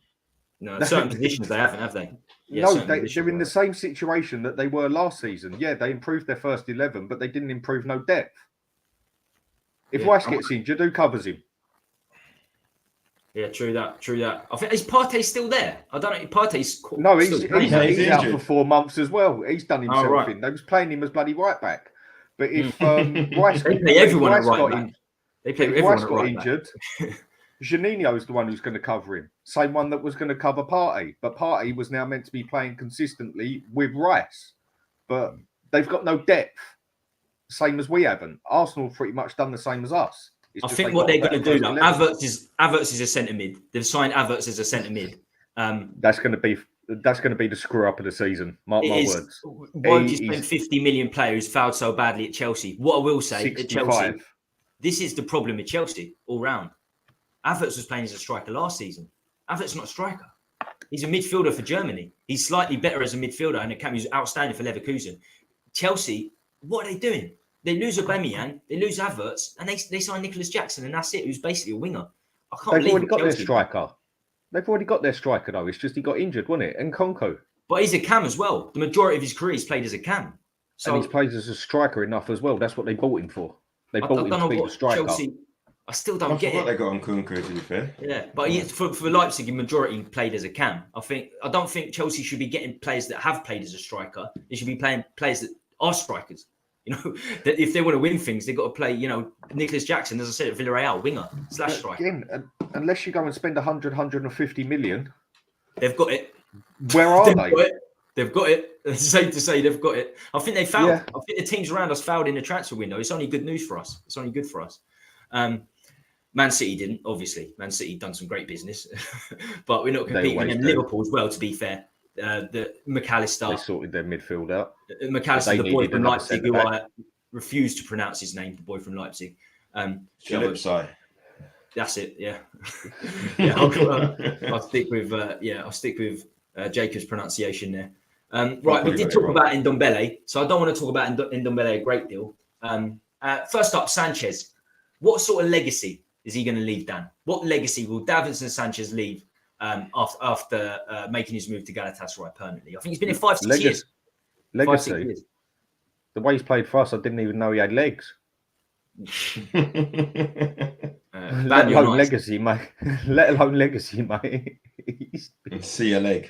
[SPEAKER 1] No, certain positions they haven't, have they? Yeah,
[SPEAKER 2] no, they're in the same situation that they were last season. Yeah, they improved their first 11, but they didn't improve no depth. If Rice gets injured, who covers him?
[SPEAKER 1] Yeah, true that. I think, is Partey still there? I don't know. Partey's
[SPEAKER 2] he's out for 4 months as well. He's done himself in. They was playing him as bloody right back. But if Rice,
[SPEAKER 1] they play everyone at right back.
[SPEAKER 2] If Rice got injured, Janino is the one who's going to cover him. Same one that was going to cover Partey. But Partey was now meant to be playing consistently with Rice. But they've got no depth. Same as we haven't. Arsenal pretty much done the same as us. It's
[SPEAKER 1] I
[SPEAKER 2] just
[SPEAKER 1] think
[SPEAKER 2] they
[SPEAKER 1] what
[SPEAKER 2] got
[SPEAKER 1] they're
[SPEAKER 2] a
[SPEAKER 1] going to
[SPEAKER 2] better
[SPEAKER 1] do
[SPEAKER 2] first
[SPEAKER 1] now,
[SPEAKER 2] 11.
[SPEAKER 1] Havertz is a centre mid. They've signed Havertz as a centre mid.
[SPEAKER 2] That's going to be the screw up of the season. Mark
[SPEAKER 1] It
[SPEAKER 2] my
[SPEAKER 1] is.
[SPEAKER 2] words.
[SPEAKER 1] Why would you
[SPEAKER 2] He's
[SPEAKER 1] spend 50 million player who's fouled so badly at Chelsea? What I will say at
[SPEAKER 2] 65.
[SPEAKER 1] Chelsea, this is the problem with Chelsea all round. Havertz was playing as a striker last season. Havertz not a striker. He's a midfielder for Germany. He's slightly better as a midfielder, and he's outstanding for Leverkusen. Chelsea, what are they doing? They lose Aubameyang, they lose Havertz, and they sign Nicholas Jackson, and that's it. Who's basically a winger. I can't
[SPEAKER 2] They've
[SPEAKER 1] believe
[SPEAKER 2] already got their
[SPEAKER 1] Chelsea.
[SPEAKER 2] striker. They've already got their striker though. It's just he got injured, wasn't it? And Konko.
[SPEAKER 1] But he's a cam as well. The majority of his career he's played as a cam. So
[SPEAKER 2] And he's played as a striker enough as well. That's what they bought him for. They
[SPEAKER 1] I
[SPEAKER 2] bought
[SPEAKER 1] don't
[SPEAKER 2] him
[SPEAKER 1] know
[SPEAKER 2] to be
[SPEAKER 1] what
[SPEAKER 2] the striker.
[SPEAKER 1] Chelsea. I still
[SPEAKER 3] I
[SPEAKER 1] don't get
[SPEAKER 3] forgot
[SPEAKER 1] it.
[SPEAKER 3] they got on Kunku, to be fair.
[SPEAKER 1] Yeah, but for Leipzig, the majority played as a cam. I don't think Chelsea should be getting players that have played as a striker. They should be playing players that are strikers. You know, that if they want to win things, they've got to play. You know, Nicholas Jackson, as I said at Villarreal, winger / striker.
[SPEAKER 2] Again, unless you go and spend 150 million,
[SPEAKER 1] They've got it.
[SPEAKER 2] where are
[SPEAKER 1] They've
[SPEAKER 2] they?
[SPEAKER 1] got it. They've got it. It's safe to say they've got it. I think they fouled.
[SPEAKER 2] Yeah.
[SPEAKER 1] I think the teams around us fouled in the transfer window. It's only good news for us. It's only good for us. Man City didn't, obviously. Man City done some great business, but we're not competing. And Liverpool as well, to be fair. The McAllister.
[SPEAKER 2] They sorted their midfield out.
[SPEAKER 1] McAllister, the boy from Leipzig, who I refuse to pronounce his name, the boy from Leipzig.
[SPEAKER 3] Philipsai.
[SPEAKER 1] That's it, yeah. Yeah, I'll stick with Jacob's pronunciation there. Right, we did talk about Ndombele, so I don't want to talk about Ndombele a great deal. First up, Sanchez. What sort of legacy is he going to leave, Dan? What legacy will Davinson Sanchez leave after making his move to Galatasaray permanently? I think he's been in 5-6 years.
[SPEAKER 2] Legacy.
[SPEAKER 1] 5-6 years.
[SPEAKER 2] The way he's played for us, I didn't even know he had legs. Let alone legacy, mate. Let alone legacy, mate.
[SPEAKER 3] See your leg.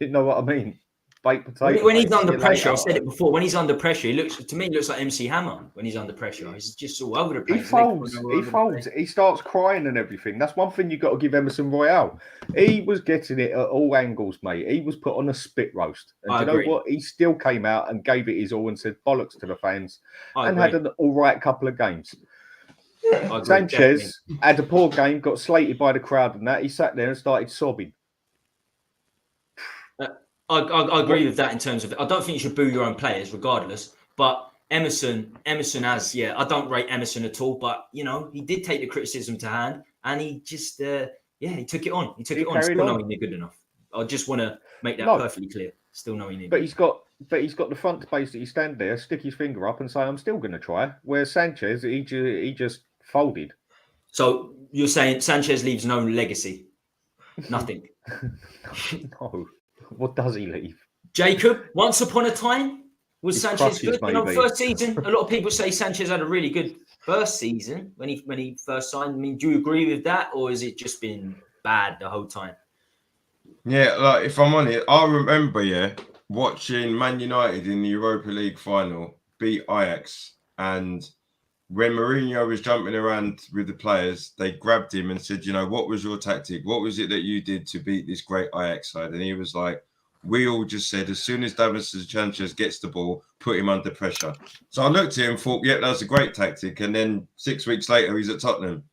[SPEAKER 2] You know what I mean? Baked potato.
[SPEAKER 1] When he's under pressure, I've said it before. When he's under pressure, he looks like MC Hammer. When he's under pressure, he's just all over the place.
[SPEAKER 2] He folds. He starts crying and everything. That's one thing you got to give Emerson Royale. He was getting it at all angles, mate. He was put on a spit roast. And you know what? He still came out and gave it his all and said bollocks to the fans and had an all right couple of games. Sanchez had a poor game, got slated by the crowd and that. He sat there and started sobbing.
[SPEAKER 1] I agree with that in terms of I don't think you should boo your own players regardless. But Emerson has, I don't rate Emerson at all. But, you know, he did take the criticism to hand and he just, he took it on. He took it on, still knowing they're good enough. I just want to make that perfectly clear. Still knowing they're good.
[SPEAKER 2] But he's got the front to basically stand there, stick his finger up and say, I'm still going to try. Where Sanchez, he just folded.
[SPEAKER 1] So you're saying Sanchez leaves no legacy? Nothing?
[SPEAKER 2] No. What does he leave?
[SPEAKER 1] Jacob, once upon a time, was Sanchez good?
[SPEAKER 2] Maybe.
[SPEAKER 1] You know, first season, a lot of people say Sanchez had a really good first season when he first signed. I mean, do you agree with that, or has it just been bad the whole time?
[SPEAKER 3] Yeah, like if I'm honest, I remember, watching Man United in the Europa League final beat Ajax, and when Mourinho was jumping around with the players, they grabbed him and said, you know, what was your tactic? What was it that you did to beat this great Ajax side? And he was like, we all just said, as soon as Davinson Sanchez gets the ball, put him under pressure. So I looked at him and thought, that was a great tactic. And then 6 weeks later, he's at Tottenham.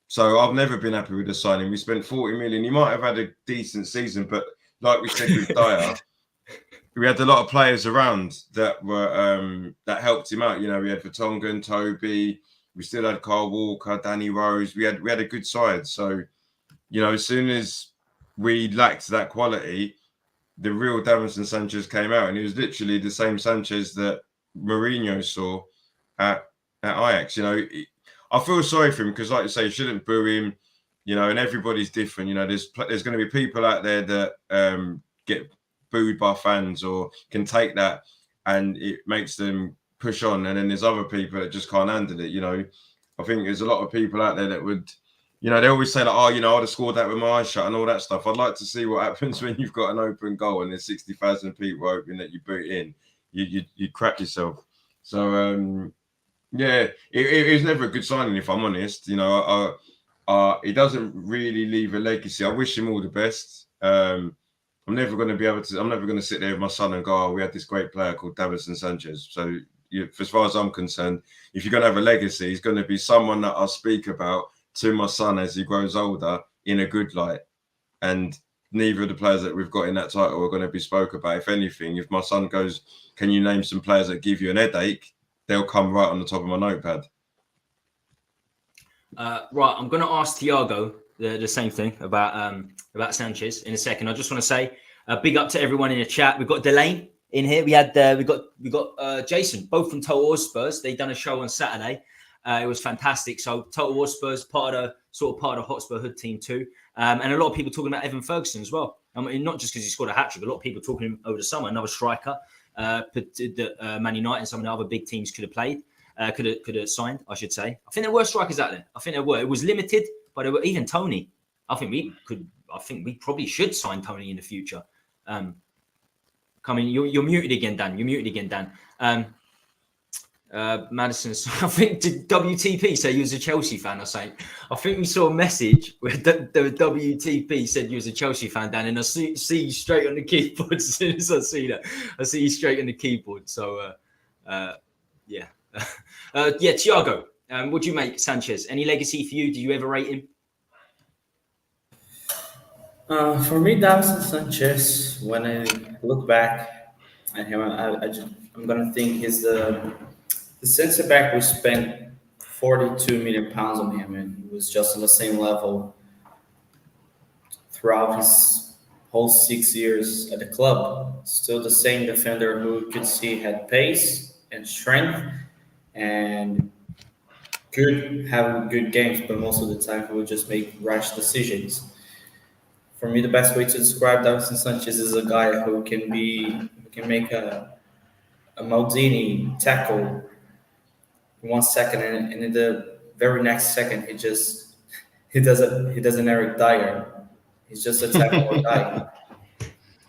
[SPEAKER 3] So I've never been happy with the signing. We spent 40 million. He might have had a decent season, but like we said with Dyer, we had a lot of players around that were that helped him out. You know, we had Vertonghen, Toby, we still had Kyle Walker, Danny Rose. We had a good side. So, you know, as soon as we lacked that quality, the real Davinson Sanchez came out, and he was literally the same Sanchez that Mourinho saw at Ajax. You know, I feel sorry for him because, like you say, you shouldn't boo him. You know, and everybody's different. You know, there's going to be people out there that get booed by fans or can take that and it makes them push on, and then there's other people that just can't handle it. You know, I think there's a lot of people out there that would, you know, they always say like, oh, you know, I'd have scored that with my eyes shut and all that stuff. I'd like to see what happens when you've got an open goal and there's 60,000 people hoping that you boot in. You crap yourself. So it was never a good signing, if I'm honest. You know, he doesn't really leave a legacy. I wish him all the best. I'm never going to sit there with my son and go, oh, we had this great player called Davinson Sanchez. So as far as I'm concerned, if you're going to have a legacy, it's going to be someone that I speak about to my son as he grows older in a good light. And neither of the players that we've got in that title are going to be spoke about. If anything, if my son goes, can you name some players that give you an headache? They'll come right on the top of my notepad.
[SPEAKER 1] Right, I'm going to ask Thiago the same thing about Sanchez in a second. I just want to say big up to everyone in the chat. We've got Delane in here. We got Jason, both from Total War Spurs. They done a show on Saturday. It was fantastic. So Total War Spurs part of the Hotspur Hood team too, and a lot of people talking about Evan Ferguson as well. I mean, not just because he scored a hat trick. A lot of people talking him over the summer. Another striker that Man United and some of the other big teams could have played. Could have signed, I should say. I think there were strikers out there. I think there were. It was limited, but there were even Tony. I think we probably should sign Tony in the future. You're muted again, Dan. You're muted again, Dan. Madison, I think, did WTP say you was a Chelsea fan or something? I think we saw a message where the WTP said you was a Chelsea fan, Dan, and I see you straight on the keyboard. As soon as I see that, I see you straight on the keyboard. So, yeah. Thiago, what do you make Sanchez? Any legacy for you? Do you ever rate him?
[SPEAKER 4] For me, Davison Sanchez, when I look back at him, I'm going to think he's the centre back we spent 42 million pounds on him, and he was just on the same level throughout his whole 6 years at the club. Still the same defender who you could see had pace and strength and having good games, but most of the time he would just make rash decisions. For me, the best way to describe Davison Sanchez is a guy who can make a Maldini tackle in 1 second, and in the very next second he does an Eric Dyer. He's just a tackle guy.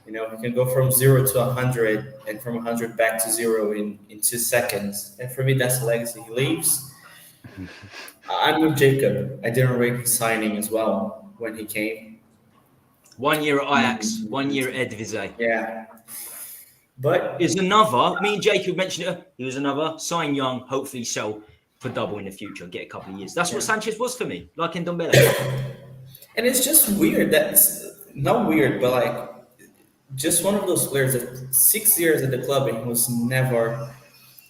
[SPEAKER 4] You know, he can go from 0 to 100 and from 100 back to 0 in 2 seconds. And for me, that's the legacy he leaves. I'm with Jacob. I didn't rate his signing as well when he came.
[SPEAKER 1] 1 year at Ajax, 1 year at Eredivisie.
[SPEAKER 4] Yeah. But
[SPEAKER 1] is another, me and Jacob mentioned it, he was another, sign young, hopefully sell for double in the future, get a couple of years. That's what Sanchez was for me, like in Ndombele.
[SPEAKER 4] And it's just weird, that's not weird, but like, just one of those players that 6 years at the club and he was never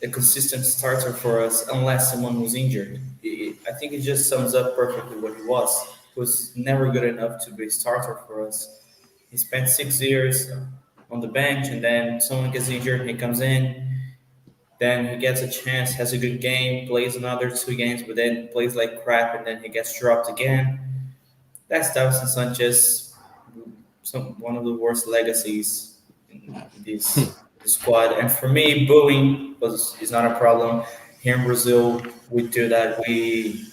[SPEAKER 4] a consistent starter for us unless someone was injured. I think it just sums up perfectly what he was. He was never good enough to be a starter for us. He spent 6 years on the bench, and then someone gets injured, he comes in, then he gets a chance, has a good game, plays another 2 games, but then plays like crap, and then he gets dropped again. That's Davison Sanchez, one of the worst legacies in this squad. And for me, booing is not a problem. Here in Brazil, we do that. We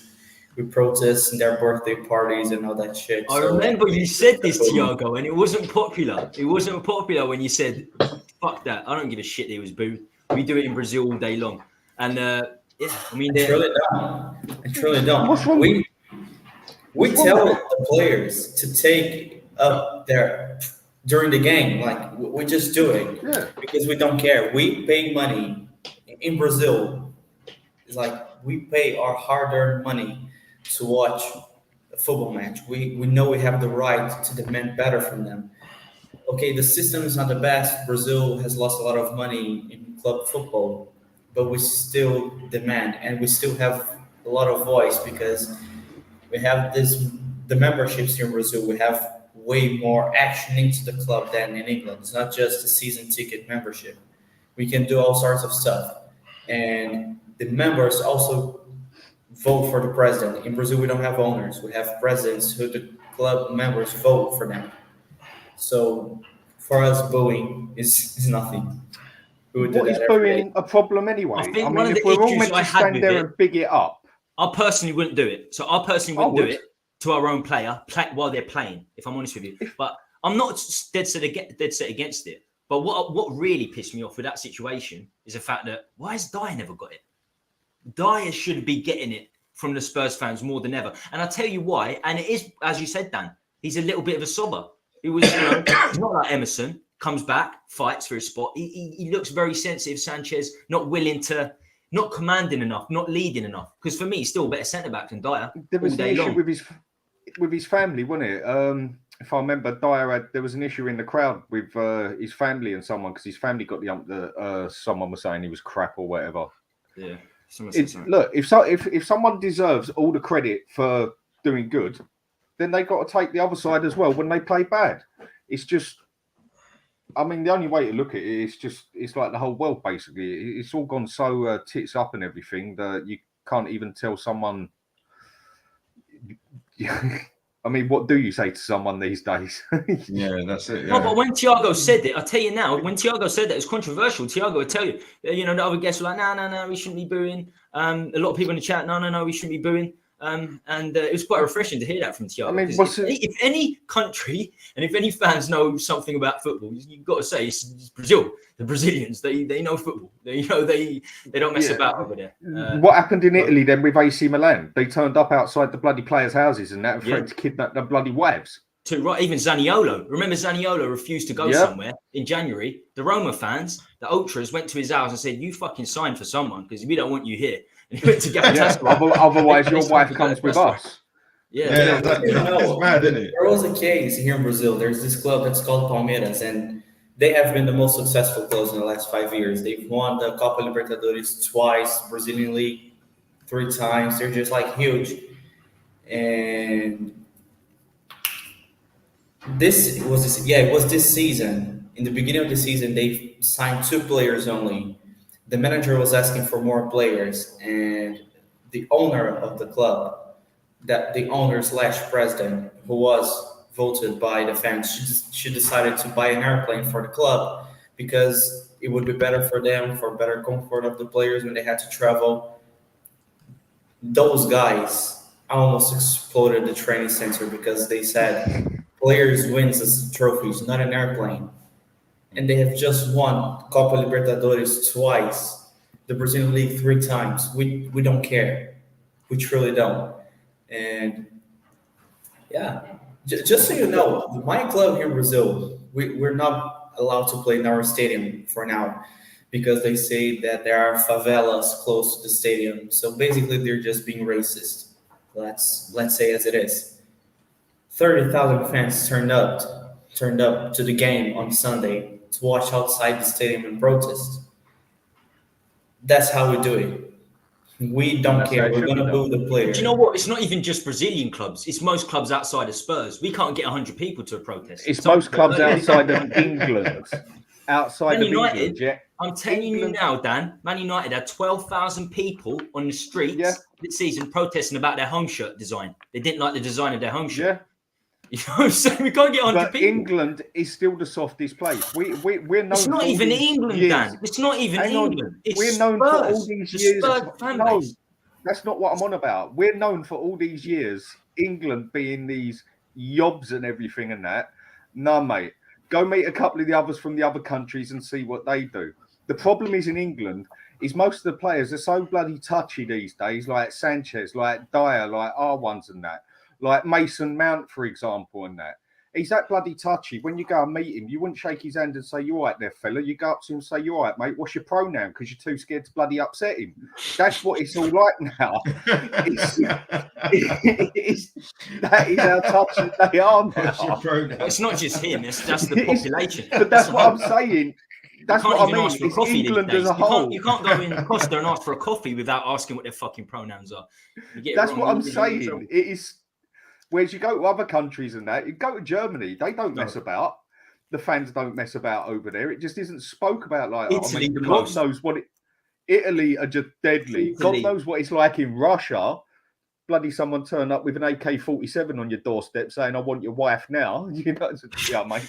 [SPEAKER 4] protest in their birthday parties and all that shit.
[SPEAKER 1] I remember you said this, Thiago, and it wasn't popular. It wasn't popular when you said, fuck that. I don't give a shit that it was booed. We do it in Brazil all day long. And, yeah, I mean...
[SPEAKER 4] I truly don't.
[SPEAKER 2] What's wrong?
[SPEAKER 4] We tell the players to take up there during the game. Like, we just do it because we don't care. We pay money in Brazil. It's like we pay our hard-earned money to watch a football match. We know we have the right to demand better from them. Okay, the system is not the best. Brazil has lost a lot of money in club football, but we still demand, and we still have a lot of voice because we have the memberships here in Brazil. We have way more action into the club than in England. It's not just a season ticket membership. We can do all sorts of stuff. And the members also vote for the president. In Brazil, we don't have owners. We have presidents who the club members vote for them. So for us, booing is nothing.
[SPEAKER 2] What is booing a problem anyway?
[SPEAKER 1] I mean,
[SPEAKER 2] if we're all meant to stand there and big it up.
[SPEAKER 1] I personally wouldn't do it. So I personally wouldn't do it to our own player while they're playing, if I'm honest with you. But I'm not dead set against it. But what really pissed me off with that situation is the fact that why has Dyer never got it? Dyer should be getting it from the Spurs fans more than ever. And I'll tell you why. And it is, as you said, Dan, he's a little bit of a sobber. He was, he's not like Emerson. comes back, fights for his spot. He looks very sensitive, Sanchez, not willing to, not commanding enough, not leading enough. Because for me, he's still a better centre-back than Dyer.
[SPEAKER 2] There was an issue with his family, wasn't it? If I remember, Dyer there was an issue in the crowd with his family and someone, because his family got the someone was saying he was crap or whatever.
[SPEAKER 1] Yeah.
[SPEAKER 2] Look, if someone deserves all the credit for doing good, then they got to take the other side as well when they play bad. It's just, I mean, the only way to look at it is it's like the whole world basically. It's all gone so tits up and everything that you can't even tell someone. I mean, what do you say to someone these days?
[SPEAKER 3] Yeah, that's it. Yeah.
[SPEAKER 1] No, but when Thiago said it, I tell you now, when Thiago said that, it's controversial. Thiago would tell you, the other guests were like, no, we shouldn't be booing. A lot of people in the chat, no, we shouldn't be booing. And it was quite refreshing to hear that from Thiago. I mean, if any country and if any fans know something about football, you've got to say it's Brazil. The Brazilians, they know football. They don't mess about over there.
[SPEAKER 2] What happened in Italy then with AC Milan? They turned up outside the bloody players' houses and that threatened to kidnap the bloody wives.
[SPEAKER 1] Right, even Zaniolo. Remember, Zaniolo refused to go somewhere in January. The Roma fans, the ultras, went to his house and said, "You fucking signed for someone because we don't want you here." And he went to
[SPEAKER 2] otherwise, your wife comes with us.
[SPEAKER 3] Yeah, that's mad, isn't it?
[SPEAKER 4] There was a case here in Brazil. There's this club that's called Palmeiras, and they have been the most successful clubs in the last 5 years. They've won the Copa Libertadores twice, Brazilian League 3 times. They're just like huge. And it was this season. In the beginning of the season, they signed 2 players only. The manager was asking for more players, and the owner of the club, the owner/president, who was voted by the fans, she decided to buy an airplane for the club because it would be better for them, for better comfort of the players when they had to travel. Those guys almost exploded the training center because they said players wins as trophies, not an airplane. And they have just won Copa Libertadores twice, the Brazilian League 3 times. We don't care. We truly don't. And yeah, just so you know, my club here in Brazil, we're not allowed to play in our stadium for now because they say that there are favelas close to the stadium. So basically, they're just being racist. Let's say as it is. 30,000 fans turned up to the game on Sunday to watch outside the stadium and protest. That's how we do it. We don't care. We're going to boo the players.
[SPEAKER 1] Do you know what? It's not even just Brazilian clubs. It's most clubs outside of Spurs. We can't get 100 people to a protest.
[SPEAKER 2] It's most clubs outside of England. Outside of England, yeah.
[SPEAKER 1] I'm telling you now, Dan, Man United had 12,000 people on the streets this season protesting about their home shirt design. They didn't like the design of their home shirt. Yeah. You know what I'm saying? We can't get 100 people.
[SPEAKER 2] England is still the softest place. We're known.
[SPEAKER 1] It's not even England, Dan. It's not even England.
[SPEAKER 2] We're known for all these years. No, that's not what I'm on about. We're known for all these years. England being these yobs and everything and that. No, mate. Go meet a couple of the others from the other countries and see what they do. The problem is in England is most of the players are so bloody touchy these days, like Sanchez, like Dyer, like R1s and that. Like Mason Mount, for example, and that. He's that bloody touchy. When you go and meet him, you wouldn't shake his hand and say, "You all right there, fella?" You go up to him and say, "You all right, mate? What's your pronoun?" Because you're too scared to bloody upset him. That's what it's all like now. That is how touchy they are now.
[SPEAKER 1] It's not just him. That's the population.
[SPEAKER 2] But that's what I'm saying. That's what I mean. It's England as a whole.
[SPEAKER 1] You can't go in Costa and ask for a coffee without asking what their fucking pronouns are.
[SPEAKER 2] That's what I'm saying. It is. Whereas you go to other countries and that, you go to Germany, they don't mess about. The fans don't mess about over there. It just isn't spoke about like that. I mean, God knows what Italy are just deadly. God knows what it's like in Russia. Bloody someone turn up with an AK-47 on your doorstep saying, "I want your wife now." You know, yeah, mate.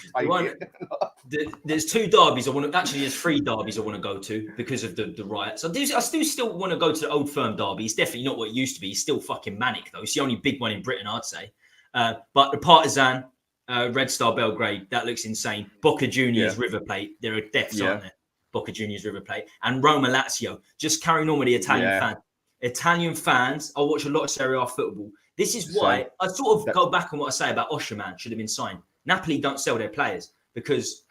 [SPEAKER 1] There's 2 derbies I want to. Actually, there's 3 derbies I want to go to because of the riots. I do still want to go to the Old Firm derby. It's definitely not what it used to be. It's still fucking manic though. It's the only big one in Britain, I'd say. But the Partizan, Red Star Belgrade, that looks insane. Boca Juniors, River Plate, there are deaths, aren't there? Boca Juniors, River Plate, and Roma Lazio. Just carrying on with the Italian fans. I watch a lot of Serie A football. This is why I sort of go back on what I say about Osherman should have been signed. Napoli don't sell their players because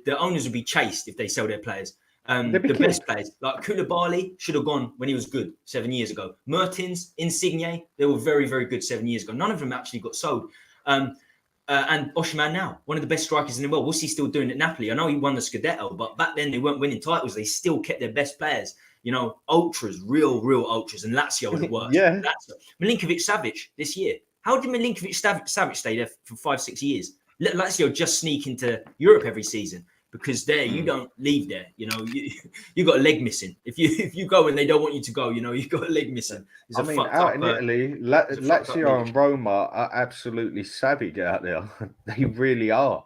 [SPEAKER 1] the owners would be chased if they sell their players.
[SPEAKER 2] They'd be
[SPEAKER 1] The
[SPEAKER 2] killed.
[SPEAKER 1] best players, like Koulibaly, should have gone when he was good 7 years ago. Mertens, Insigne, they were very, very good 7 years ago. None of them actually got sold. And Osimhen now, one of the best strikers in the world. What's he still doing at Napoli? I know he won the Scudetto, but back then they weren't winning titles. They still kept their best players. You know, ultras, real ultras, and Lazio are the worst.
[SPEAKER 2] Yeah.
[SPEAKER 1] Milinkovic-Savic this year. How did Milinkovic-Savic stay there for 5-6 years? Lazio just sneak into Europe every season because there you don't leave there. You know, you got a leg missing. If you go and they don't want you to go, you know, you got a leg missing.
[SPEAKER 2] I mean, out in Italy, Lazio and Roma are absolutely savage out there. They really are.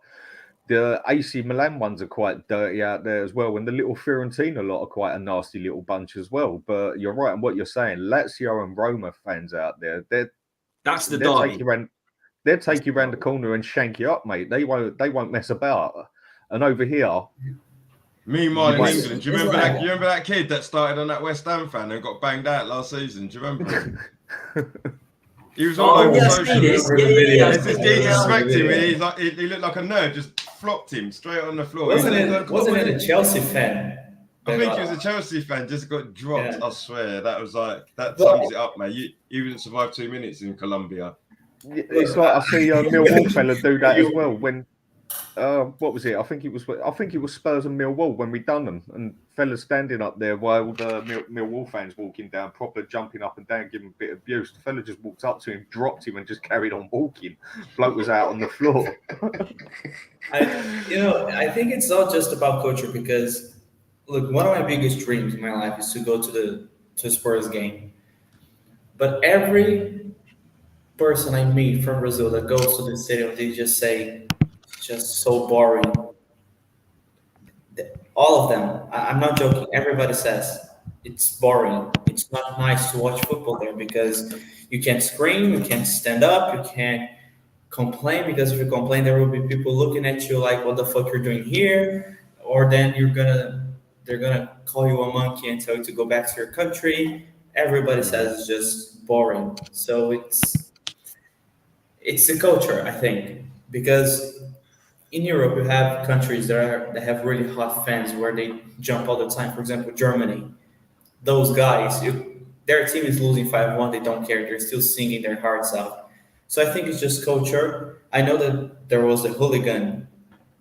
[SPEAKER 2] The AC Milan ones are quite dirty out there as well, and the little Fiorentina lot are quite a nasty little bunch as well. But you're right in what you're saying. Lazio and Roma fans out there,
[SPEAKER 1] that's the
[SPEAKER 2] they'll
[SPEAKER 1] derby.
[SPEAKER 2] take you round the corner and shank you up, mate. They won't mess about. And over here,
[SPEAKER 3] meanwhile in England, do you remember that kid that started on that West Ham fan and got banged out last season? Do you remember? He was all over social media. There's this geezer smacked him. He looked like a nerd. Just flopped him straight on the floor.
[SPEAKER 4] Wasn't it a Chelsea fan?
[SPEAKER 3] I think he was a Chelsea fan. Just got dropped. Yeah. I swear that sums it up, mate. You wouldn't survive 2 minutes in Colombia.
[SPEAKER 2] It's like I see a Millwall fella do that as well. When what was it? I think it was Spurs and Millwall when we done them, and fellas standing up there while the Millwall fans walking down, proper jumping up and down, giving a bit of abuse. The fella just walked up to him, dropped him, and just carried on walking. Bloke was out on the floor.
[SPEAKER 4] I think it's not just about culture because, look, one of my biggest dreams in my life is to go to a Spurs game. But every person I meet from Brazil that goes to the stadium, they just say, it's just so boring. All of them, I'm not joking, everybody says it's boring. It's not nice to watch football there because you can't scream, you can't stand up, you can't complain, because if you complain, there will be people looking at you like, what the fuck you're doing here? Or then they're gonna call you a monkey and tell you to go back to your country. Everybody says it's just boring. So it's the culture, I think, because in Europe you have countries that have really hot fans where they jump all the time. For example, Germany, those guys, their team is losing 5-1, they don't care. They're still singing their hearts out. So I think it's just culture. I know that there was a hooligan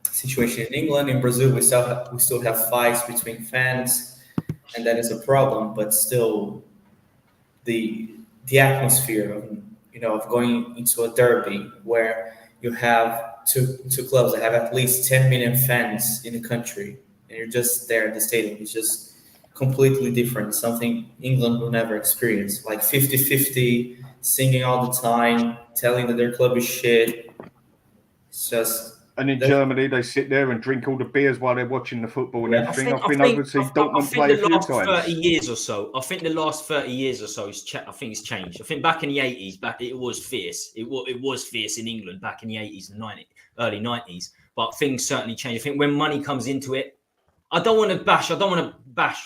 [SPEAKER 4] situation in England. In Brazil, we still have fights between fans, and that is a problem. But still, the atmosphere of going into a derby where you have two clubs that have at least 10 million fans in the country, and you're just there at the stadium, it's just completely different. Something England will never experience, like 50-50, singing all the time, telling that their club is shit. It's just.
[SPEAKER 2] And in Germany, they sit there and drink all the beers while they're watching the football and everything. I've been over to see Dortmund play a few times. I think
[SPEAKER 1] the last 30 years or so, I think it's changed. I think back in the 80s, it was fierce. It was fierce in England back in the 80s and early 90s. But things certainly changed. I think when money comes into it, I don't want to bash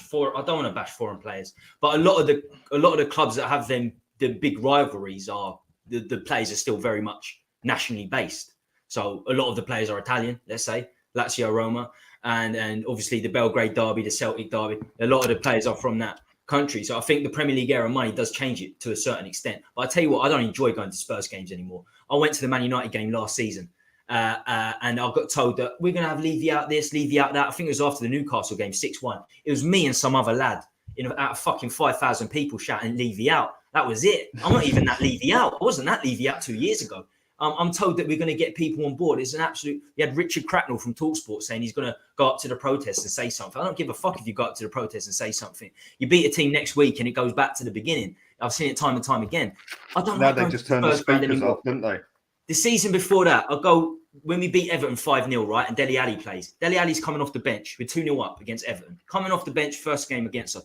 [SPEAKER 1] foreign players. But a lot of the clubs that have the big rivalries are the players are still very much nationally based. So a lot of the players are Italian, let's say, Lazio, Roma, and obviously the Belgrade derby, the Celtic derby. A lot of the players are from that country. So I think the Premier League era money does change it to a certain extent. But I tell you what, I don't enjoy going to Spurs games anymore. I went to the Man United game last season and I got told that we're going to have Levy out this, Levy out that. I think it was after the Newcastle game, 6-1. It was me and some other lad out of fucking 5,000 people shouting Levy out. That was it. I'm not even that Levy out. I wasn't that Levy out 2 years ago. I'm told that we're going to get people on board. It's an absolute. You had Richard Cracknell from TalkSport saying he's going to go up to the protest and say something. I don't give a fuck if you go up to the protest and say something. You beat a team next week and it goes back to the beginning. I've seen it time and time again. I don't know.
[SPEAKER 2] They just turned the speakers off, didn't they?
[SPEAKER 1] The season before that, I'll go when we beat Everton 5-0, right? And Dele Alli plays. Dele Alli's coming off the bench. We're 2-0 up against Everton. Coming off the bench, first game against us.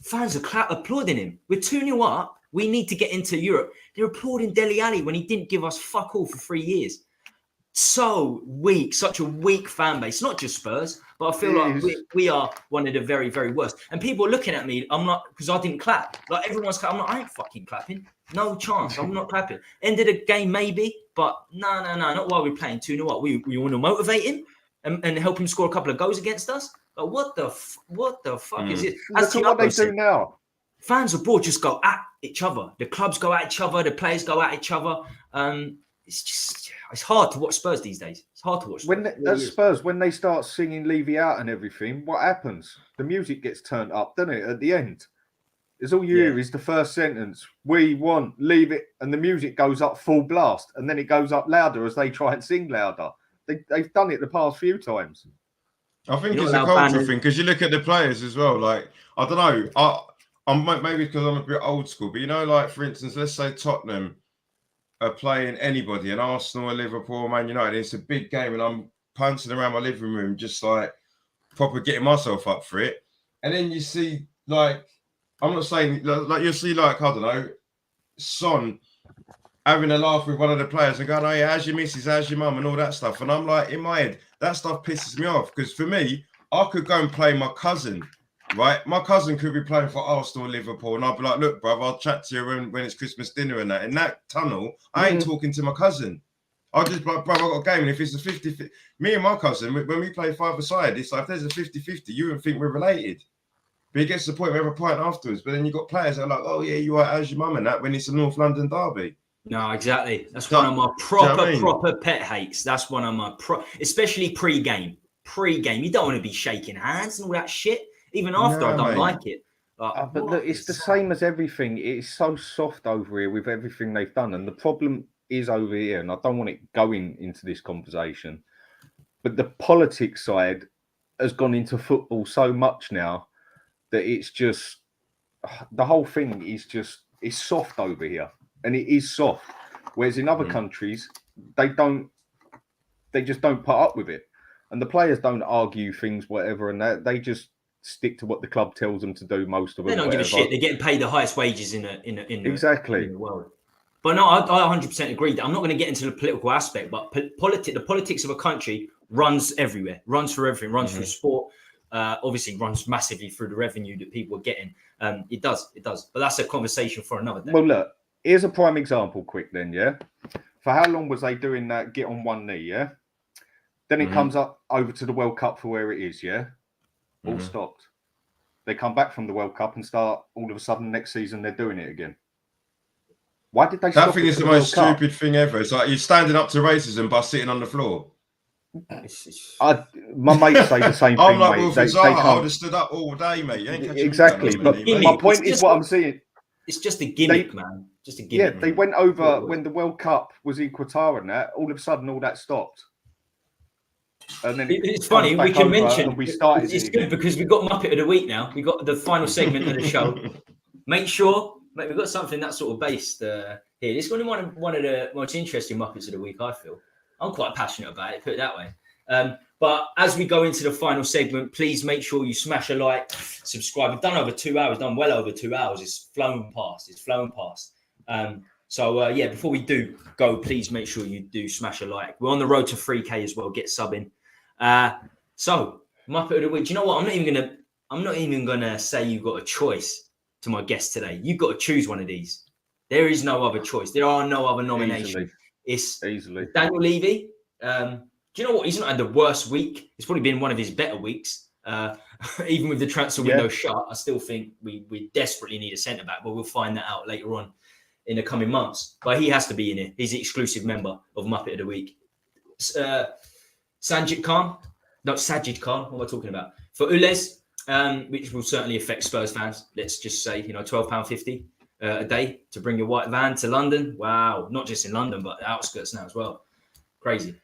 [SPEAKER 1] Fans are applauding him. We're 2-0 up. We need to get into Europe. They're applauding Dele Alli when he didn't give us fuck all for 3 years. So weak, such a weak fan base. Not just Spurs, but I feel like we are one of the very, very worst. And people are looking at me. I'm not, because I didn't clap. Like everyone's clapping. I ain't fucking clapping. No chance. I'm not clapping. End of the game, maybe. But no. Not while we're playing 2-0 up. We want to motivate him. and help him score a couple of goals against us. Like, what the fuck is it?
[SPEAKER 2] Look at what they do now.
[SPEAKER 1] Fans abroad just go at each other. The clubs go at each other. The players go at each other. It's hard to watch Spurs these days. It's hard to watch.
[SPEAKER 2] Spurs, when they start singing "Leave It Out" and everything, what happens? The music gets turned up, doesn't it? At the end, it's all you hear is the first sentence: "We want leave it," and the music goes up full blast, and then it goes up louder as they try and sing louder. They've done it the past few times.
[SPEAKER 3] I think it's a cultural thing because you look at the players as well. Like, I don't know, I'm maybe because I'm a bit old school, but like, for instance, let's say Tottenham are playing anybody, and Arsenal, or Liverpool, or Man United. It's a big game, and I'm pouncing around my living room, just like proper getting myself up for it. And then you see, like, I'm not saying like you'll see, like, I don't know, Son having a laugh with one of the players and going, "Oh yeah, how's your missus, how's your mum," and all that stuff. And I'm like, in my head, that stuff pisses me off because for me, I could go and play my cousin. Right, my cousin could be playing for Arsenal or Liverpool, and I'll be like, "Look, bruv, I'll chat to you when it's Christmas dinner and that." In that tunnel, I ain't talking to my cousin. I'll just be like, "Bruv, I've got a game," and if it's a 50-50, me and my cousin, when we play five-a-side, it's like if there's a 50-50, you wouldn't think we're related. But it gets to the point we have a pint afterwards. But then you've got players that are like, "Oh yeah, you are, how's your mum," and that when it's a North London derby.
[SPEAKER 1] No, exactly. That's one of my proper pet hates. That's one of my especially pre-game. Pre-game, you don't want to be shaking hands and all that shit. Even after, I don't like it.
[SPEAKER 2] But look, it's the same as everything. It's so soft over here with everything they've done. And the problem is over here, and I don't want it going into this conversation, but the politics side has gone into football so much now that it's just, the whole thing is just, it's soft over here. And it is soft. Whereas in other countries, they just don't put up with it. And the players don't argue things, whatever, and they just stick to what the club tells them to do. Most of them,
[SPEAKER 1] they don't give a shit. They're getting paid the highest wages in the world. But no, I 100% agree. I'm not going to get into the political aspect, but the politics of a country runs everywhere, runs through everything, runs through sport. Obviously, runs massively through the revenue that people are getting. It does. But that's a conversation for another day.
[SPEAKER 2] Well, look, here's a prime example. Quick, then, yeah. For how long was they doing that? Get on one knee, yeah. Then it comes up over to the World Cup for where it is, yeah. All stopped. They come back from the World Cup and start all of a sudden next season they're doing it again. Why did they stop?
[SPEAKER 3] That thing is the most stupid thing ever. It's like you're standing up to racism by sitting on the floor.
[SPEAKER 2] My mates say the same thing.
[SPEAKER 3] I'm like,
[SPEAKER 2] mate.
[SPEAKER 3] I would have stood up all day, mate. You ain't
[SPEAKER 2] exactly. But my point is what I'm saying.
[SPEAKER 1] It's just a gimmick, man. Just a gimmick.
[SPEAKER 2] Yeah, they went over when the World Cup was in Qatar and that. All of a sudden, all that stopped. And then
[SPEAKER 1] it's funny we can mention
[SPEAKER 2] we started
[SPEAKER 1] it's good because we've got Muppet of the Week now. We've got the final segment of the show. Make sure, mate, we've got something that's sort of based here. This is one of the most interesting Muppets of the Week, I feel. I'm quite passionate about it, put it that way. But as we go into the final segment, please make sure you smash a like, subscribe. We've done over 2 hours, done well over 2 hours. It's flown past. So before we do go, please make sure you do smash a like. We're on the road to 3K as well. Get subbing. So Muppet of the Week. Do you know what? I'm not even gonna say you got a choice to my guest today. You've got to choose one of these. There is no other choice. There are no other nominations. It's
[SPEAKER 2] easily
[SPEAKER 1] Daniel Levy. Do you know what? He's not had the worst week. It's probably been one of his better weeks. Even with the transfer window shut, I still think we desperately need a centre back, but we'll find that out later on in the coming months. But he has to be in here. He's the exclusive member of Muppet of the Week. Sajid Khan. What am I talking about? For Ules, which will certainly affect Spurs fans. Let's just say, £12.50 a day to bring your white van to London. Wow. Not just in London, but the outskirts now as well. Crazy.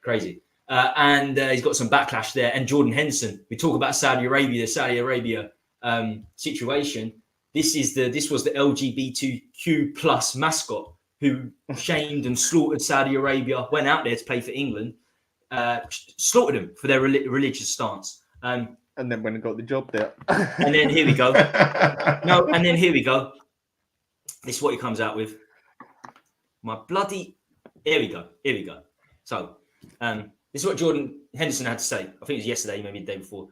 [SPEAKER 1] And he's got some backlash there. And Jordan Henderson. We talk about Saudi Arabia situation. This was the LGBTQ plus mascot who shamed and slaughtered Saudi Arabia, went out there to play for England, slaughtered them for their religious stance.
[SPEAKER 2] And then went and got the job there.
[SPEAKER 1] And then here we go. This is what he comes out with. Here we go. So, this is what Jordan Henderson had to say. I think it was yesterday, maybe the day before.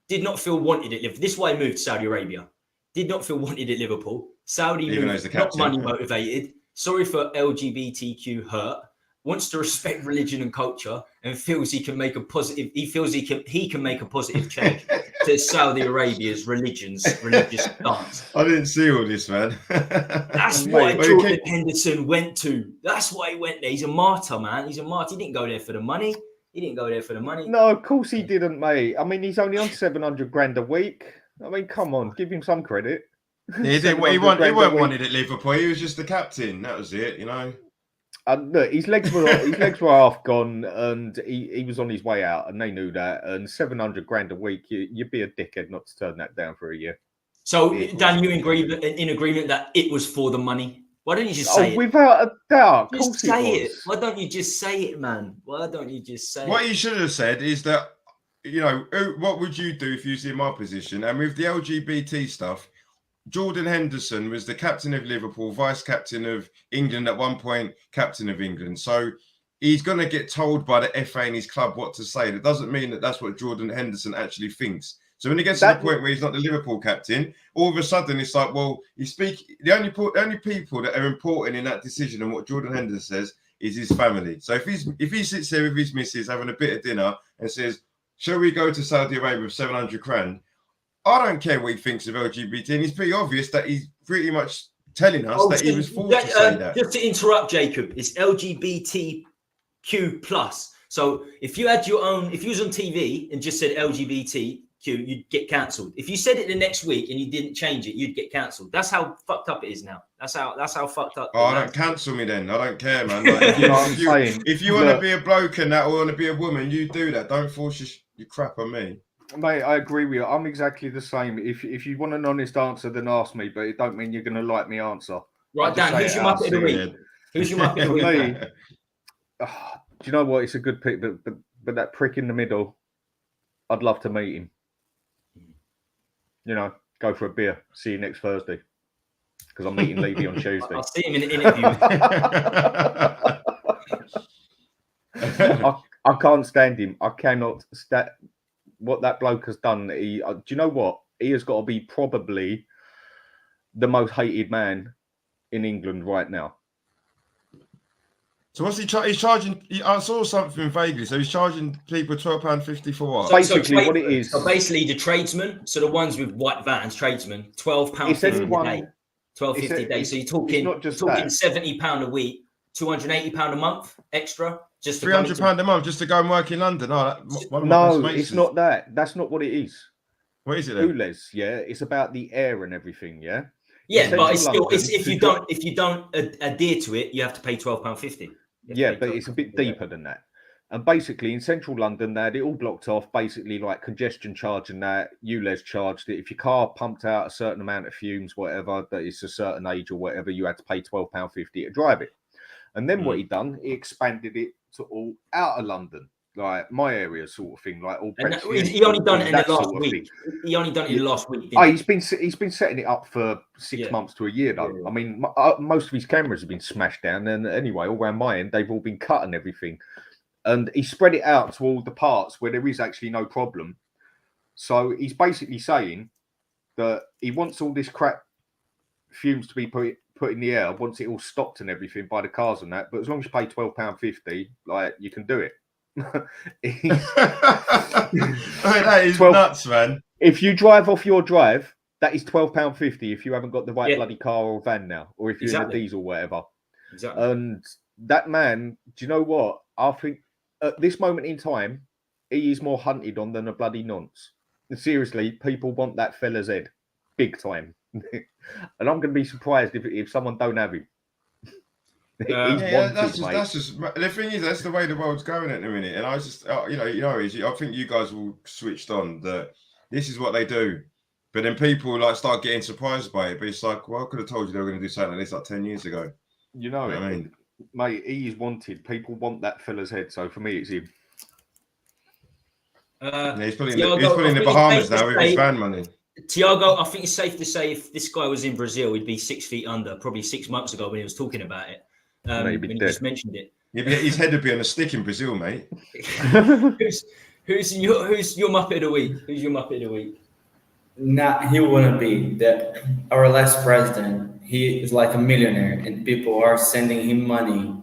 [SPEAKER 1] Did not feel wanted at Liverpool. This is why he moved to Saudi Arabia. Did not feel wanted at Liverpool. Saudi moved, not money motivated. Sorry for LGBTQ hurt. wants to respect religion and culture, and feels he can make a positive. He feels he can make a positive change to Saudi Arabia's religious stance.
[SPEAKER 3] I didn't see all this, man.
[SPEAKER 1] That's why Jordan Henderson went to. That's why he went there. He's a martyr, man. He's a martyr. He didn't go there for the money.
[SPEAKER 2] No, of course he didn't, mate. I mean, he's only on 700 grand a week. I mean, come on, give him some credit.
[SPEAKER 3] He weren't wanted at Liverpool. He was just the captain. That was it, you know.
[SPEAKER 2] Look, his legs were half gone, and he was on his way out, and they knew that. And 700 grand a week, you'd be a dickhead not to turn that down for a year.
[SPEAKER 1] So, Dan, you in agreement that it was for the money? Why don't you just say it?
[SPEAKER 2] Without a doubt, of
[SPEAKER 1] just
[SPEAKER 2] course
[SPEAKER 1] say
[SPEAKER 2] it
[SPEAKER 1] it. Why don't you just say it, man? Why don't you just say it?
[SPEAKER 3] What he should have said is that, you know, what would you do if you was in my position? And with the LGBT stuff, Jordan Henderson was the captain of Liverpool, vice captain of England at one point, captain of England. So he's going to get told by the FA and his club what to say. That doesn't mean that that's what Jordan Henderson actually thinks. So when he gets to the point where he's not the Liverpool captain, all of a sudden it's like, well, the only people that are important in that decision and what Jordan Henderson says is his family. So if he sits there with his missus having a bit of dinner and says, shall we go to Saudi Arabia with 700 grand? I don't care what he thinks of LGBT, and it's pretty obvious that he's pretty much telling us that he was forced to say that.
[SPEAKER 1] Just to interrupt, Jacob, it's LGBTQ+. So if you had your own, if you was on TV and just said LGBTQ, you'd get cancelled. If you said it the next week and you didn't change it, you'd get cancelled. That's how fucked up it is now. That's how fucked up.
[SPEAKER 3] Oh, don't cancel me then. I don't care, man. Like, if you want to be a bloke and that, or want to be a woman, you do that. Don't force your crap on me.
[SPEAKER 2] Mate, I agree with you. I'm exactly the same. If you want an honest answer, then ask me, but it don't mean you're going to like me answer.
[SPEAKER 1] Right, Dan, who's your Muppet of the week? Who's your Muppet of the week?
[SPEAKER 2] Do you know what? It's a good pick, but that prick in the middle, I'd love to meet him. You know, go for a beer. See you next Thursday. Because I'm meeting Levy on Tuesday.
[SPEAKER 1] I'll see him in an interview.
[SPEAKER 2] I can't stand him. I cannot stand what that bloke has done. Do you know what? He has got to be probably the most hated man in England right now.
[SPEAKER 3] So what's he's charging? I saw something vaguely. So he's charging people £12.50 for what?
[SPEAKER 2] Basically, what it is.
[SPEAKER 1] So basically, the tradesmen, so the ones with white vans, tradesmen, £12.50 a day. £12.50 a day. So you're talking £70 a week, £280 a month extra. Just
[SPEAKER 3] £300 a month just to go and work in London.
[SPEAKER 2] No, it's not that. That's not what it is.
[SPEAKER 3] What is it then?
[SPEAKER 2] Ules, yeah. It's about the air and everything, yeah.
[SPEAKER 1] Yeah, but it's still if you don't adhere to it, you have to pay £12.50.
[SPEAKER 2] Yeah, but it's a bit deeper than that. And basically, in central London, they had it all blocked off. Basically, like congestion charge and that. ULEZ charged it. If your car pumped out a certain amount of fumes, whatever, that it's a certain age or whatever, you had to pay £12.50 to drive it. And then what he done, he expanded it to all out of London, like my area sort of thing, like all.
[SPEAKER 1] He only done it in the last week. He only done it in the last week.
[SPEAKER 2] He's been setting it up for 6 months to a year though. Yeah. I mean, most of his cameras have been smashed down, and anyway, all around my end, they've all been cut and everything. And he spread it out to all the parts where there is actually no problem. So he's basically saying that he wants all this crap fumes to be put in the air, once it all stopped and everything by the cars and that. But as long as you pay £12.50, like you can do it.
[SPEAKER 3] That is nuts, man.
[SPEAKER 2] If you drive off your drive, that is £12.50 if you haven't got the right bloody car or van now, or if you're in a diesel or whatever.
[SPEAKER 1] Exactly.
[SPEAKER 2] And that man, do you know what? I think at this moment in time, he is more hunted on than a bloody nonce. Seriously, people want that fella's head, big time. And I'm going to be surprised if someone don't have him.
[SPEAKER 3] That's just the thing is, that's the way the world's going at the minute. And I was just, I think you guys all switched on that this is what they do. But then people like start getting surprised by it. But it's like, well, I could have told you they were going to do something like this like 10 years ago.
[SPEAKER 2] You know what I mean? Mate, he is wanted. People want that fella's head. So for me, it's him.
[SPEAKER 3] He's putting in the Bahamas now with his van money.
[SPEAKER 1] Tiago, I think it's safe to say if this guy was in Brazil, he'd be 6 feet under, probably 6 months ago when he was talking about it. When he just mentioned it.
[SPEAKER 3] Yeah, but his head would be on a stick in Brazil, mate.
[SPEAKER 1] Who's your Muppet of the week? Who's your Muppet of the week?
[SPEAKER 4] Nah, he wouldn't be. Our last president, he is like a millionaire, and people are sending him money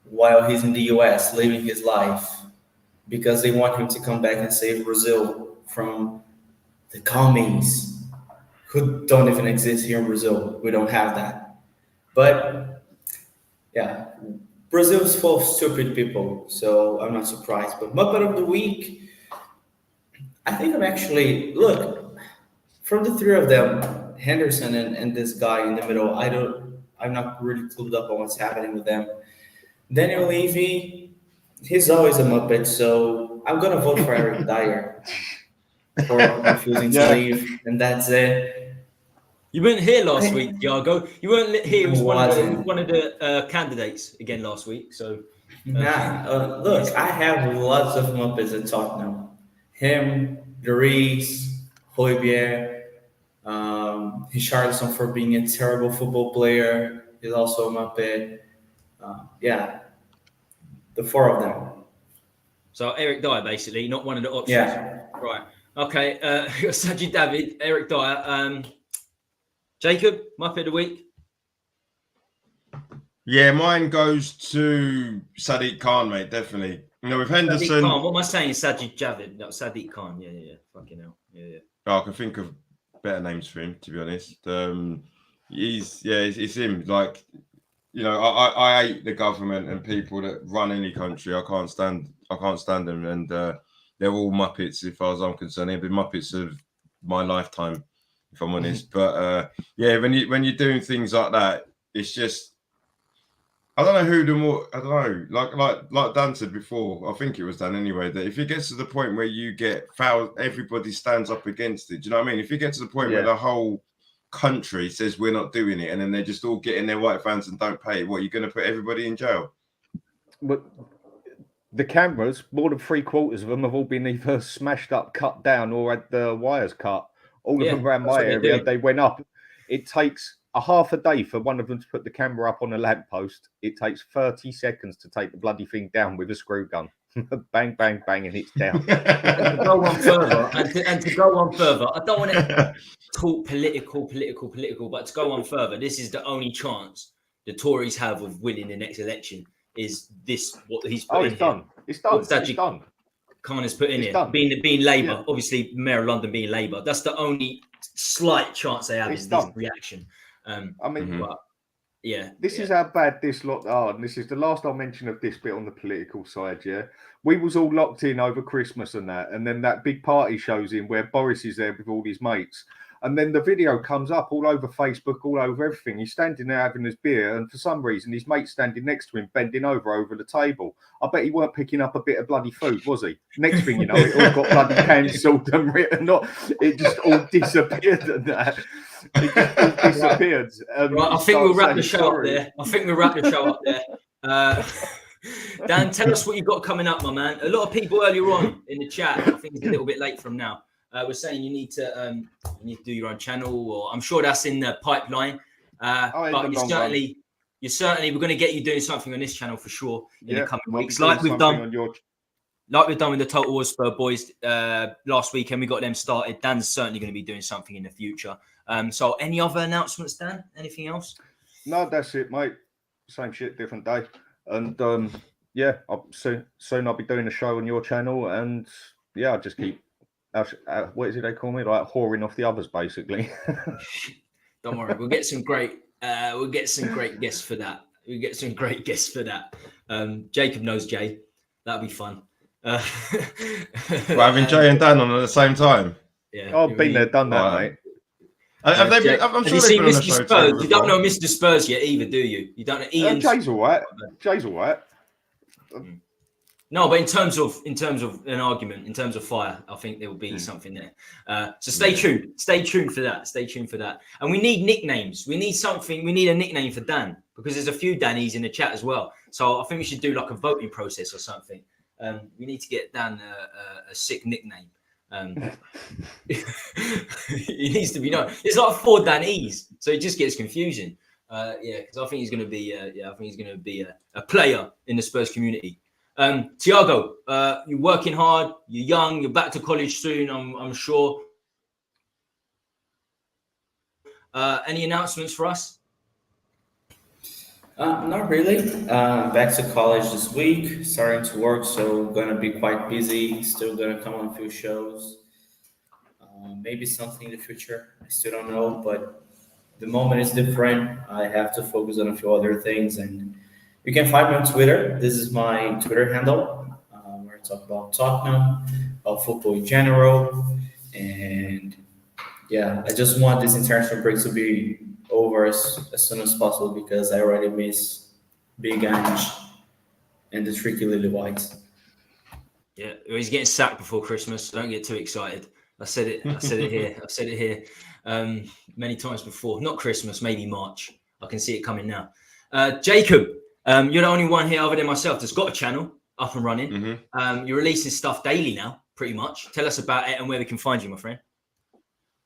[SPEAKER 4] while he's in the US living his life because they want him to come back and save Brazil from the commies who don't even exist here in Brazil. We don't have that. But yeah, Brazil is full of stupid people, so I'm not surprised. But Muppet of the Week, I think I'm actually, look, from the three of them, Henderson and this guy in the middle, I'm not really clued up on what's happening with them. Daniel Levy, he's always a Muppet, so I'm gonna vote for Eric Dyer for refusing to leave, and that's it.
[SPEAKER 1] You weren't here last week, Thiago. You weren't here. He was one of the candidates again last week. So,
[SPEAKER 4] look, I have lots of Muppets at Tottenham. Him, Lloris, Højbjerg, Richarlison for being a terrible football player. He's also a Muppet. Yeah, the four of them.
[SPEAKER 1] So Eric Dyer, basically, not one of the options.
[SPEAKER 4] Yeah.
[SPEAKER 1] Right. Okay. Sajid David, Eric Dyer. Jacob, Muppet of the Week.
[SPEAKER 3] Yeah, mine goes to Sadiq Khan, mate. Definitely. You know, with Henderson.
[SPEAKER 1] Khan, what am I saying? Sajid Javid. No, Sadiq Khan. Yeah. Fucking hell. Yeah.
[SPEAKER 3] Oh, I can think of better names for him, to be honest. It's him. Like, you know, I hate the government and people that run any country. I can't stand them, and they're all Muppets, as far as I'm concerned. They've been Muppets of my lifetime, if I'm honest. But when you're doing things like that, it's just, I don't know who the more, I don't know, like Dan said before, I think it was Dan anyway, that if it gets to the point where you get fouled, everybody stands up against it. Do you know what I mean? If you get to the point where the whole country says we're not doing it, and then they just all get in their white vans and don't pay, what, you're going to put everybody in jail?
[SPEAKER 2] But the cameras, more than 3/4 of them have all been either smashed up, cut down, or had the wires cut. All of them around my area, they went up. It takes a half a day for one of them to put the camera up on a lamppost. It takes 30 seconds to take the bloody thing down with a screw gun. Bang, bang, bang, and it's down.
[SPEAKER 1] And to go on further, I don't want to talk political, but to go on further, this is the only chance the Tories have of winning the next election. Is this what he's put in?
[SPEAKER 2] It's done. It's done.
[SPEAKER 1] It's done. Khan has put in here. Being Labour, obviously, Mayor of London being Labour. That's the only slight chance they have is this reaction.
[SPEAKER 2] This is how bad this lot are, and this is the last I'll mention of this bit on the political side. Yeah, we was all locked in over Christmas and then that big party shows in where Boris is there with all his mates, and then the video comes up all over Facebook, all over everything. He's standing there having his beer, and for some reason his mate's standing next to him, bending over the table. I bet he weren't picking up a bit of bloody food, was he? Next thing you know, it all got bloody cancelled and written off. It just all disappeared and that. It just all disappeared.
[SPEAKER 1] Right, I think we'll wrap the show up there. Dan, tell us what you've got coming up, my man. A lot of people earlier on in the chat, I think it's a little bit late from now, we're saying you need to do your own channel, or I'm sure that's in the pipeline. But you're certainly we're going to get you doing something on this channel for sure in the coming weeks, like we've done with the Total War Spur boys last weekend. We got them started. Dan's certainly going to be doing something in the future. So any other announcements, Dan? Anything else?
[SPEAKER 2] No, that's it, mate. Same shit, different day. And soon I'll be doing a show on your channel, and I'll just keep what is it they call me, like whoring off the others, basically.
[SPEAKER 1] Don't worry, we'll get some great guests for that. Jacob knows Jay. That'll be fun.
[SPEAKER 3] Having Jay and Dan on at the same time.
[SPEAKER 2] Yeah, I've been there, done that, mate.
[SPEAKER 3] Have they been, I'm sure
[SPEAKER 1] you seen Mr. Spurs? You don't know Mr. Spurs yet either, do you? You don't know Ian.
[SPEAKER 2] Jay's all right.
[SPEAKER 1] No, but in terms of an argument, in terms of fire, I think there will be something there. So stay tuned. Stay tuned for that. And we need nicknames. We need something. We need a nickname for Dan, because there's a few Dannies in the chat as well. So I think we should do like a voting process or something. We need to get Dan a sick nickname. He needs to be known. It's like 4 Dannies, so it just gets confusing. Because I think he's going to be a player in the Spurs community. Thiago, you're working hard. You're young. You're back to college soon, I'm sure. Any announcements for us?
[SPEAKER 4] Not really. Back to college this week, starting to work, so gonna be quite busy. Still gonna come on a few shows. Maybe something in the future. I still don't know, but the moment is different. I have to focus on a few other things, and you can find me on Twitter. This is my Twitter handle. Where I talk about Tottenham, about football in general, and yeah, I just want this international break to be over as soon as possible because I already miss Big Ange and the Tricky Lily Whites.
[SPEAKER 1] Yeah, he's getting sacked before Christmas. Don't get too excited. I said it here. I've said it here many times before. Not Christmas, maybe March. I can see it coming now. Jacob, you're the only one here other than myself that's got a channel up and running.
[SPEAKER 3] Mm-hmm.
[SPEAKER 1] You're releasing stuff daily now, pretty much. Tell us about it and where we can find you, my friend.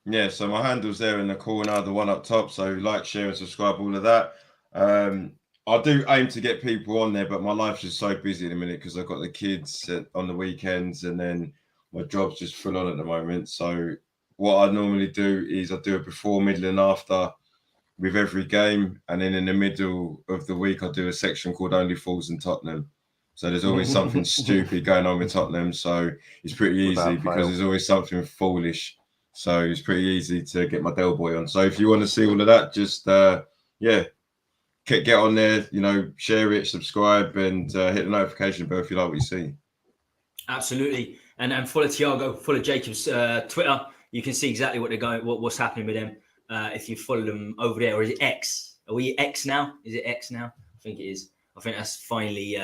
[SPEAKER 3] Yeah, so my handle's there in the corner, the one up top. So like, share, and subscribe, all of that. I do aim to get people on there, but my life's just so busy at the minute because I've got the kids on the weekends, and then my job's just full on at the moment. So what I normally do is I do a before, middle, and after with every game, and then in the middle of the week I do a section called Only Fools in Tottenham. So there's always something stupid going on with Tottenham. So it's pretty easy because there's always something foolish. So it's pretty easy to get my Del Boy on. So if you want to see all of that, just get on there, share it, subscribe, and hit the notification bell if you like what you see.
[SPEAKER 1] Absolutely. And follow Thiago, follow Jacob's Twitter. You can see exactly what they're going, what's happening with them. If you follow them over there, or is it X? Are we X now? Is it X now? I think it is. I think that's finally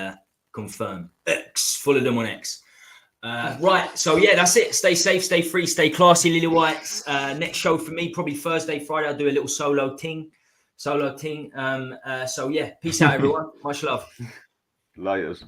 [SPEAKER 1] confirmed. X. Follow them on X. Right. So yeah, that's it. Stay safe, stay free, stay classy, Lily Whites. Next show for me, probably Thursday, Friday. I'll do a little solo ting. So yeah, peace out, everyone. Much love.
[SPEAKER 2] Laters.